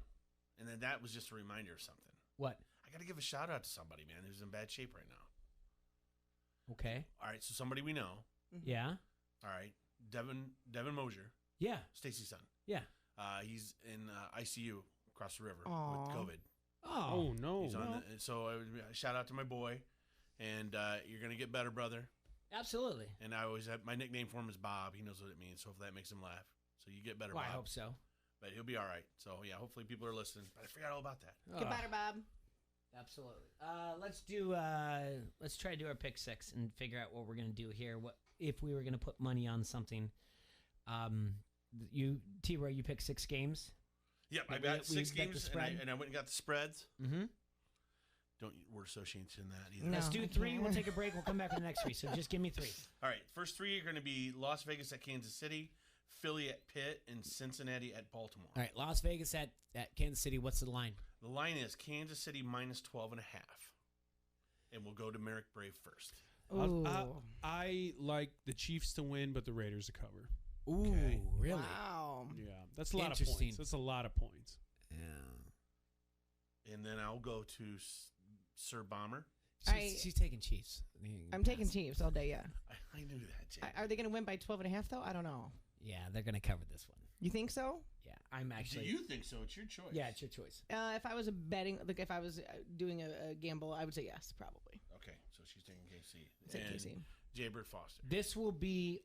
Speaker 1: and then that was just a reminder of something.
Speaker 4: What?
Speaker 1: I got to give a shout out to somebody, man, who's in bad shape right now.
Speaker 4: Okay.
Speaker 1: All right, so somebody we know.
Speaker 4: Yeah.
Speaker 1: All right, Devin Mosier,
Speaker 4: Yeah.
Speaker 1: Stacy's son.
Speaker 4: Yeah.
Speaker 1: He's in ICU across the river
Speaker 3: Aw.
Speaker 1: with COVID.
Speaker 2: Oh, no.
Speaker 1: He's on so shout out to my boy, and you're gonna get better, brother.
Speaker 4: Absolutely.
Speaker 1: And I always have my nickname for him is Bob. He knows what it means, so if that makes him laugh, so you get better.
Speaker 4: Well,
Speaker 1: Bob.
Speaker 4: I hope so.
Speaker 1: But he'll be all right. So yeah, hopefully people are listening. But I forgot all about that.
Speaker 3: Get better, Bob.
Speaker 4: Absolutely. Let's try to do our pick six and figure out what we're gonna do here. What if we were gonna put money on something? You T-Roy, you pick 6 games.
Speaker 1: Yep, I
Speaker 4: We-
Speaker 1: got
Speaker 4: we
Speaker 1: 6
Speaker 4: bet the
Speaker 1: games, and
Speaker 4: spread.
Speaker 1: I went and got the spreads.
Speaker 4: Mm-hmm.
Speaker 1: Don't word association that either.
Speaker 3: No.
Speaker 4: Let's do
Speaker 3: I
Speaker 4: 3.
Speaker 3: can't.
Speaker 4: We'll take a break. We'll come back with the next 3. So just give me 3.
Speaker 1: All right, first 3 are going to be Las Vegas at Kansas City, Philly at Pitt, and Cincinnati at Baltimore.
Speaker 4: All right, Las Vegas at Kansas City. What's the line?
Speaker 1: The line is Kansas City minus 12.5. And we'll go to Merrick Brave first.
Speaker 3: Ooh.
Speaker 2: I like the Chiefs to win, but the Raiders to cover.
Speaker 4: Ooh,
Speaker 1: Okay.
Speaker 4: really?
Speaker 3: Wow.
Speaker 2: Yeah, that's a lot of
Speaker 4: Interesting.
Speaker 2: points. That's a lot of points.
Speaker 4: Yeah.
Speaker 1: And then I'll go to Sir Bomber.
Speaker 4: She's taking Chiefs.
Speaker 3: I'm taking Chiefs all day, yeah.
Speaker 1: I knew that, Jay.
Speaker 3: Are they going to win by 12.5, though? I don't know.
Speaker 4: Yeah, they're gonna cover this one.
Speaker 3: You think so?
Speaker 4: Yeah, I'm actually.
Speaker 1: Do you think so? It's your choice.
Speaker 4: Yeah, it's your choice.
Speaker 3: If I was if I was doing a gamble, I would say yes, probably.
Speaker 1: Okay, so she's taking KC.
Speaker 3: I'd take
Speaker 1: And
Speaker 3: KC.
Speaker 1: Jaybird Foster.
Speaker 4: This will be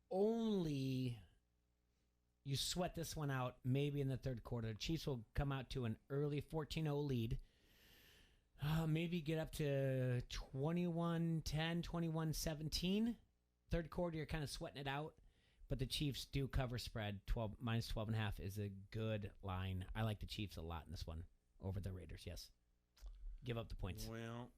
Speaker 4: only. You sweat this one out maybe in the third quarter. Chiefs will come out to an early 14-0 lead. Maybe get up to 21-10, 21-17. Third quarter, you're kind of sweating it out. But the Chiefs do cover spread. Minus 12.5 is a good line. I like the Chiefs a lot in this one over the Raiders, yes. Give up the points.
Speaker 1: Well,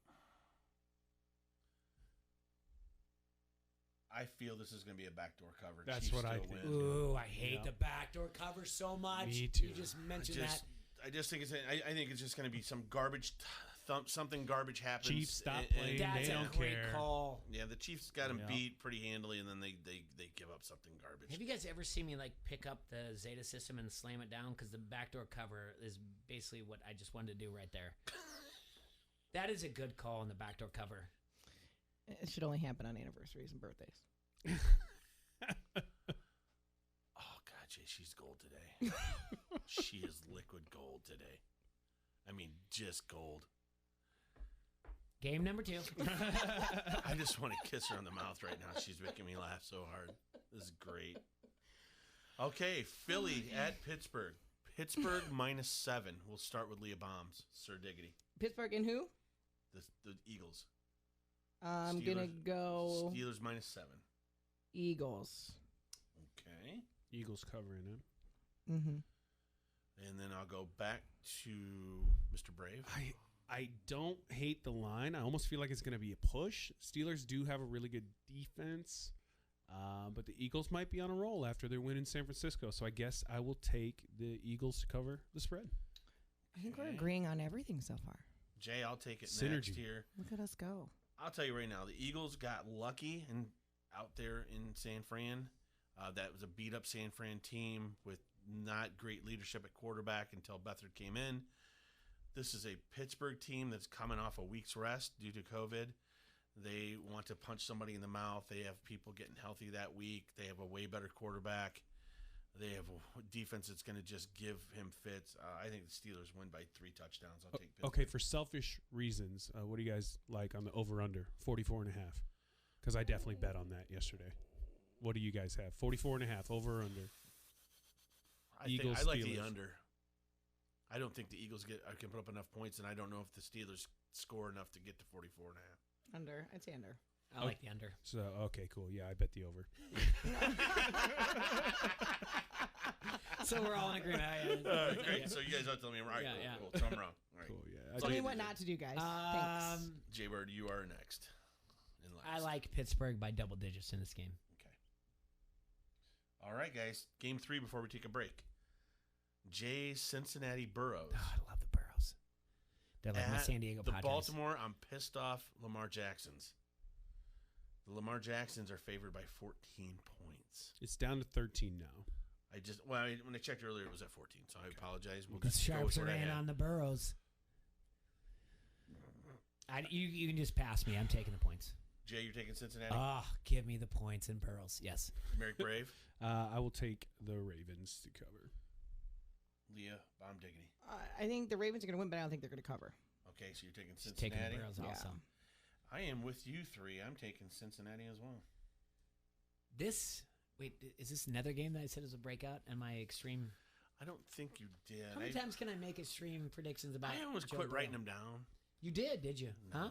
Speaker 1: I feel this is going to be a backdoor cover.
Speaker 2: That's
Speaker 1: Chiefs
Speaker 2: what I
Speaker 1: still
Speaker 2: think.
Speaker 1: win.
Speaker 4: Ooh, I hate
Speaker 2: Yeah.
Speaker 4: the backdoor cover so much.
Speaker 2: Me too.
Speaker 4: You just mentioned that.
Speaker 1: I just think I think it's just going to be some garbage. Something garbage happens.
Speaker 2: Chiefs stop
Speaker 1: and-
Speaker 2: playing.
Speaker 4: That's
Speaker 2: They
Speaker 4: a
Speaker 2: don't
Speaker 4: great
Speaker 2: care.
Speaker 4: call.
Speaker 1: Yeah, the Chiefs got them
Speaker 2: Yeah.
Speaker 1: beat pretty handily, and then they give up something garbage.
Speaker 4: Have you guys ever seen me like pick up the Zeta system and slam it down? Because the backdoor cover is basically what I just wanted to do right there. That is a good call on the backdoor cover.
Speaker 3: It should only happen on anniversaries and birthdays.
Speaker 1: Oh God, Jay, she's gold today. She is liquid gold today. I mean, just gold.
Speaker 4: Game number 2.
Speaker 1: I just want to kiss her on the mouth right now. She's making me laugh so hard. This is great. Okay, Philly at Pittsburgh. Pittsburgh minus 7. We'll start with Leah Bombs. Sir Diggity.
Speaker 3: Pittsburgh and who?
Speaker 1: The Eagles.
Speaker 3: I'm going to go
Speaker 1: Steelers minus 7.
Speaker 3: Eagles.
Speaker 1: Okay.
Speaker 2: Eagles covering it.
Speaker 3: Mm-hmm.
Speaker 1: And then I'll go back to Mr. Brave.
Speaker 2: I don't hate the line. I almost feel like it's going to be a push. Steelers do have a really good defense, but the Eagles might be on a roll after their win in San Francisco. So I guess I will take the Eagles to cover the spread.
Speaker 3: I think we're agreeing on everything so far.
Speaker 1: Jay, I'll take it
Speaker 2: Synergy.
Speaker 1: next here.
Speaker 3: Look at us go.
Speaker 1: I'll tell you right now, the Eagles got lucky and out there in San Fran. That was a beat-up San Fran team with not great leadership at quarterback until Beathard came in. This is a Pittsburgh team that's coming off a week's rest due to COVID. They want to punch somebody in the mouth. They have people getting healthy that week. They have a way better quarterback. They have a defense that's going to just give him fits. I think the Steelers win by 3 touchdowns. I'll take Pittsburgh.
Speaker 2: Okay, for selfish reasons, what do you guys like on the over-under, 44.5? Because I definitely bet on that yesterday. What do you guys have? 44.5, over or under?
Speaker 1: I like the under. I don't think the Eagles can put up enough points, and I don't know if the Steelers score enough to get to 44.5.
Speaker 3: Under. I'd say under.
Speaker 4: I like the under.
Speaker 2: So, okay, cool. Yeah, I bet the over.
Speaker 4: So we're all in agreement.
Speaker 1: Great. Yeah. So you guys are telling me I'm right.
Speaker 4: Yeah,
Speaker 1: cool. So I'm wrong. All right.
Speaker 2: Cool, yeah.
Speaker 3: Tell me what not to do, guys. Thanks.
Speaker 1: Jay Bird, you are next.
Speaker 4: I like Pittsburgh by double digits in this game.
Speaker 1: All right, guys. Game 3 before we take a break. Jay's Cincinnati Burrows.
Speaker 4: Oh, I love the Burrows. They're like my San Diego Padres.
Speaker 1: The Baltimore, I'm pissed off Lamar Jacksons. The Lamar Jacksons are favored by 14 points.
Speaker 2: It's down to 13 now.
Speaker 1: When I checked earlier, it was at 14, so I apologize.
Speaker 4: The Sharps are in on the Burrows. You can just pass me. I'm taking the points.
Speaker 1: Jay, you're taking Cincinnati?
Speaker 4: Give me the points in Burrows. Yes.
Speaker 1: Merrick Brave?
Speaker 2: I will take the Ravens to cover.
Speaker 1: Leah, bomb diggity.
Speaker 3: I think the Ravens are going to win, but I don't think they're going to cover.
Speaker 1: Okay, so you're taking Cincinnati?
Speaker 4: Taking the Burrows also.
Speaker 1: I am with you 3. I'm taking Cincinnati as well.
Speaker 4: Wait, is this another game that I said is a breakout? Am I extreme?
Speaker 1: I don't think you did.
Speaker 4: How many times can I make extreme predictions about
Speaker 1: I almost
Speaker 4: Joe
Speaker 1: quit
Speaker 4: Burrow?
Speaker 1: writing them down.
Speaker 4: You did you?
Speaker 1: No,
Speaker 4: huh?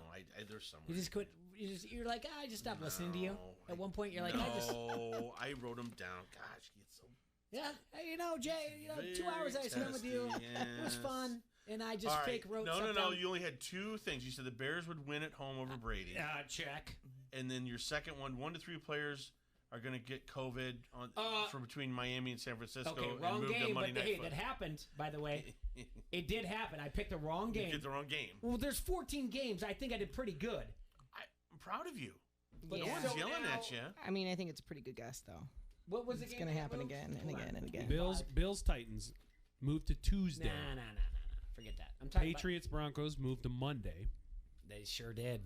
Speaker 1: there's somewhere.
Speaker 4: You just quit. You're like, I just stopped listening to you. At one point, you're like,
Speaker 1: No, I wrote them down. Gosh, you get so...
Speaker 4: Yeah, hey, Jay, 2 hours I spent with you.
Speaker 1: Yes.
Speaker 4: It was fun. And I just fake wrote something.
Speaker 1: No. You only had 2 things. You said the Bears would win at home over Brady.
Speaker 4: Check.
Speaker 1: And then your second one, 1 to 3 players are going to get COVID from between Miami and San Francisco.
Speaker 4: Okay,
Speaker 1: and
Speaker 4: wrong
Speaker 1: move
Speaker 4: game,
Speaker 1: to Monday
Speaker 4: but
Speaker 1: Night
Speaker 4: hey,
Speaker 1: Football.
Speaker 4: that happened, by the way. It did happen. I picked the wrong game.
Speaker 1: You picked the wrong game.
Speaker 4: Well, there's 14 games. I think I did pretty good.
Speaker 1: I'm proud of you.
Speaker 3: But
Speaker 1: no one's yelling at you.
Speaker 3: I mean, I think it's a pretty good guess, though.
Speaker 4: What was
Speaker 3: It's going to happen again and again and again.
Speaker 2: Bills Titans move to Tuesday.
Speaker 4: Nah. Forget that. I'm talking
Speaker 2: Patriots Broncos move to Monday.
Speaker 4: They sure did.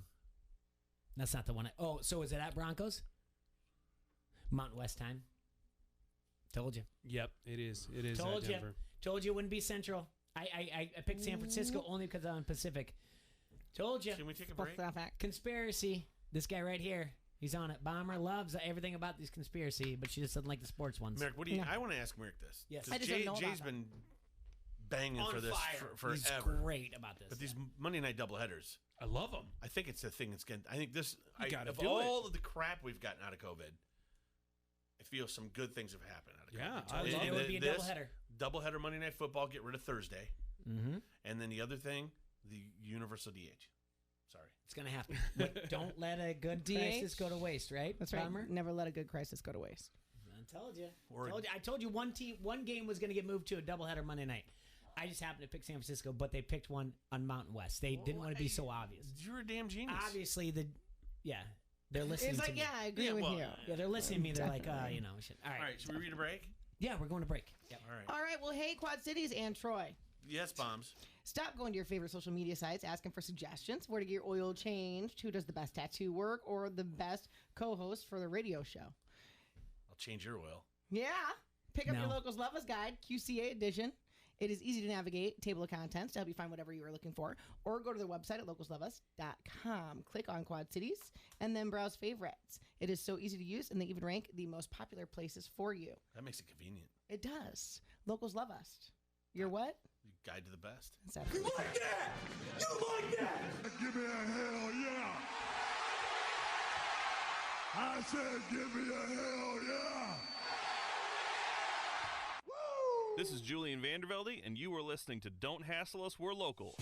Speaker 4: That's not the one. So is it at Broncos? Mountain West time. Told you.
Speaker 2: Yep, it is. It is
Speaker 4: Told
Speaker 2: at Denver.
Speaker 4: Told you it wouldn't be Central. I picked San Francisco only because I'm Pacific. Told you.
Speaker 1: Can we take a break?
Speaker 4: Conspiracy. This guy right here. He's on it. Bomber loves everything about this conspiracy, but she just doesn't like the sports ones.
Speaker 1: Merrick, what do you? I want to ask Merrick this.
Speaker 4: Yes.
Speaker 1: Because Jay's been banging
Speaker 4: On
Speaker 1: for this
Speaker 4: fire.
Speaker 1: forever.
Speaker 4: He's great about this.
Speaker 1: But these Monday night doubleheaders,
Speaker 2: I love them.
Speaker 1: I think it's the thing that's going. I think this.
Speaker 2: gotta
Speaker 1: of
Speaker 2: do
Speaker 1: all of the crap we've gotten out of COVID, I feel some good things have happened out of COVID.
Speaker 4: Yeah, it would be a doubleheader.
Speaker 1: Doubleheader Monday Night Football. Get rid of Thursday.
Speaker 4: Mm-hmm.
Speaker 1: And then the other thing, the universal DH. Sorry.
Speaker 4: It's going to happen. But don't let a good crisis go to waste, right?
Speaker 3: That's right.
Speaker 4: Bomber?
Speaker 3: Never let a good crisis go to waste.
Speaker 4: I told you. I told you one game was going to get moved to a doubleheader Monday night. I just happened to pick San Francisco, but they picked one on Mountain West. They didn't want to be so obvious.
Speaker 1: You're a damn genius.
Speaker 4: Obviously, they're listening
Speaker 3: It's
Speaker 4: to
Speaker 3: like,
Speaker 4: me.
Speaker 3: I agree with you.
Speaker 4: Yeah, they're listening to me. They're like,
Speaker 3: Definitely.
Speaker 4: shit.
Speaker 1: All right. Should we read a break?
Speaker 4: Yeah, we're going to break. Yep.
Speaker 1: All right.
Speaker 3: All right, well, hey, Quad Cities and Troy.
Speaker 1: Yes, bombs.
Speaker 3: Stop going to your favorite social media sites asking for suggestions, where to get your oil changed, who does the best tattoo work, or the best co-host for the radio show.
Speaker 1: I'll change your oil.
Speaker 3: Yeah. Pick up your
Speaker 4: No.
Speaker 3: Locals Love Us Guide, QCA edition. It is easy to navigate, table of contents to help you find whatever you are looking for, or go to their website at localsloveus.com. Click on Quad Cities, and then browse favorites. It is so easy to use, and they even rank the most popular places for you.
Speaker 1: That makes it convenient.
Speaker 3: It does. Locals Love Us. Your what?
Speaker 1: Guide to the best.
Speaker 3: That's absolutely
Speaker 15: You like that? You like that? Give me a hell yeah. I said give me a hell yeah. Woo!
Speaker 21: This is Julian Vandervelde, and you are listening to Don't Hassle Us, We're Local.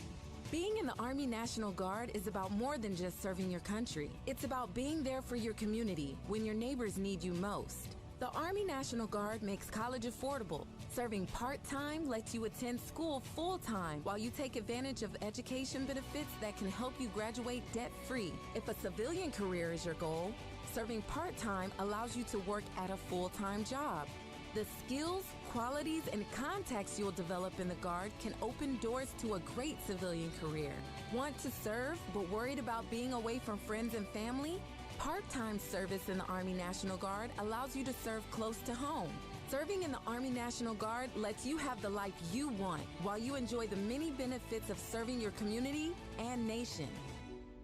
Speaker 5: Being in the Army National Guard is about more than just serving your country. It's about being there for your community when your neighbors need you most. The Army National Guard makes college affordable. Serving part-time lets you attend school full-time while you take advantage of education benefits that can help you graduate debt-free. If a civilian career is your goal, serving part-time allows you to work at a full-time job. The skills, qualities, and contacts you'll develop in the Guard can open doors to a great civilian career. Want to serve but worried about being away from friends and family? Part-time service in the Army National Guard allows you to serve close to home. Serving in the Army National Guard lets you have the life you want while you enjoy the many benefits of serving your community and nation.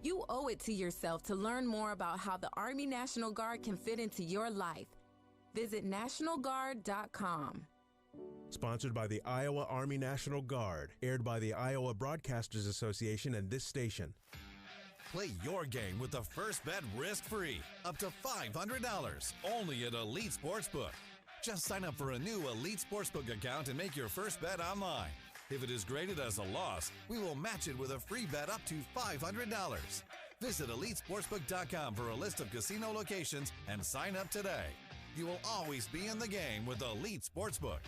Speaker 5: You owe it to yourself to learn more about how the Army National Guard can fit into your life. Visit NationalGuard.com.
Speaker 6: Sponsored by the Iowa Army National Guard. Aired by the Iowa Broadcasters Association and this station.
Speaker 23: Play your game with the first bet risk-free. Up to $500. Only at Elite Sportsbook. Just sign up for a new Elite Sportsbook account and make your first bet online. If it is graded as a loss, we will match it with a free bet up to $500. Visit EliteSportsbook.com for a list of casino locations and sign up today. You will always be in the game with Elite Sportsbook.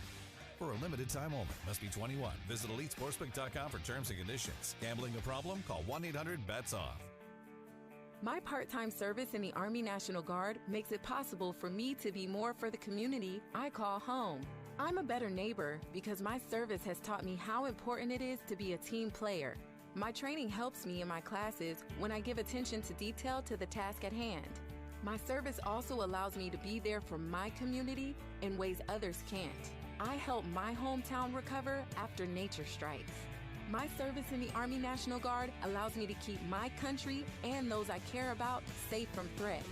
Speaker 23: For a limited time only. Must be 21. Visit EliteSportsbook.com for terms and conditions. Gambling a problem? Call 1-800-BETS-OFF.
Speaker 5: My part-time service in the Army National Guard makes it possible for me to be more for the community I call home. I'm a better neighbor because my service has taught me how important it is to be a team player. My training helps me in my classes when I give attention to detail to the task at hand. My service also allows me to be there for my community in ways others can't. I help my hometown recover after nature strikes. My service in the Army National Guard allows me to keep my country and those I care about safe from threats.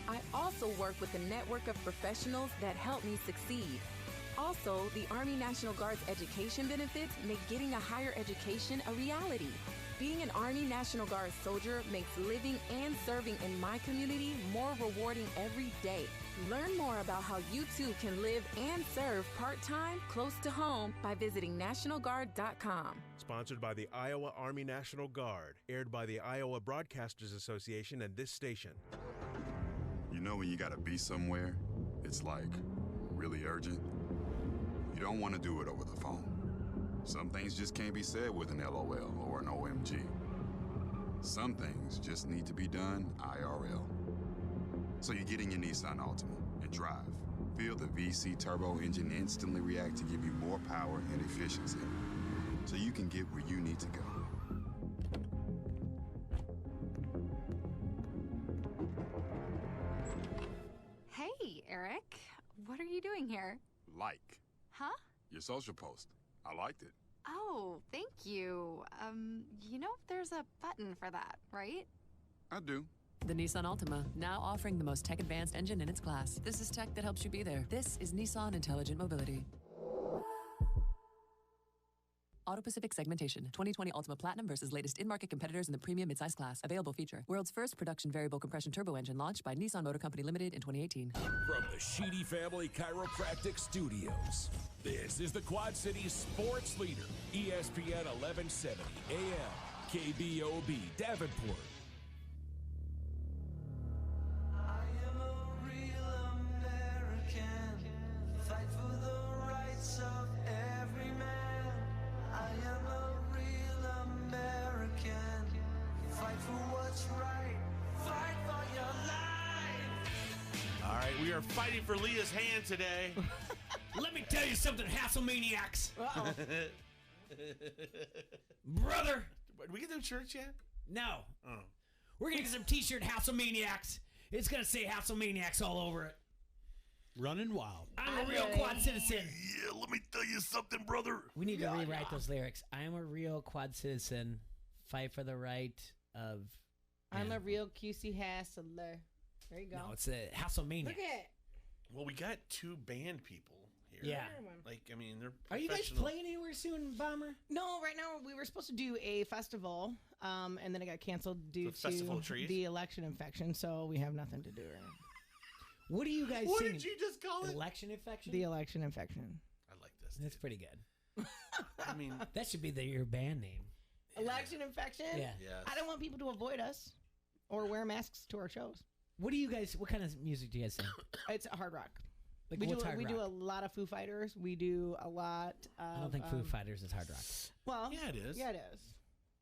Speaker 5: I also work with a network of professionals that help me succeed. Also, the Army National Guard's education benefits make getting a higher education a reality. Being an Army National Guard soldier makes living and serving in my community more rewarding every day. Learn more about how you too can live and serve part-time close to home by visiting NationalGuard.com.
Speaker 6: Sponsored by the Iowa Army National Guard. Aired by the Iowa Broadcasters Association and this station.
Speaker 24: You know when you gotta be somewhere, it's like really urgent. You don't want to do it over the phone. Some things just can't be said with an LOL or an OMG. Some things just need to be done IRL. So you get in your Nissan Altima and drive. Feel the VC turbo engine instantly react to give you more power and efficiency so you can get where you need to go.
Speaker 25: Hey, Eric. What are you doing here?
Speaker 24: Like.
Speaker 25: Huh?
Speaker 24: Your social post. I liked it.
Speaker 25: Oh, thank you. You know there's a button for that, right?
Speaker 24: I do.
Speaker 18: The Nissan Altima, now offering the most tech-advanced engine in its class. This is tech that helps you be there. This is Nissan Intelligent Mobility. Auto Pacific segmentation. 2020 Altima Platinum versus latest in-market competitors in the premium midsize class. Available feature. World's first production variable compression turbo engine launched by Nissan Motor Company Limited in 2018.
Speaker 10: From the Sheedy Family Chiropractic Studios, this is the Quad Cities sports leader, ESPN 1170 AM, KBOB, Davenport.
Speaker 1: We are fighting for Leah's hand today.
Speaker 4: Let me tell you something, Hasselmaniacs.
Speaker 3: Uh-oh.
Speaker 4: Brother.
Speaker 1: Did we get to church yet?
Speaker 4: No.
Speaker 1: Oh.
Speaker 4: We're going to get some t-shirt Hasselmaniacs. It's going to say Hasselmaniacs all over it.
Speaker 2: Running wild.
Speaker 4: I'm a real quad citizen.
Speaker 1: Yeah, let me tell you something, brother.
Speaker 4: We need to rewrite those lyrics. I am a real quad citizen. Fight for the right of...
Speaker 3: I'm a real QC hassler. There you go.
Speaker 4: No, it's a Hasselmaniac.
Speaker 3: Look at it.
Speaker 1: Well, we got two band people here.
Speaker 4: Yeah.
Speaker 1: Like, I mean, they're
Speaker 4: Are you guys
Speaker 1: professional.
Speaker 4: playing anywhere soon, Bomber?
Speaker 3: No, right now we were supposed to do a festival, and then it got canceled due
Speaker 1: The Festival
Speaker 3: to
Speaker 1: of Trees?
Speaker 3: the election infection, so we have nothing to do right now.
Speaker 4: What are you guys
Speaker 1: What
Speaker 4: singing?
Speaker 1: did you just call it?
Speaker 4: Election infection?
Speaker 3: The election infection.
Speaker 1: I like this.
Speaker 4: That's pretty good.
Speaker 1: I mean,
Speaker 4: that should be your band name.
Speaker 3: Election infection.
Speaker 4: Yeah.
Speaker 1: Yes.
Speaker 3: I don't want people to avoid us or wear masks to our shows.
Speaker 4: What kind of music do you guys sing?
Speaker 3: It's hard rock.
Speaker 4: Like,
Speaker 3: we
Speaker 4: what's hard
Speaker 3: do
Speaker 4: rock?
Speaker 3: a lot of Foo Fighters. We do a lot of.
Speaker 4: I don't think Foo Fighters is hard rock.
Speaker 3: Well,
Speaker 1: yeah, it is.
Speaker 3: Yeah, it is.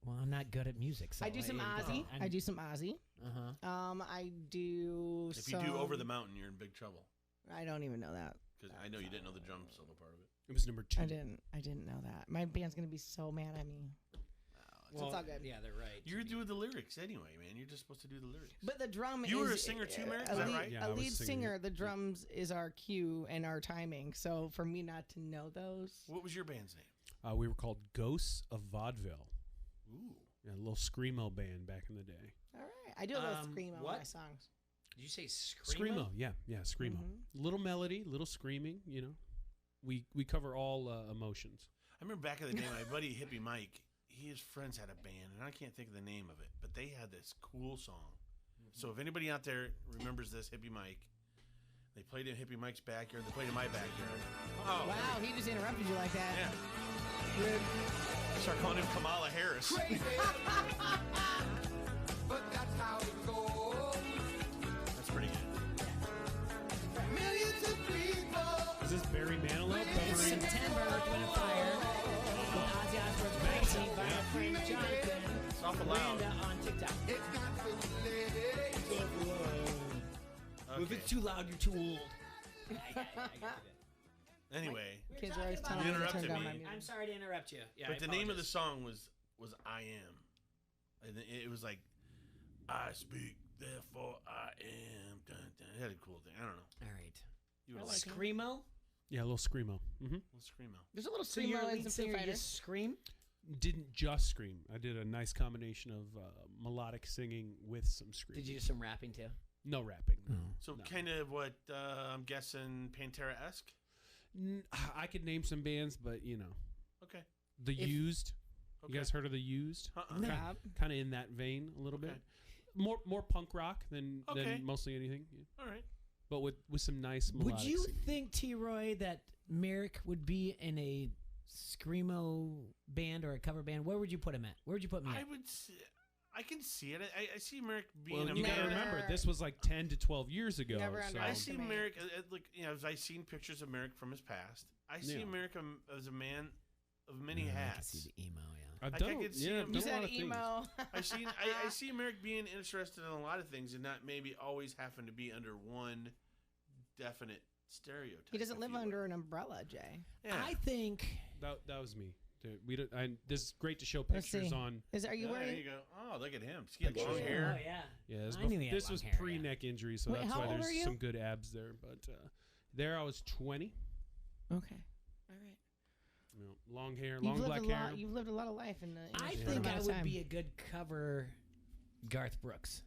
Speaker 4: Well, I'm not good at music, so
Speaker 3: I do some Ozzy. I do some Ozzy. I do.
Speaker 1: If you do Over the Mountain, you're in big trouble.
Speaker 3: I don't even know that.
Speaker 1: Because I know you didn't know the drum solo part of it.
Speaker 2: It was number 2.
Speaker 3: I didn't know that. My band's gonna be so mad at me.
Speaker 4: Well,
Speaker 3: it's all good.
Speaker 4: Yeah, they're right.
Speaker 1: You're doing the lyrics anyway, man. You're just supposed to do the lyrics.
Speaker 3: But the drum
Speaker 1: You
Speaker 3: is...
Speaker 1: were a singer too, Merrick? Is that right?
Speaker 2: Yeah,
Speaker 3: a
Speaker 2: I was
Speaker 3: lead
Speaker 2: singing.
Speaker 3: singer. The drums is our cue and our timing. So for me not to know those...
Speaker 1: What was your band's name?
Speaker 2: We were called Ghosts of Vaudeville.
Speaker 1: Ooh.
Speaker 2: Yeah, a little screamo band back in the day.
Speaker 3: All right. I do a little screamo in my songs.
Speaker 4: Did you say screamo?
Speaker 2: Screamo, yeah, screamo. Little melody, little screaming, you know. We cover all emotions.
Speaker 1: I remember back in the day, my buddy Hippie Mike, his friends had a band, and I can't think of the name of it, but they had this cool song. So if anybody out there remembers this, Hippie Mike, they played in Hippie Mike's backyard. They played in my backyard. Oh,
Speaker 3: wow, he just interrupted you like that.
Speaker 1: Yeah. Start calling him Kamala Harris.
Speaker 11: But that's how it goes.
Speaker 1: That's pretty good.
Speaker 11: Millions of people.
Speaker 2: Is this Barry Manilow
Speaker 4: It's
Speaker 2: covering?
Speaker 4: September, Earth, Wind, and Fire. With Ozzy Osbourne's Magazine by Frank Jonathan.
Speaker 1: It's awful loud.
Speaker 4: Miranda on TikTok.
Speaker 11: It's not too late.
Speaker 1: Okay.
Speaker 4: If it's too loud, you're too old.
Speaker 1: Anyway,
Speaker 3: Kids are always
Speaker 4: about
Speaker 3: telling me to
Speaker 1: interrupted
Speaker 3: turn down
Speaker 1: me.
Speaker 3: my music.
Speaker 4: I'm sorry to interrupt you. Yeah,
Speaker 1: but
Speaker 4: I
Speaker 1: the name of the
Speaker 4: apologize.
Speaker 1: song was I Am. And it was like, I speak, therefore I am. Dun, dun. It had a cool thing. I don't know.
Speaker 4: All right.
Speaker 1: You would like it.
Speaker 4: Screamo?
Speaker 2: Yeah, a little screamo.
Speaker 1: A little screamo.
Speaker 3: There's a little
Speaker 4: So your
Speaker 3: screamo in
Speaker 4: lead
Speaker 3: some Foo
Speaker 4: singer
Speaker 3: Fighters.
Speaker 4: just scream?
Speaker 2: Didn't just scream. I did a nice combination of melodic singing with some screaming.
Speaker 4: Did you do some rapping too?
Speaker 2: No rapping.
Speaker 1: So kind of what I'm guessing Pantera-esque?
Speaker 2: I could name some bands, but you know.
Speaker 1: Okay.
Speaker 2: The Used.
Speaker 1: Okay.
Speaker 2: You guys heard of The Used?
Speaker 1: Uh-uh.
Speaker 3: Yeah.
Speaker 2: Kind of in that vein a little bit. More punk rock than mostly anything. Yeah.
Speaker 1: All right.
Speaker 2: But with some nice melodic
Speaker 4: Would you
Speaker 2: singing.
Speaker 4: think, T-Roy, that Merrick would be in a screamo band or a cover band? Where would you put him at? Where would you put me at?
Speaker 1: I can see it. I see Merrick being
Speaker 2: Well,
Speaker 1: a
Speaker 2: you got to
Speaker 1: man.
Speaker 2: remember, this was like 10 to 12 years ago.
Speaker 3: Never
Speaker 2: so.
Speaker 1: I see Merrick, like, you know, as I've seen pictures of Merrick from his past. I see
Speaker 2: Yeah.
Speaker 1: Merrick as a man of many
Speaker 4: I can
Speaker 1: hats.
Speaker 4: see the emo, yeah.
Speaker 2: I've
Speaker 1: Like,
Speaker 2: done,
Speaker 1: I could see
Speaker 2: yeah,
Speaker 1: him-
Speaker 2: I've
Speaker 1: You
Speaker 2: done a
Speaker 3: said
Speaker 2: lot of things.
Speaker 3: emo.
Speaker 1: I see Merrick being interested in a lot of things and not maybe always having to be under one definite stereotype.
Speaker 3: He doesn't
Speaker 1: if
Speaker 3: live
Speaker 1: you will.
Speaker 3: under an umbrella, Jay.
Speaker 1: Yeah.
Speaker 4: I think
Speaker 2: That was me. We don't, this is great to show
Speaker 3: Let's
Speaker 2: pictures
Speaker 3: see.
Speaker 2: on.
Speaker 3: Are you
Speaker 1: There
Speaker 3: wearing?
Speaker 1: you go. Oh, look at him. He had long
Speaker 4: Oh,
Speaker 1: hair.
Speaker 4: yeah.
Speaker 2: Yeah, this,
Speaker 4: I knew he had
Speaker 2: this
Speaker 4: long
Speaker 2: was
Speaker 4: hair,
Speaker 2: pre-neck injury, so
Speaker 3: Wait,
Speaker 2: that's
Speaker 3: how
Speaker 2: why
Speaker 3: old
Speaker 2: there's
Speaker 3: are you?
Speaker 2: some good abs there. But there I was 20.
Speaker 3: Okay. All right.
Speaker 2: You know, long hair,
Speaker 3: You've
Speaker 2: long
Speaker 3: lived
Speaker 2: black
Speaker 3: a
Speaker 2: hair.
Speaker 3: lot. You've lived a lot of life in the.
Speaker 4: I
Speaker 3: a short
Speaker 4: think
Speaker 3: amount
Speaker 4: I
Speaker 3: of
Speaker 4: would
Speaker 3: time.
Speaker 4: be a good cover Garth Brooks.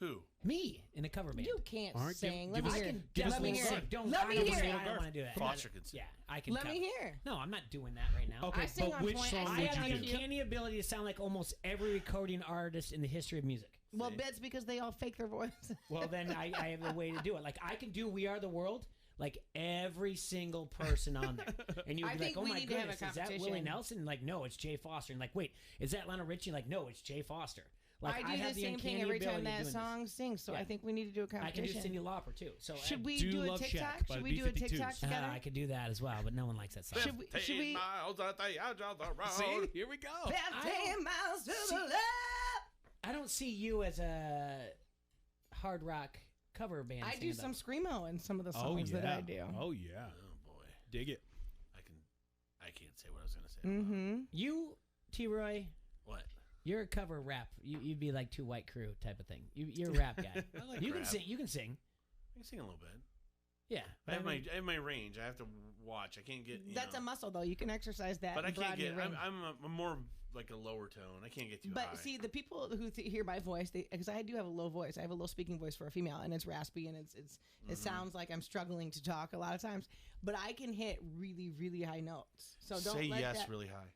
Speaker 1: Who?
Speaker 4: Me in a cover band.
Speaker 3: You can't
Speaker 2: All right,
Speaker 3: sing.
Speaker 2: give
Speaker 3: Let me
Speaker 2: us-
Speaker 3: hear.
Speaker 4: I can
Speaker 2: give us
Speaker 3: Let me
Speaker 4: definitely
Speaker 3: hear.
Speaker 4: sing. Don't
Speaker 3: Let me
Speaker 4: I don't
Speaker 3: hear.
Speaker 4: wanna-
Speaker 3: it.
Speaker 4: I don't want to do it.
Speaker 1: Foster can sing.
Speaker 4: Yeah, I can.
Speaker 3: Let me
Speaker 4: cover.
Speaker 3: hear.
Speaker 4: No, I'm not doing that right now.
Speaker 2: Okay,
Speaker 3: I sing
Speaker 2: but
Speaker 3: on
Speaker 2: which
Speaker 3: point.
Speaker 2: song
Speaker 3: I
Speaker 4: I
Speaker 2: would
Speaker 4: have
Speaker 3: sing
Speaker 2: you
Speaker 3: on
Speaker 4: the
Speaker 2: do?
Speaker 3: cue.
Speaker 4: uncanny ability to sound like almost every recording artist in the history of music.
Speaker 3: Well, that's because they all fake their voice.
Speaker 4: Well, then I have a way to do it. Like I can do "We Are the World" like every single person on there, and you'd
Speaker 3: I
Speaker 4: be
Speaker 3: think
Speaker 4: like, "Oh
Speaker 3: we
Speaker 4: my
Speaker 3: need to have a
Speaker 4: goodness, is that Willie
Speaker 3: competition.
Speaker 4: Nelson?" Like, no, it's Jay Foster. And like, wait, is that Lionel Richie? Like, no, it's Jay Foster. Like,
Speaker 3: I do
Speaker 4: have
Speaker 3: the same thing
Speaker 4: uncanny
Speaker 3: every time
Speaker 4: ability of
Speaker 3: that
Speaker 4: doing this.
Speaker 3: song sings, so
Speaker 4: Yeah.
Speaker 3: I think we need to do a
Speaker 4: I can do
Speaker 3: competition.
Speaker 4: Cyndi Lauper too. So
Speaker 3: Should we
Speaker 2: do
Speaker 3: do a
Speaker 2: love
Speaker 3: TikTok?
Speaker 2: Shack by
Speaker 3: Should
Speaker 2: the
Speaker 3: we do a
Speaker 2: B-52s.
Speaker 3: TikTok together?
Speaker 4: I could do that as well, but no one likes that song.
Speaker 3: Should we? Should we?
Speaker 1: miles at the edge of the road.
Speaker 2: See, here we go.
Speaker 3: 15 miles to
Speaker 4: see-
Speaker 3: the left.
Speaker 4: I don't see you as a hard rock cover band.
Speaker 3: I do
Speaker 4: singer,
Speaker 3: some screamo in some of the
Speaker 2: Oh
Speaker 3: songs
Speaker 2: yeah.
Speaker 3: that I do.
Speaker 2: Oh yeah.
Speaker 1: Oh boy.
Speaker 2: Dig it.
Speaker 1: I can't say what I was gonna say.
Speaker 3: Mm-hmm.
Speaker 4: though. You, T-Roy,
Speaker 1: What?
Speaker 4: you're a cover rap. You'd be like Two White Crew type of thing. You're a rap guy.
Speaker 1: I like
Speaker 4: You can
Speaker 1: rap.
Speaker 4: sing. You can sing.
Speaker 1: I can sing a little bit.
Speaker 4: Yeah.
Speaker 1: I have
Speaker 4: mean,
Speaker 1: my range. I have to watch. I can't get.
Speaker 3: That's
Speaker 1: know,
Speaker 3: a muscle, though. You can exercise that.
Speaker 1: But I
Speaker 3: and
Speaker 1: can't
Speaker 3: broaden
Speaker 1: get.
Speaker 3: your range.
Speaker 1: I'm more like a lower tone. I can't get too
Speaker 3: But
Speaker 1: high.
Speaker 3: see, the people who hear my voice, because I do have a low voice. I have a low speaking voice for a female, and it's raspy, and it sounds like I'm struggling to talk a lot of times. But I can hit really, really high notes. So don't
Speaker 1: say
Speaker 3: let
Speaker 1: yes
Speaker 3: that,
Speaker 1: really high.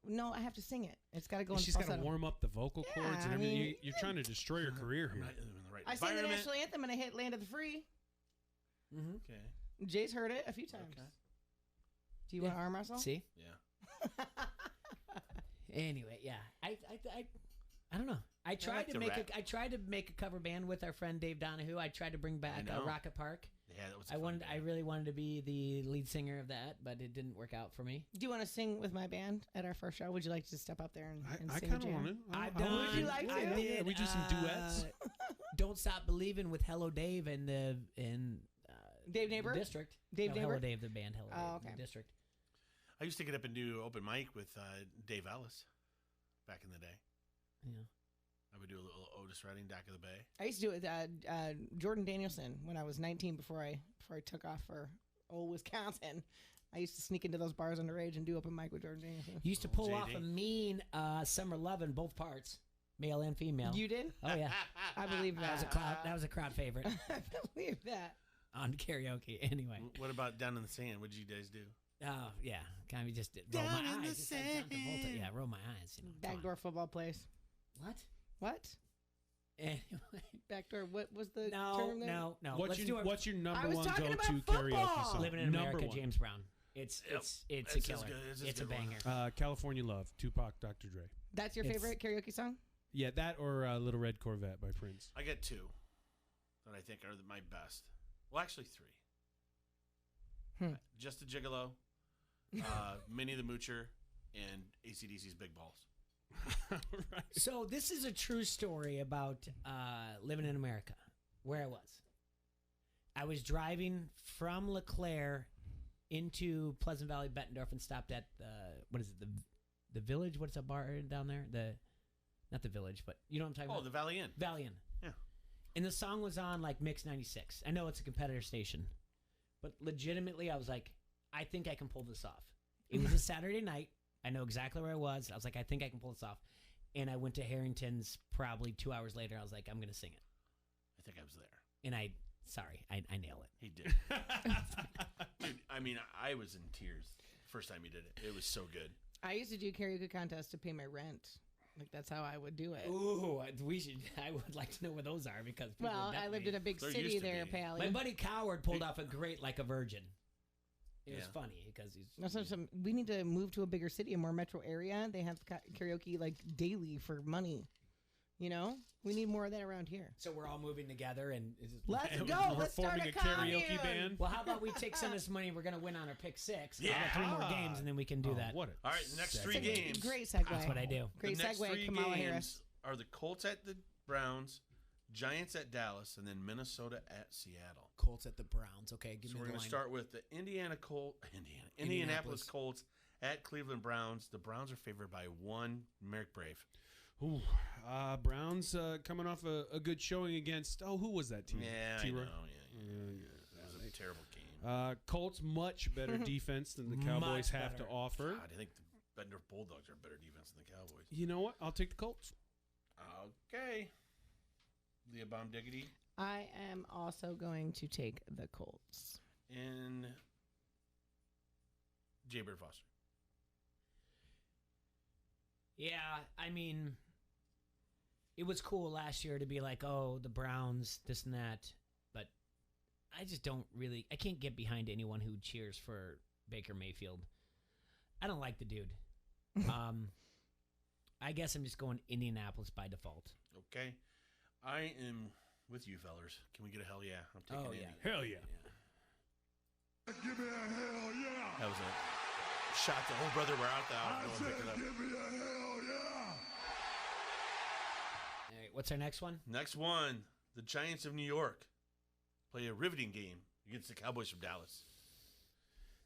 Speaker 3: No, I have to sing it. It's got to go in
Speaker 2: She's got to
Speaker 3: falsetto.
Speaker 2: warm up the vocal
Speaker 3: Yeah,
Speaker 2: cords and
Speaker 3: I
Speaker 2: everything.
Speaker 3: mean,
Speaker 2: You're trying to destroy your career
Speaker 1: I'm
Speaker 2: here.
Speaker 1: not in the right
Speaker 3: I sing the
Speaker 1: environment.
Speaker 3: national anthem, and I hit "Land of the Free."
Speaker 1: Okay.
Speaker 3: Jay's heard it a few times.
Speaker 1: Okay.
Speaker 3: Do you want to arm wrestle?
Speaker 4: See?
Speaker 1: Yeah.
Speaker 4: Anyway, yeah. I don't know. I tried to make a cover band with our friend Dave Donahue. I tried to bring back Rocket Park.
Speaker 1: Yeah, that was.
Speaker 4: I really wanted to be the lead singer of that, but it didn't work out for me.
Speaker 3: Do you want to sing with my band at our first show? Would you like to step up there and
Speaker 2: I
Speaker 3: sing?
Speaker 2: kind of want to.
Speaker 4: I've done.
Speaker 3: Would you like to?
Speaker 4: Yeah,
Speaker 2: we do some duets.
Speaker 4: Don't Stop Believing with Hello Dave and
Speaker 3: Dave Neighbor
Speaker 4: District.
Speaker 3: Dave Neighbor.
Speaker 4: Hello Dave, the band. Hello Dave,
Speaker 3: okay.
Speaker 4: The District.
Speaker 1: I used to get up and do open mic with Dave Ellis back in the day.
Speaker 4: Yeah.
Speaker 1: I would do a little Otis Redding, Dock of the Bay.
Speaker 3: I used to do it with Jordan Danielson when I was 19 before I took off for old Wisconsin. I used to sneak into those bars underage and do open mic with Jordan Danielson.
Speaker 4: You used to pull off a mean Summer Lovin', both parts, male and female.
Speaker 3: You did?
Speaker 4: Oh yeah,
Speaker 3: I believe that.
Speaker 4: That was a crowd favorite.
Speaker 3: I believe that.
Speaker 4: On karaoke, anyway.
Speaker 1: What about Down in the Sand? What did you guys do?
Speaker 4: Oh yeah, kind of just roll
Speaker 3: Down
Speaker 4: my
Speaker 3: in the
Speaker 4: eyes. Just like John Travolta. Yeah, roll my eyes. You know,
Speaker 3: Backdoor football place. What?
Speaker 4: Anyway,
Speaker 3: backdoor. What was the
Speaker 4: no,
Speaker 3: term there?
Speaker 4: No.
Speaker 2: What's your number one
Speaker 3: talking
Speaker 2: go-to
Speaker 3: about
Speaker 2: karaoke song?
Speaker 4: Living in America, James Brown. It's a killer. It's a banger.
Speaker 2: California Love, Tupac, Dr. Dre.
Speaker 3: That's your favorite karaoke song?
Speaker 2: Yeah, that or Little Red Corvette by Prince.
Speaker 1: I got two that I think are my best. Well, actually three. Just a Gigolo, Minnie the Moocher, and AC/DC's Big Balls.
Speaker 4: Right. So this is a true story about living in America, where I was. I was driving from LeClaire into Pleasant Valley, Bettendorf, and stopped at the Village. What's that bar down there? Not the Village, but you know what I'm talking about.
Speaker 1: Oh, the Valley Inn.
Speaker 4: Valley Inn.
Speaker 1: Yeah.
Speaker 4: And the song was on like Mix 96. I know it's a competitor station, but legitimately, I was like, I think I can pull this off. It was a Saturday night. I know exactly where I was. I was like, I think I can pull this off. And I went to Harrington's probably 2 hours later. I was like, I'm going to sing it.
Speaker 1: I think I was there.
Speaker 4: And I nail it.
Speaker 1: He did. Dude, I mean, I was in tears the first time he did it. It was so good.
Speaker 3: I used to do karaoke contests to pay my rent. Like, that's how I would do it.
Speaker 4: Ooh, I would like to know where those are because people
Speaker 3: I lived in a big city there, Pally.
Speaker 4: My buddy Coward pulled off a great Like a Virgin. It was funny because he's.
Speaker 3: We need to move to a bigger city, a more metro area. They have karaoke like daily for money. You know, we need more of that around here.
Speaker 4: So we're all moving together and
Speaker 3: let's go. Let's start a
Speaker 2: karaoke band.
Speaker 4: Well, how about we take some of this money? We're going to win on our pick six.
Speaker 1: Yeah,
Speaker 4: 3 more games, and then we can do that.
Speaker 1: All right, next 3 games.
Speaker 3: Great segue.
Speaker 4: That's what I do.
Speaker 3: Great
Speaker 1: the next
Speaker 3: segue.
Speaker 1: 3
Speaker 3: Kamala
Speaker 1: games
Speaker 3: Harris
Speaker 1: are the Colts at the Browns, Giants at Dallas, and then Minnesota at Seattle.
Speaker 4: Colts at the Browns. Okay, give
Speaker 1: so
Speaker 4: me
Speaker 1: we're
Speaker 4: the
Speaker 1: going
Speaker 4: line.
Speaker 1: to start with the Indianapolis Colts at Cleveland Browns. The Browns are favored by 1. Merrick Brave.
Speaker 2: Ooh, Browns coming off a good showing against. Oh, who was that team?
Speaker 1: Yeah, I know. Yeah. It was a terrible game.
Speaker 2: Colts much better defense than the Cowboys have to offer.
Speaker 1: God, I think the Bettendorf Bulldogs are better defense than the Cowboys.
Speaker 2: You know what? I'll take the Colts.
Speaker 1: Okay. Leah Bomb Diggity.
Speaker 3: I am also going to take the Colts.
Speaker 1: And Jay Bird Foster.
Speaker 4: Yeah, I mean, it was cool last year to be like, oh, the Browns, this and that. But I just don't really, I can't get behind anyone who cheers for Baker Mayfield. I don't like the dude. I guess I'm just going Indianapolis by default.
Speaker 1: Okay. I am with you, fellers. Can we get a hell yeah? I'm taking Indy.
Speaker 2: Hell yeah.
Speaker 11: Give me a hell yeah.
Speaker 1: That was a shot to whole brother. We're out there. No one picked it up.
Speaker 11: Give me a hell yeah.
Speaker 4: All right, what's our next one?
Speaker 1: Next one. The Giants of New York play a riveting game against the Cowboys from Dallas.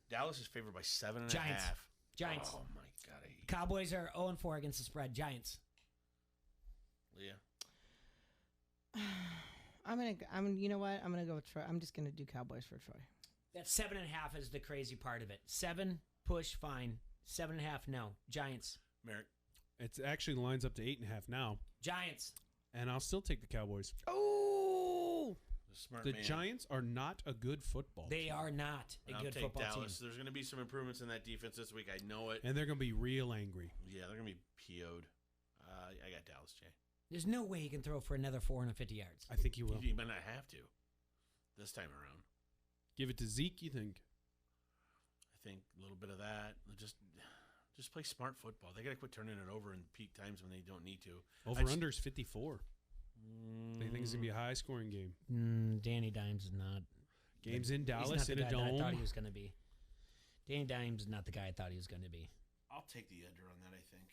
Speaker 1: Dallas is favored by 7.5.
Speaker 4: Giants.
Speaker 1: Oh, my God. I hate
Speaker 4: Cowboys are 0-4 against the spread. Giants.
Speaker 1: Leah.
Speaker 3: You know what? I'm gonna go with Troy. I'm just gonna do Cowboys for Troy.
Speaker 4: That 7.5 is the crazy part of it. 7 push fine. 7.5 no. Giants.
Speaker 1: Merrick.
Speaker 2: It actually lines up to 8.5 now.
Speaker 4: Giants.
Speaker 2: And I'll still take the Cowboys.
Speaker 3: Oh,
Speaker 2: the Giants are not a good football
Speaker 4: They
Speaker 2: team.
Speaker 4: are not a good football
Speaker 1: Dallas.
Speaker 4: team.
Speaker 1: There's going to be some improvements in that defense this week. I know it.
Speaker 2: And they're going to be real angry.
Speaker 1: Yeah, they're going to be PO'd. I got Dallas, Jay.
Speaker 4: There's no way he can throw for another 450 yards.
Speaker 2: I think he will.
Speaker 1: He might not have to this time around.
Speaker 2: Give it to Zeke, you think?
Speaker 1: I think a little bit of that. Just play smart football. They got to quit turning it over in peak times when they don't need to.
Speaker 2: Over-under's 54. They think it's going to be a high-scoring game.
Speaker 4: Danny Dimes is not.
Speaker 2: Game's in Dallas
Speaker 4: He's not
Speaker 2: in
Speaker 4: the
Speaker 2: a
Speaker 4: guy that
Speaker 2: dome.
Speaker 4: I thought he was going to be. Danny Dimes is not the guy I thought he was going to be.
Speaker 1: I'll take the under on that, I think.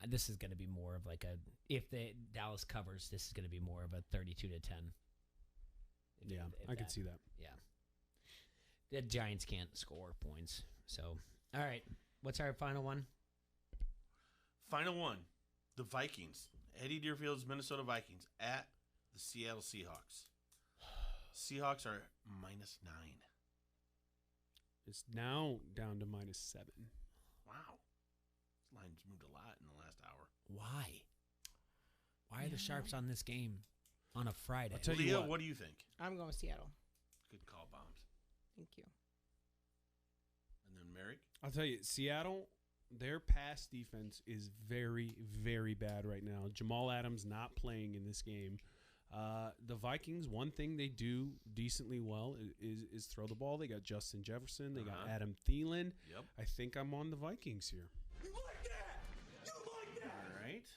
Speaker 4: This is going to be more of like a, if the Dallas covers, this is going to be more of a 32-10.
Speaker 2: Yeah, I can see that.
Speaker 4: Yeah. The Giants can't score points. So, all right. What's our final one?
Speaker 1: Final one. The Vikings. Eddie Deerfield's Minnesota Vikings at the Seattle Seahawks. Seahawks are -9.
Speaker 2: It's now down to -7.
Speaker 1: Wow. This line's moved a lot in the last hour.
Speaker 4: Why? Why are the Sharps on this game on a Friday?
Speaker 2: I'll tell
Speaker 1: Leah,
Speaker 2: you
Speaker 1: what do you think?
Speaker 3: I'm going with Seattle.
Speaker 1: Good call, Bombs.
Speaker 3: Thank you.
Speaker 1: And then Merrick?
Speaker 2: I'll tell you, Seattle, their pass defense is very, very bad right now. Jamal Adams not playing in this game. The Vikings, one thing they do decently well is throw the ball. They got Justin Jefferson. They got Adam Thielen.
Speaker 1: Yep.
Speaker 2: I think I'm on the Vikings here.
Speaker 11: You like that? You like that?
Speaker 1: All right.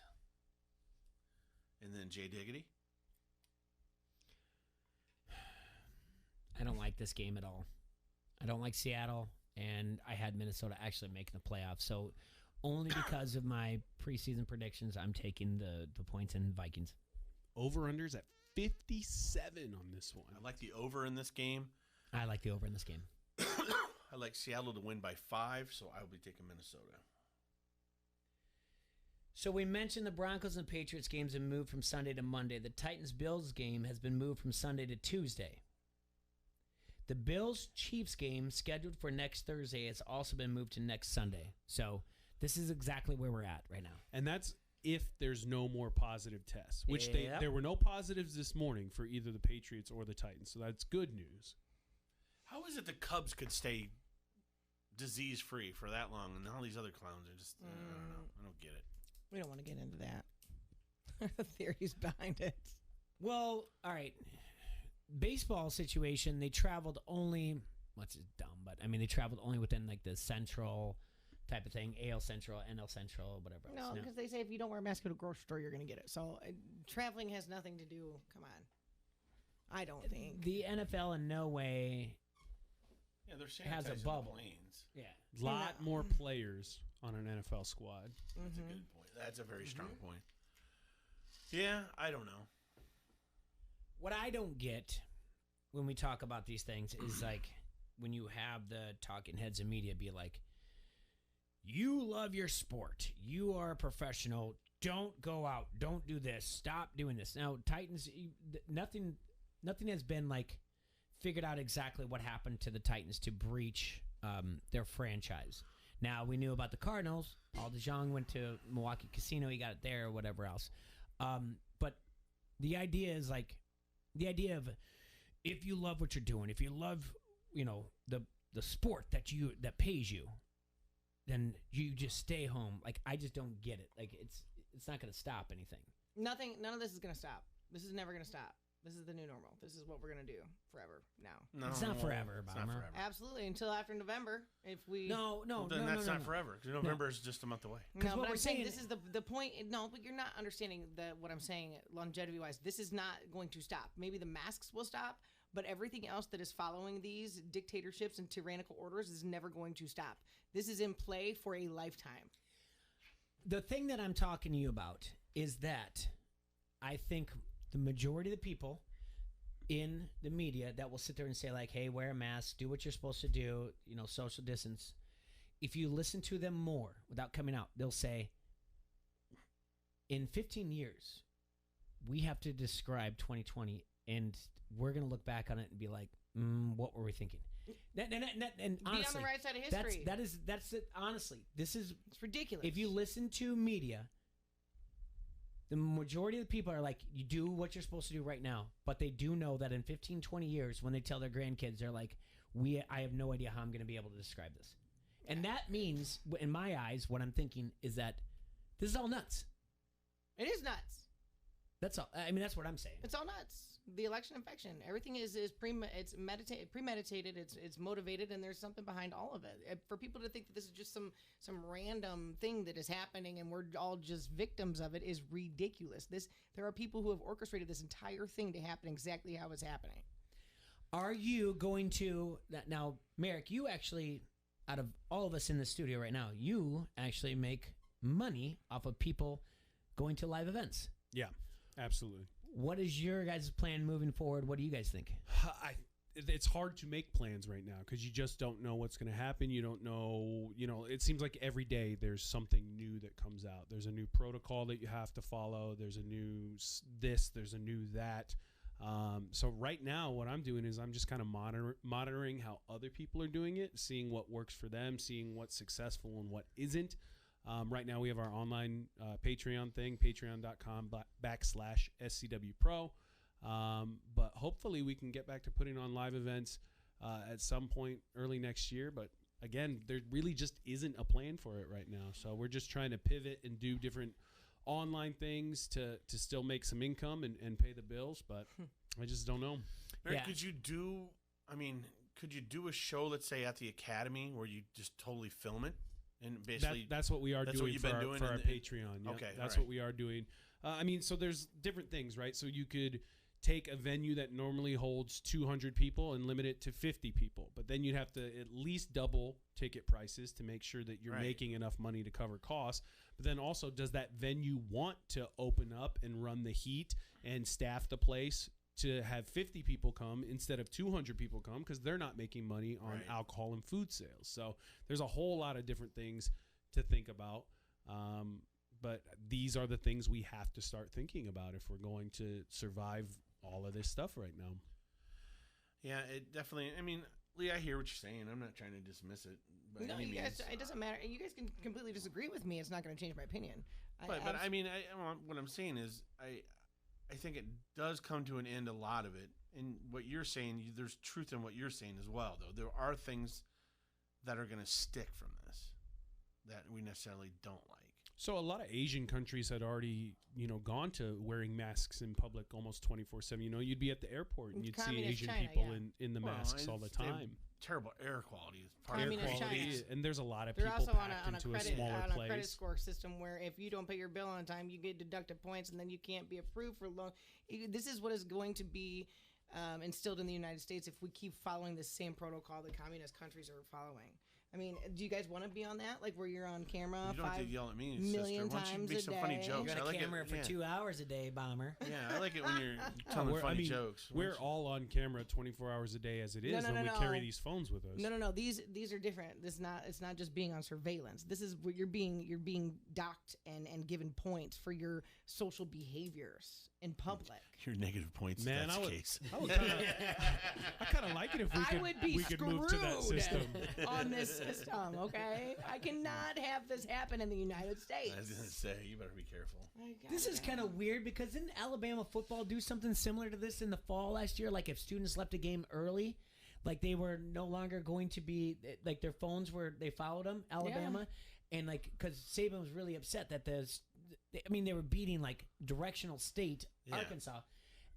Speaker 1: And then Jay Diggity?
Speaker 4: I don't like this game at all. I don't like Seattle, and I had Minnesota actually making the playoffs. So only because of my preseason predictions, I'm taking the points in Vikings.
Speaker 2: Over-unders at 57 on this one.
Speaker 1: I like the over in this game.
Speaker 4: I like the over in this game.
Speaker 1: I like Seattle to win by 5, so I will be taking Minnesota.
Speaker 4: So we mentioned the Broncos and Patriots games have moved from Sunday to Monday. The Titans-Bills game has been moved from Sunday to Tuesday. The Bills-Chiefs game scheduled for next Thursday has also been moved to next Sunday. So this is exactly where we're at right now.
Speaker 2: And that's if there's no more positive tests, which
Speaker 4: Yep.
Speaker 2: there were no positives this morning for either the Patriots or the Titans. So that's good news.
Speaker 1: How is it the Cubs could stay disease-free for that long, and all these other clowns are just, I don't know. I don't get it.
Speaker 3: We don't want to get into that. The theories behind it.
Speaker 4: Well, all right. Baseball situation, they traveled only, what's it dumb, but I mean, they traveled only within like the central type of thing, AL Central, NL Central, whatever else.
Speaker 3: No, because they say if you don't wear a mask at a grocery store, you're going to get it. So traveling has nothing to do. Come on. I don't think.
Speaker 4: The NFL in no way
Speaker 1: Yeah, they're
Speaker 4: has a
Speaker 1: sanitizing the
Speaker 4: bubble.
Speaker 1: planes.
Speaker 4: Yeah.
Speaker 2: A lot more players on an NFL squad.
Speaker 1: That's a good point. That's a very strong point. Yeah, I don't know.
Speaker 4: What I don't get when we talk about these things is like when you have the talking heads in media be like, you love your sport. You are a professional. Don't go out. Don't do this. Stop doing this. Now, Titans, nothing has been like figured out exactly what happened to the Titans to breach their franchise. Now, we knew about the Cardinals. Paul DeJong went to Milwaukee Casino. He got it there or whatever else. But the idea is like, the idea of if you love what you're doing, if you love, the sport that pays you, then you just stay home. Like, I just don't get it. Like, it's not going to stop anything.
Speaker 3: None of this is going to stop. This is never going to stop. This is the new normal. This is what we're going to do forever now.
Speaker 1: No,
Speaker 4: it's not forever,
Speaker 1: it's
Speaker 4: Bomber.
Speaker 1: not forever.
Speaker 3: Absolutely, until after November. If we
Speaker 4: No,
Speaker 1: Then that's not
Speaker 4: no.
Speaker 1: forever, because November is just a month away.
Speaker 3: No,
Speaker 4: what
Speaker 3: but
Speaker 4: we're
Speaker 3: I'm saying
Speaker 4: saying-
Speaker 3: this is the point. No, but you're not understanding what I'm saying longevity-wise. This is not going to stop. Maybe the masks will stop, but everything else that is following these dictatorships and tyrannical orders is never going to stop. This is in play for a lifetime.
Speaker 4: The thing that I'm talking to you about is that I think the majority of the people in the media that will sit there and say like, hey, wear a mask, do what you're supposed to do, social distance. If you listen to them more without coming out, they'll say, in 15 years, we have to describe 2020 and we're going to look back on it and be like, what were we thinking? And honestly,
Speaker 3: be on the right side of history.
Speaker 4: That's it. Honestly, it's
Speaker 3: ridiculous.
Speaker 4: If you listen to media, the majority of the people are like, you do what you're supposed to do right now. But they do know that in 15, 20 years, when they tell their grandkids, they're like, I have no idea how I'm going to be able to describe this. And that means, in my eyes, what I'm thinking is that this is all nuts.
Speaker 3: It is nuts.
Speaker 4: That's all. I mean, that's what I'm saying.
Speaker 3: It's all nuts. The election infection. Everything is premeditated. It's motivated, and there's something behind all of it. For people to think that this is just some random thing that is happening and we're all just victims of it is ridiculous. There are people who have orchestrated this entire thing to happen exactly how it's happening.
Speaker 4: Are you going to now, Merrick? You actually, out of all of us in the studio right now, you actually make money off of people going to live events.
Speaker 2: Yeah, absolutely.
Speaker 4: What is your guys' plan moving forward? What do you guys think?
Speaker 2: It's hard to make plans right now because you just don't know what's going to happen. You don't know, it seems like every day there's something new that comes out. There's a new protocol that you have to follow. There's a new this, there's a new that. So right now what I'm doing is I'm just kind of monitoring how other people are doing it, seeing what works for them, seeing what's successful and what isn't. Right now we have our online Patreon thing, patreon.com/SCWPro. But hopefully we can get back to putting on live events at some point early next year. But again, there really just isn't a plan for it right now. So we're just trying to pivot and do different online things to still make some income and pay the bills. But I just don't know.
Speaker 1: Mary, could you do a show, let's say, at the Academy where you just totally film it? And basically,
Speaker 2: that's what we are doing for our Patreon. Yeah,
Speaker 1: okay,
Speaker 2: that's what we are doing. So there's different things, right? So you could take a venue that normally holds 200 people and limit it to 50 people, but then you'd have to at least double ticket prices to make sure that you're making enough money to cover costs. But then also, does that venue want to open up and run the heat and staff the place to have 50 people come instead of 200 people come because they're not making money on alcohol and food sales. So there's a whole lot of different things to think about. But these are the things we have to start thinking about if we're going to survive all of this stuff right now.
Speaker 1: Yeah, it definitely, Lee, I hear what you're saying. I'm not trying to dismiss it.
Speaker 3: No, you guys, it doesn't matter. You guys can completely disagree with me. It's not going to change my opinion.
Speaker 1: What I'm saying is I think it does come to an end, a lot of it. And what you're saying, there's truth in what you're saying as well, though. There are things that are going to stick from this that we necessarily don't like.
Speaker 2: So a lot of Asian countries had already, gone to wearing masks in public almost 24/7. You'd be at the airport and you'd see Asian people in the masks all the time.
Speaker 1: Terrible air quality.
Speaker 2: And there's a lot of
Speaker 3: They're
Speaker 2: people
Speaker 3: also
Speaker 2: packed
Speaker 3: on a
Speaker 2: into
Speaker 3: credit,
Speaker 2: a smaller
Speaker 3: on
Speaker 2: place.
Speaker 3: a credit score system where if you don't pay your bill on time, you get deducted points, and then you can't be approved for loan. This is what is going to be instilled in the United States if we keep following the same protocol that communist countries are following. Do you guys want to be on that? Like where you're on camera
Speaker 1: you don't
Speaker 3: 5
Speaker 1: have to yell at me,
Speaker 3: million
Speaker 1: sister.
Speaker 3: times
Speaker 1: make some
Speaker 3: a day?
Speaker 1: funny jokes.
Speaker 4: You're on
Speaker 1: I
Speaker 4: a
Speaker 1: like
Speaker 4: camera for 2 hours a day, Bomber.
Speaker 1: Yeah, I like it when you're telling funny jokes.
Speaker 2: We're all on camera 24 hours a day as it is when we carry these phones with us.
Speaker 3: No. These are different. It's not just being on surveillance. This is where you're being docked and given points for your social behaviors in public.
Speaker 1: Your negative points.
Speaker 2: Man,
Speaker 1: that's the case.
Speaker 2: I kind of like it if we could move to that system.
Speaker 3: On this system, okay? I cannot have this happen in the United States.
Speaker 1: I was going to say, you better be careful.
Speaker 4: This is kind of weird because didn't Alabama football do something similar to this in the fall last year? Like if students left a game early, like they were no longer going to be, like their phones they followed them, Alabama. Yeah. And like, because Saban was really upset that they were beating like directional state, Arkansas.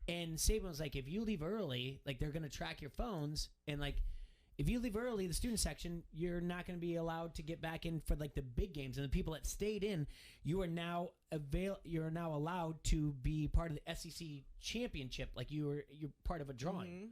Speaker 4: And Saban was like, if you leave early, like they're going to track your phones. And like, if you leave early, the student section, you're not going to be allowed to get back in for like the big games. And the people that stayed in, you are now allowed to be part of the SEC championship. Like you're part of a drawing. Mm-hmm.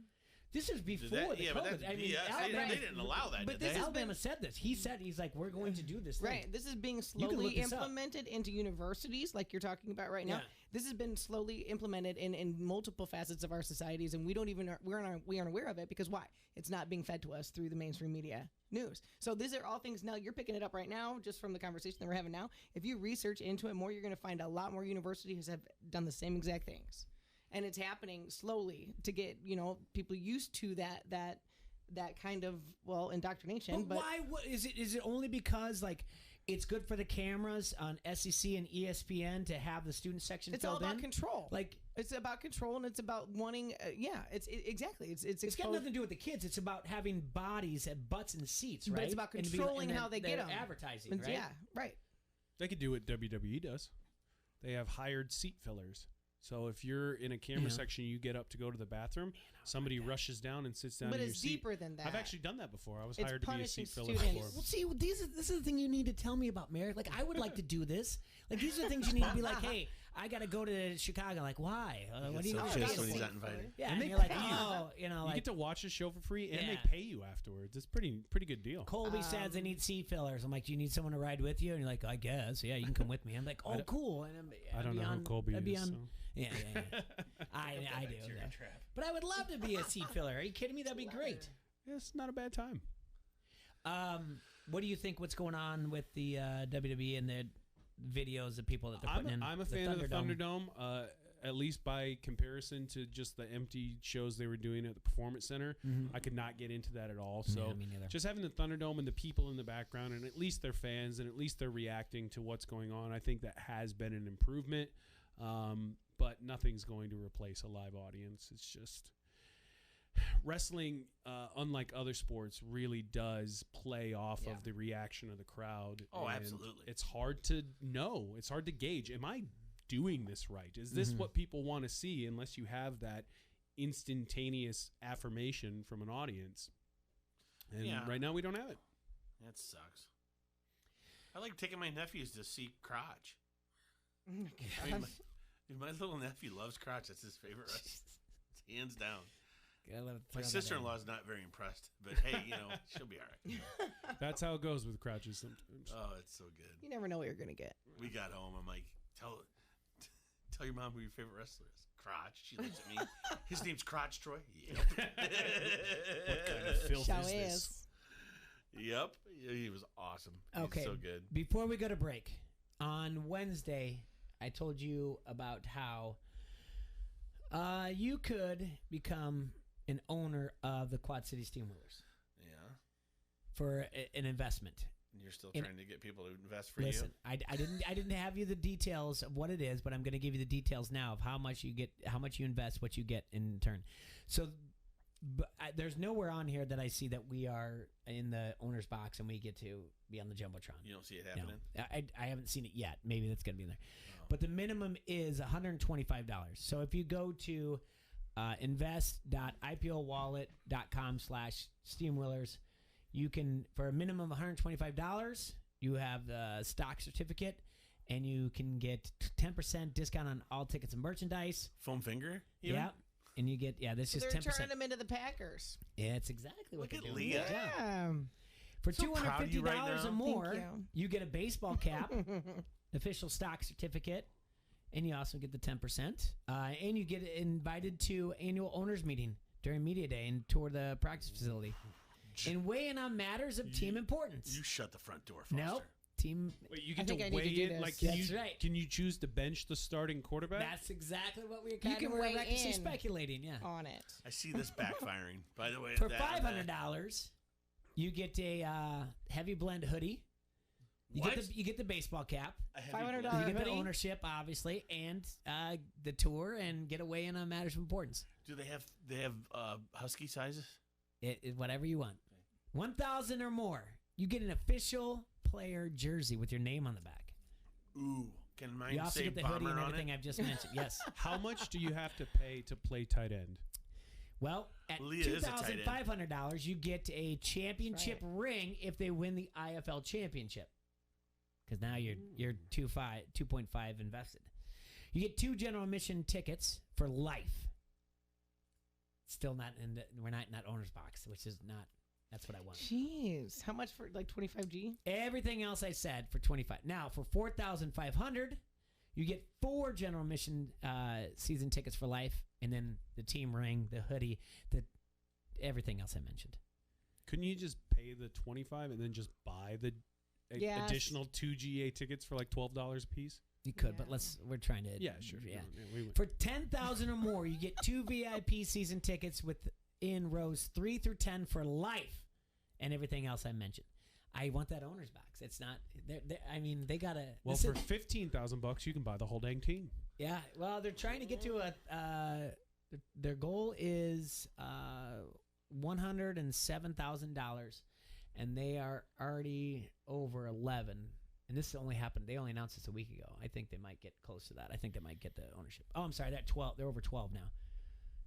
Speaker 4: This is before the COVID.
Speaker 1: They didn't allow that.
Speaker 4: But Alabama said this. He's like, we're going to do this thing.
Speaker 3: Right. This is being slowly implemented into universities, like you're talking about right now. Yeah. This has been slowly implemented in multiple facets of our societies, and we aren't aware of it because why? It's not being fed to us through the mainstream media news. So these are all things now you're picking it up right now just from the conversation that we're having now. If you research into it more, you're going to find a lot more universities have done the same exact things. And it's happening slowly to get, people used to that kind of, indoctrination.
Speaker 4: But why? Is it only because, like, it's good for the cameras on SEC and ESPN to have the student section filled in?
Speaker 3: It's all about control. Like, it's about control, and it's about wanting, exactly. It's
Speaker 4: got nothing to do with the kids. It's about having bodies and butts and seats, right?
Speaker 3: But it's about controlling how they get them.
Speaker 4: Advertising, right?
Speaker 3: Yeah, right.
Speaker 2: They could do what WWE does. They have hired seat fillers. So if you're in a camera
Speaker 4: Yeah.
Speaker 2: section, you get up to go to the bathroom, somebody rushes down and sits down
Speaker 3: But
Speaker 2: in your
Speaker 3: it's
Speaker 2: seat.
Speaker 3: deeper than that.
Speaker 2: I've actually done that before. I was
Speaker 3: It's
Speaker 2: hired to be a
Speaker 3: punishing
Speaker 2: seat filler
Speaker 3: students.
Speaker 2: before.
Speaker 4: Well, see, this is the thing you need to tell me about, Mary. Like, I would like to do this. Like, these are the things you need to be like, hey, I got to go to Chicago. Like, why? What do you
Speaker 1: so
Speaker 4: got?
Speaker 1: pissed when he's not invited.
Speaker 4: Yeah,
Speaker 2: And
Speaker 4: and
Speaker 2: they
Speaker 4: you're like,
Speaker 2: pay you.
Speaker 4: oh, you know,
Speaker 2: You
Speaker 4: like
Speaker 2: get to watch the show for free, and they
Speaker 4: Yeah.
Speaker 2: pay you afterwards. It's pretty good deal.
Speaker 4: Colby says they need seat fillers. I'm like, do you need someone to ride with you? And you're like, I guess. Yeah, you can come with me. I'm like, oh, cool. And
Speaker 2: I don't know who Colby
Speaker 4: I'd be
Speaker 2: is.
Speaker 4: on,
Speaker 2: so.
Speaker 4: Yeah. I do. Yeah. But I would love to be a seat filler. Are you kidding me? That'd be great.
Speaker 2: Yeah, it's not a bad time.
Speaker 4: What do you think? What's going on with the WWE and the videos of people that they're putting in?
Speaker 2: I'm a fan of the Thunderdome. At least by comparison to just the empty shows they were doing at the Performance Center, I could not get into that at all. So
Speaker 4: Yeah, me neither.
Speaker 2: just having the Thunderdome and the people in the background, and at least they're fans, and at least they're reacting to what's going on, I think that has been an improvement. But nothing's going to replace a live audience. It's just wrestling, unlike other sports, really does play off of the reaction of the crowd.
Speaker 1: Oh,
Speaker 2: and
Speaker 1: absolutely.
Speaker 2: It's hard to know. It's hard to gauge. Am I doing this right? Is this what people want to see? Unless you have that instantaneous affirmation from an audience. And right now we don't have it.
Speaker 1: That sucks. I like taking my nephews to see crotch. I mean, my little nephew loves crotch. That's his favorite wrestling. It's hands down. My sister-in-law is not very impressed, but hey, she'll be all right.
Speaker 2: That's how it goes with crotches sometimes.
Speaker 1: Oh, it's so good.
Speaker 3: You never know what you're gonna get.
Speaker 1: We got home. I'm like, tell your mom who your favorite wrestler is. Crotch. She looks at me. His name's Crotch Troy. Yep.
Speaker 2: What kind of filth
Speaker 3: Shall
Speaker 2: is
Speaker 3: is.
Speaker 2: this?
Speaker 1: Yep. He was awesome.
Speaker 4: Okay.
Speaker 1: He's so good.
Speaker 4: Before we go to break, on Wednesday, I told you about how you could become an owner of the Quad City Steamrollers.
Speaker 1: Yeah.
Speaker 4: For an investment.
Speaker 1: You're still trying to get people to invest for
Speaker 4: Listen,
Speaker 1: you.
Speaker 4: I didn't have you the details of what it is, but I'm going to give you the details now of how much you get, how much you invest, what you get in turn. So, there's nowhere on here that I see that we are in the owner's box and we get to be on the jumbotron.
Speaker 1: You don't see it happening.
Speaker 4: No, I haven't seen it yet. Maybe that's going to be in there. But the minimum is $125. So if you go to invest.ipowallet.com/steamwheelers, you can, for a minimum of $125, you have the stock certificate, and you can get 10% discount on all tickets and merchandise.
Speaker 1: Foam finger? Even?
Speaker 4: Yeah. And you get, this
Speaker 3: So
Speaker 4: is
Speaker 3: they're
Speaker 4: 10%.
Speaker 3: turning them into the Packers.
Speaker 4: Yeah, it's exactly what
Speaker 1: Look
Speaker 4: they're
Speaker 1: at
Speaker 4: doing.
Speaker 1: Leah.
Speaker 3: Yeah.
Speaker 4: For
Speaker 1: So proud of you
Speaker 4: $250
Speaker 1: right
Speaker 4: or
Speaker 1: now.
Speaker 4: more,
Speaker 3: Thank you.
Speaker 4: you get a baseball cap, official stock certificate, and you also get the 10%. And you get invited to annual owners meeting during media day and tour the practice facility. And weigh in on matters of team importance.
Speaker 1: You shut the front door, Foster.
Speaker 4: Nope. Team.
Speaker 2: Wait, you
Speaker 3: I
Speaker 2: get
Speaker 3: think I
Speaker 2: to
Speaker 3: need to
Speaker 2: weigh
Speaker 3: do
Speaker 2: in?
Speaker 3: this.
Speaker 2: Like,
Speaker 4: That's right.
Speaker 2: Can you choose to bench the starting quarterback?
Speaker 4: That's exactly what we kind
Speaker 3: can
Speaker 4: of were
Speaker 3: weigh
Speaker 4: recklessly
Speaker 3: in
Speaker 4: speculating. Yeah.
Speaker 3: On it.
Speaker 1: I see this backfiring. By the way,
Speaker 4: For $500, you get a heavy blend hoodie. You
Speaker 1: What?
Speaker 4: get the baseball cap.
Speaker 3: $500
Speaker 4: You get the
Speaker 3: hoodie?
Speaker 4: ownership, obviously, and the tour, and get a weigh in on matters of importance.
Speaker 1: Do they have husky sizes?
Speaker 4: Whatever you want. 1,000 or more, you get an official player jersey with your name on the back.
Speaker 1: Ooh, can mine
Speaker 4: You also
Speaker 1: say
Speaker 4: get the hoodie
Speaker 1: bomber
Speaker 4: and
Speaker 1: on
Speaker 4: everything
Speaker 1: it?
Speaker 4: I've just mentioned. Yes.
Speaker 2: How much do you have to pay to play tight end?
Speaker 4: Well, at
Speaker 1: Leah is a tight end.
Speaker 4: $2,500, you get a championship ring if they win the IFL championship. Because now you're 2.5 invested. You get 2 general admission tickets for life. Still not we're not in that owner's box, which is not. That's what I want.
Speaker 3: Jeez, how much for like 25G?
Speaker 4: Everything else I said for 25. Now for 4,500, you get 4 general admission season tickets for life, and then the team ring, the hoodie, everything else I mentioned.
Speaker 2: Couldn't you just pay the 25 and then just buy the
Speaker 3: Yes.
Speaker 2: additional 2 GA tickets for like $12 a piece?
Speaker 4: You could, but we're trying to.
Speaker 2: Yeah, sure.
Speaker 4: Yeah.
Speaker 2: We went.
Speaker 4: For 10,000 or more, you get 2 VIP season tickets in rows 3 through 10 for life, and everything else I mentioned. I want that owner's box. It's not. I mean, they gotta.
Speaker 2: Well, for $15,000, you can buy the whole dang team.
Speaker 4: Yeah. Well, they're trying to get to their goal is $107,000, and they are already over 11 and this only happened. They only announced this a week ago. I think they might get close to that. I think they might get the ownership. Oh, I'm sorry. They're over 12 now.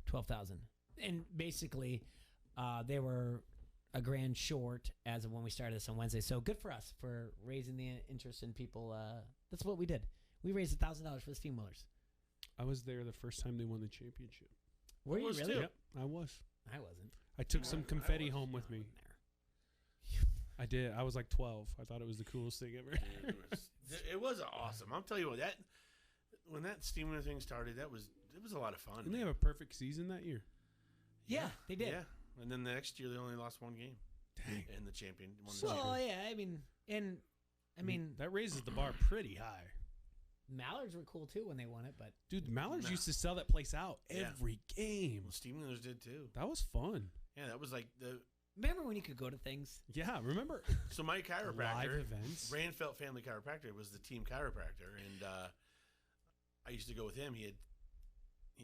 Speaker 4: 12,000. And basically, they were a grand short as of when we started this on Wednesday. So good for us for raising the interest in people. That's what we did. We raised $1,000 for the Steamrollers.
Speaker 2: I was there the first time they won the championship.
Speaker 4: Were you really?
Speaker 2: Yep, I was.
Speaker 4: I wasn't.
Speaker 2: I took some confetti home with me. I did. I was like 12. I thought it was the coolest thing ever.
Speaker 1: It was awesome. I'll tell you what, when that Steamroller thing started, it was a lot of fun.
Speaker 2: Didn't they have a perfect season that year?
Speaker 4: Yeah, they did.
Speaker 1: Yeah, and then the next year they only lost one game.
Speaker 2: Dang.
Speaker 1: And the champion won the
Speaker 4: So
Speaker 1: championship.
Speaker 4: yeah, I mean,
Speaker 2: that raises the bar pretty high.
Speaker 4: Mallards were cool too when they won it, but
Speaker 2: Dude, the Mallards used to sell that place out every game.
Speaker 1: Well, Steamrollers did too.
Speaker 2: That was fun.
Speaker 1: Yeah, that was like the.
Speaker 4: Remember when you could go to things?
Speaker 2: Yeah, remember.
Speaker 1: So my chiropractor,
Speaker 2: Live events.
Speaker 1: Randfelt Family Chiropractor, was the team chiropractor, and I used to go with him. He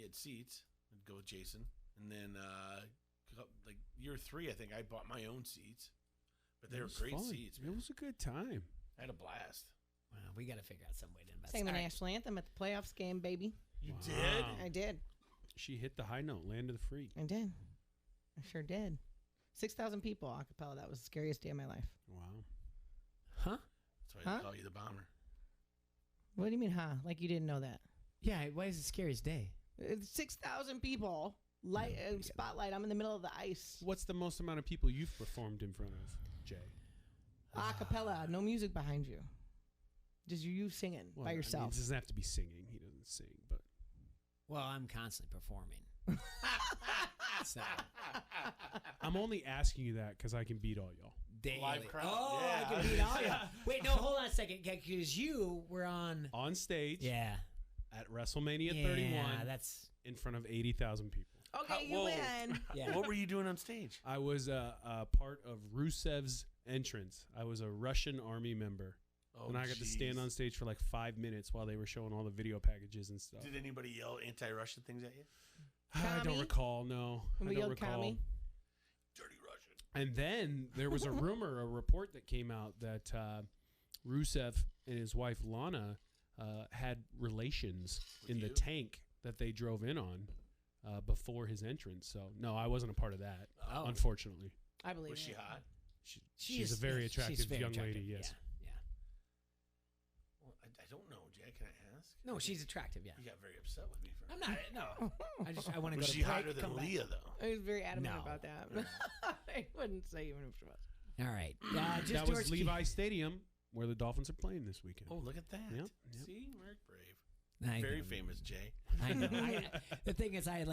Speaker 1: had seats. I'd go with Jason, and then like year 3, I think I bought my own seats, but they were great seats. Man.
Speaker 2: It was a good time.
Speaker 1: I had a blast.
Speaker 4: Wow, we got to figure out some way to invest.
Speaker 3: Sang the national anthem at the playoffs game, baby.
Speaker 1: You did?
Speaker 3: I did.
Speaker 2: She hit the high note, land of the free.
Speaker 3: I did. I sure did. 6,000 people a cappella. That was the scariest day of my life.
Speaker 2: Wow.
Speaker 4: Huh?
Speaker 1: That's why they call you the bomber.
Speaker 3: What do you mean, huh? Like you didn't know that?
Speaker 4: Yeah, why is it scariest day?
Speaker 3: 6,000 people. Light spotlight. I'm in the middle of the ice.
Speaker 2: What's the most amount of people you've performed in front of, Jay?
Speaker 3: A cappella. No music behind you. Just you singing by yourself.
Speaker 2: I mean, it doesn't have to be singing. He doesn't sing, but.
Speaker 4: Well, I'm constantly performing. So.
Speaker 2: I'm only asking you that because I can beat all y'all.
Speaker 4: Daily.
Speaker 1: Live crowd.
Speaker 4: Oh,
Speaker 1: Yeah.
Speaker 4: I can beat all y'all. Wait, no, hold on a second. Because you were on
Speaker 2: stage.
Speaker 4: Yeah.
Speaker 2: At WrestleMania 31.
Speaker 4: That's
Speaker 2: in front of 80,000 people.
Speaker 3: Okay, you win.
Speaker 4: Yeah.
Speaker 1: What were you doing on stage?
Speaker 2: I was a part of Rusev's entrance. I was a Russian army member.
Speaker 1: Oh,
Speaker 2: and I got to stand on stage for like 5 minutes while they were showing all the video packages and stuff.
Speaker 1: Did anybody yell anti-Russian things at you?
Speaker 2: I don't recall, no.
Speaker 3: When we
Speaker 2: I don't
Speaker 3: yelled
Speaker 2: recall.
Speaker 3: commie?
Speaker 1: Dirty Russian.
Speaker 2: And then there was a report that came out that Rusev and his wife Lana had relations in the tank that they drove in on before his entrance. So, no, I wasn't a part of that, unfortunately.
Speaker 3: I believe
Speaker 1: Was she hot?
Speaker 2: She's a very attractive young lady, yes.
Speaker 4: Yeah.
Speaker 1: Well, I don't know, Jack. Can I ask?
Speaker 4: No, she's attractive, yeah.
Speaker 1: You got very upset with me.
Speaker 4: I'm not, no. I want to go
Speaker 1: Was
Speaker 4: to
Speaker 1: she
Speaker 4: break,
Speaker 1: hotter than
Speaker 4: come back.
Speaker 1: Leah, though?
Speaker 3: I was very adamant
Speaker 4: No.
Speaker 3: about that. I wouldn't say even if she was.
Speaker 4: All right. Just
Speaker 2: That was
Speaker 4: George
Speaker 2: Levi Stadium, where the Dolphins are playing this weekend.
Speaker 1: Oh, look at that.
Speaker 2: Yep.
Speaker 1: See? Mark Brave.
Speaker 4: I
Speaker 1: Very
Speaker 4: know.
Speaker 1: famous, Jay.
Speaker 4: I know. The thing is, I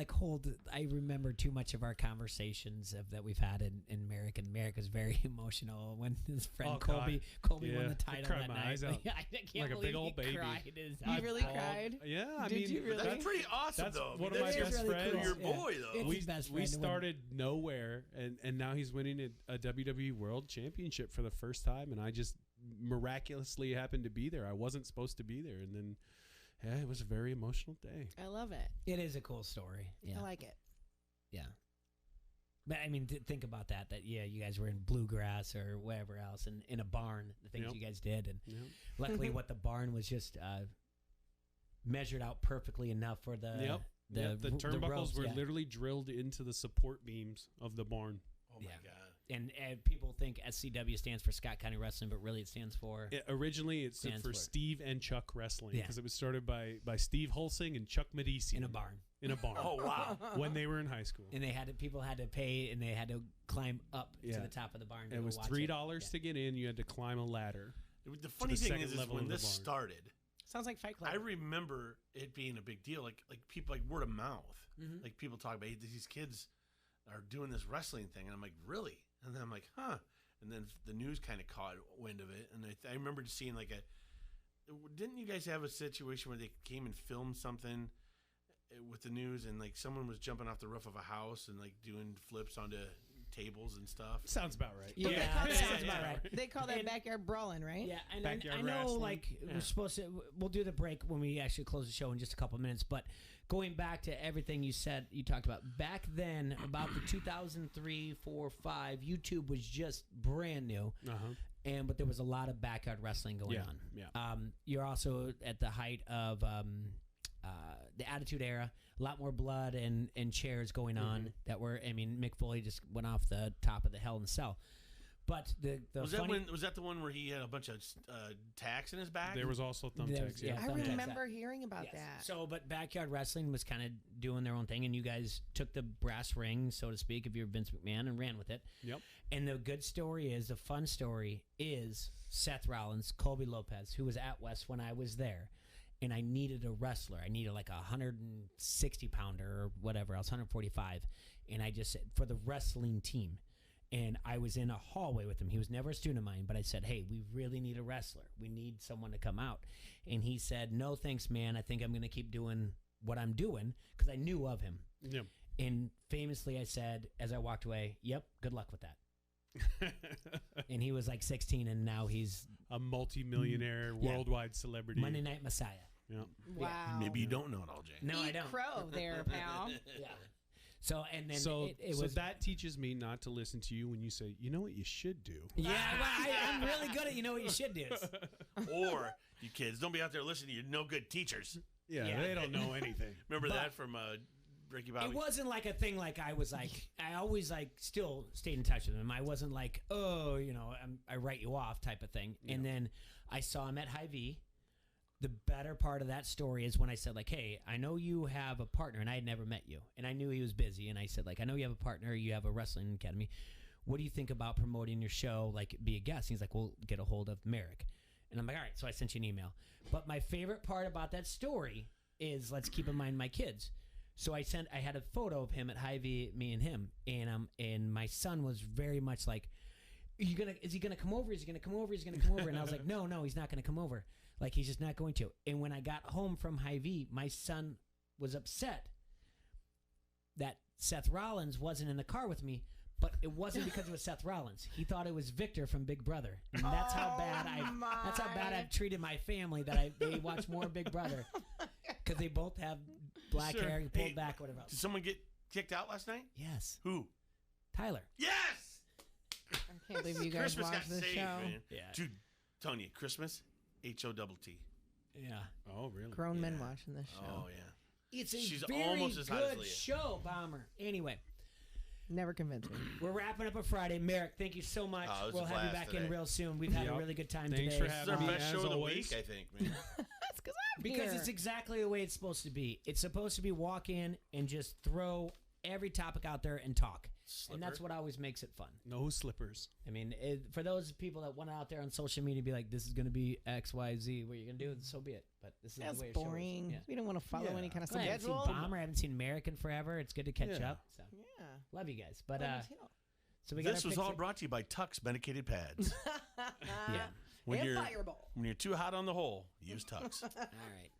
Speaker 4: remember too much of our conversations that we've had in Merrick, and Merrick was very emotional when his friend Colby won the title
Speaker 2: cried
Speaker 4: that
Speaker 2: my
Speaker 4: night.
Speaker 2: eyes out.
Speaker 4: I can't
Speaker 2: like a
Speaker 4: believe
Speaker 2: big old
Speaker 4: he
Speaker 2: baby.
Speaker 4: cried his
Speaker 3: You
Speaker 4: eyes
Speaker 3: really
Speaker 4: out.
Speaker 3: cried?
Speaker 2: Yeah, I
Speaker 3: Did
Speaker 2: mean,
Speaker 3: you really?
Speaker 1: That's pretty awesome,
Speaker 2: that's
Speaker 1: though.
Speaker 2: one of my
Speaker 4: That is
Speaker 2: best
Speaker 4: really
Speaker 2: friends.
Speaker 4: cool.
Speaker 1: Your
Speaker 4: Yeah.
Speaker 1: boy, though.
Speaker 4: It's his best
Speaker 2: We
Speaker 4: friend.
Speaker 2: started nowhere, and now he's winning a WWE World Championship for the first time, and I just miraculously happened to be there. I wasn't supposed to be there, and then, yeah, it was a very emotional day.
Speaker 3: I love it.
Speaker 4: It is a cool story. Yeah.
Speaker 3: I like it.
Speaker 4: Yeah. But I mean, think about that. Yeah, you guys were in bluegrass or whatever else, and in a barn. The things
Speaker 2: Yep.
Speaker 4: you guys did, and
Speaker 2: Yep.
Speaker 4: luckily, what the barn was just measured out perfectly enough for the
Speaker 2: The turnbuckles
Speaker 4: ropes,
Speaker 2: were
Speaker 4: yeah.
Speaker 2: literally drilled into the support beams of the barn.
Speaker 1: Oh, my God.
Speaker 4: And people think SCW stands for Scott County Wrestling, but really it stands for
Speaker 2: Originally, it stood
Speaker 4: Stands
Speaker 2: for
Speaker 4: for-
Speaker 2: Steve and Chuck Wrestling
Speaker 4: Yeah.
Speaker 2: because it was started by Steve Holsing and Chuck Medici
Speaker 4: in a barn.
Speaker 2: In a barn.
Speaker 1: Oh, wow.
Speaker 2: When they were in high school.
Speaker 4: And people had to pay, and they had to climb up
Speaker 2: Yeah.
Speaker 4: to the top of the barn. To
Speaker 2: It was
Speaker 4: watch
Speaker 2: $3 to get in. You had to climb a ladder.
Speaker 1: The funny
Speaker 2: the
Speaker 1: thing
Speaker 2: second
Speaker 1: is
Speaker 2: level
Speaker 1: when
Speaker 2: of the
Speaker 1: this
Speaker 2: barn.
Speaker 1: started,
Speaker 3: Sounds like Fight Club.
Speaker 1: I remember it being a big deal. Like people, like word of mouth.
Speaker 4: Mhm.
Speaker 1: Like people talk about, hey, these kids are doing this wrestling thing. And I'm like, really? And then I'm like, huh. And then the news kind of caught wind of it. And I remember seeing didn't you guys have a situation where they came and filmed something with the news, and like someone was jumping off the roof of a house and like doing flips onto tables and stuff?
Speaker 2: Sounds about right.
Speaker 3: But
Speaker 4: Yeah,
Speaker 3: they call
Speaker 4: that
Speaker 3: that-
Speaker 4: sounds about right.
Speaker 3: They call that backyard brawling, right?
Speaker 4: Yeah, and
Speaker 2: Backyard
Speaker 4: I know,
Speaker 2: wrestling.
Speaker 4: like,
Speaker 2: Yeah.
Speaker 4: we're supposed to. We'll do the break when we actually close the show in just a couple minutes. But going back to everything you talked about back then, about the 2003, 4, 5, YouTube was just brand new.
Speaker 2: Uh-huh.
Speaker 4: but there was a lot of backyard wrestling going on.
Speaker 2: Yeah.
Speaker 4: You're also at the height of the Attitude Era. A lot more blood and chairs going on that were. I mean, Mick Foley just went off the top of the Hell in a Cell. But
Speaker 1: was that the one where he had a bunch of tacks in his back?
Speaker 2: There was also thumbtacks. Yeah,
Speaker 3: I remember hearing about that.
Speaker 4: So, but backyard wrestling was kind of doing their own thing, and you guys took the brass ring, so to speak, if you're Vince McMahon, and ran with it.
Speaker 2: Yep.
Speaker 4: And the good story is, the fun story is Seth Rollins, Colby Lopez, who was at West when I was there, and I needed a wrestler. I needed like a 160-pounder or whatever else, 145, and I just said, for the wrestling team. And I was in a hallway with him. He was never a student of mine, but I said, hey, we really need a wrestler. We need someone to come out. And he said, no, thanks, man. I think I'm going to keep doing what I'm doing, because I knew of him.
Speaker 2: Yep.
Speaker 4: And famously, I said, as I walked away, yep, good luck with that. And he was like 16, and now he's
Speaker 2: a multi-millionaire, worldwide celebrity.
Speaker 4: Monday Night Messiah.
Speaker 2: Yep.
Speaker 3: Wow.
Speaker 1: Maybe you don't know it all, Jay.
Speaker 4: No,
Speaker 3: Eat
Speaker 4: I don't.
Speaker 3: crow there, pal.
Speaker 4: Yeah. So, and then
Speaker 2: so
Speaker 4: it was
Speaker 2: that teaches me not to listen to you when you say, you know what you should do.
Speaker 4: Yeah, well, I'm really good at you know what you should do.
Speaker 1: Or, you kids, don't be out there listening to your no good teachers.
Speaker 2: Yeah, they don't know anything.
Speaker 1: Remember that from Ricky Bobby?
Speaker 4: It wasn't like a thing like I was like, I always like still stayed in touch with him. I wasn't like, oh, you know, I write you off type of thing. Yeah. And then I saw him at Hy-Vee. The better part of that story is when I said, like, hey, I know you have a partner, and I had never met you. And I knew he was busy. And I said, like, I know you have a partner. You have a wrestling academy. What do you think about promoting your show, like, be a guest? And he's like, well, get a hold of Merrick. And I'm like, all right. So I sent you an email. But my favorite part about that story is, let's keep in mind my kids. So I had a photo of him at Hy-Vee, me and him. And my son was very much like, is he gonna come over? Is he gonna come over? Is he gonna come over? And I was like, no, he's not gonna come over. Like, he's just not going to. And when I got home from Hy-Vee, my son was upset that Seth Rollins wasn't in the car with me, but it wasn't because it was Seth Rollins. He thought it was Victor from Big Brother. And that's how bad I've treated my family, that they watch more Big Brother, because they both have black hair and pulled back, whatever else.
Speaker 1: Did someone get kicked out last night?
Speaker 4: Yes.
Speaker 1: Who?
Speaker 4: Tyler.
Speaker 1: Yes!
Speaker 3: I can't believe you guys
Speaker 1: Christmas
Speaker 3: watched
Speaker 1: got
Speaker 3: this
Speaker 1: saved,
Speaker 3: show.
Speaker 1: Man.
Speaker 4: Yeah.
Speaker 1: Dude, telling you, Christmas, HOTT.
Speaker 4: Yeah.
Speaker 2: Oh, really?
Speaker 3: Grown men watching this show.
Speaker 1: Oh, yeah.
Speaker 4: It's a
Speaker 1: She's
Speaker 4: very
Speaker 1: almost as hot as
Speaker 4: good
Speaker 1: Leah.
Speaker 4: show, Bomber. Anyway.
Speaker 3: Never convinced me.
Speaker 4: We're wrapping up a Friday. Merrick, thank you so much. We'll have you back in real soon. We've had a really good time today.
Speaker 2: Thanks for having me.
Speaker 1: This is our best show of the
Speaker 2: always.
Speaker 1: week, I think, man.
Speaker 3: That's
Speaker 4: because
Speaker 3: here.
Speaker 4: it's exactly the way it's supposed to be. It's supposed to be walk in and just throw every topic out there and talk.
Speaker 1: Slipper.
Speaker 4: And that's what always makes it fun.
Speaker 2: No slippers.
Speaker 4: I mean, for those people that want out there on social media be like, this is going to be X, Y, Z, what you're going to do, so be it. But this is
Speaker 3: That's
Speaker 4: the way
Speaker 3: boring.
Speaker 4: it shows. Yeah.
Speaker 3: We don't want to follow any kind of
Speaker 4: I haven't seen
Speaker 3: schedule.
Speaker 4: Bomber. I haven't seen Merrick in forever. It's good to catch up. So
Speaker 3: Yeah.
Speaker 4: love you guys. But so we
Speaker 1: This
Speaker 4: got
Speaker 1: was all brought to you by Tux Medicated Pads.
Speaker 4: Yeah.
Speaker 1: When
Speaker 3: And
Speaker 1: you're
Speaker 3: Fireball.
Speaker 1: when you're too hot on the hole, use Tux.
Speaker 4: All right.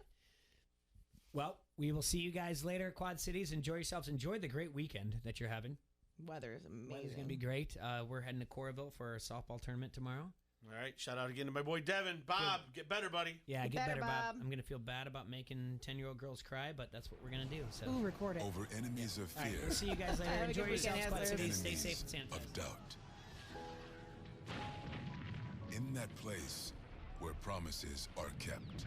Speaker 4: Well, we will see you guys later, Quad Cities. Enjoy yourselves. Enjoy the great weekend that you're having.
Speaker 3: Weather is amazing.
Speaker 4: Weather's going to be great. We're heading to Coralville for our softball tournament tomorrow.
Speaker 1: All right, shout out again to my boy Devin. Bob, get better, buddy.
Speaker 4: Yeah, get better, Bob.
Speaker 3: Bob.
Speaker 4: I'm going to feel bad about making 10-year-old girls cry, but that's what we're going to do. So.
Speaker 3: Ooh, record it.
Speaker 8: Over enemies of
Speaker 4: All right,
Speaker 8: fear,
Speaker 4: we'll see you guys later.
Speaker 3: Have a
Speaker 4: Enjoy
Speaker 3: good weekend,
Speaker 4: yourselves, Quad
Speaker 3: Haslers.
Speaker 4: Cities. Stay
Speaker 8: enemies
Speaker 4: safe and sanitized.
Speaker 8: of doubt. In that place where promises are kept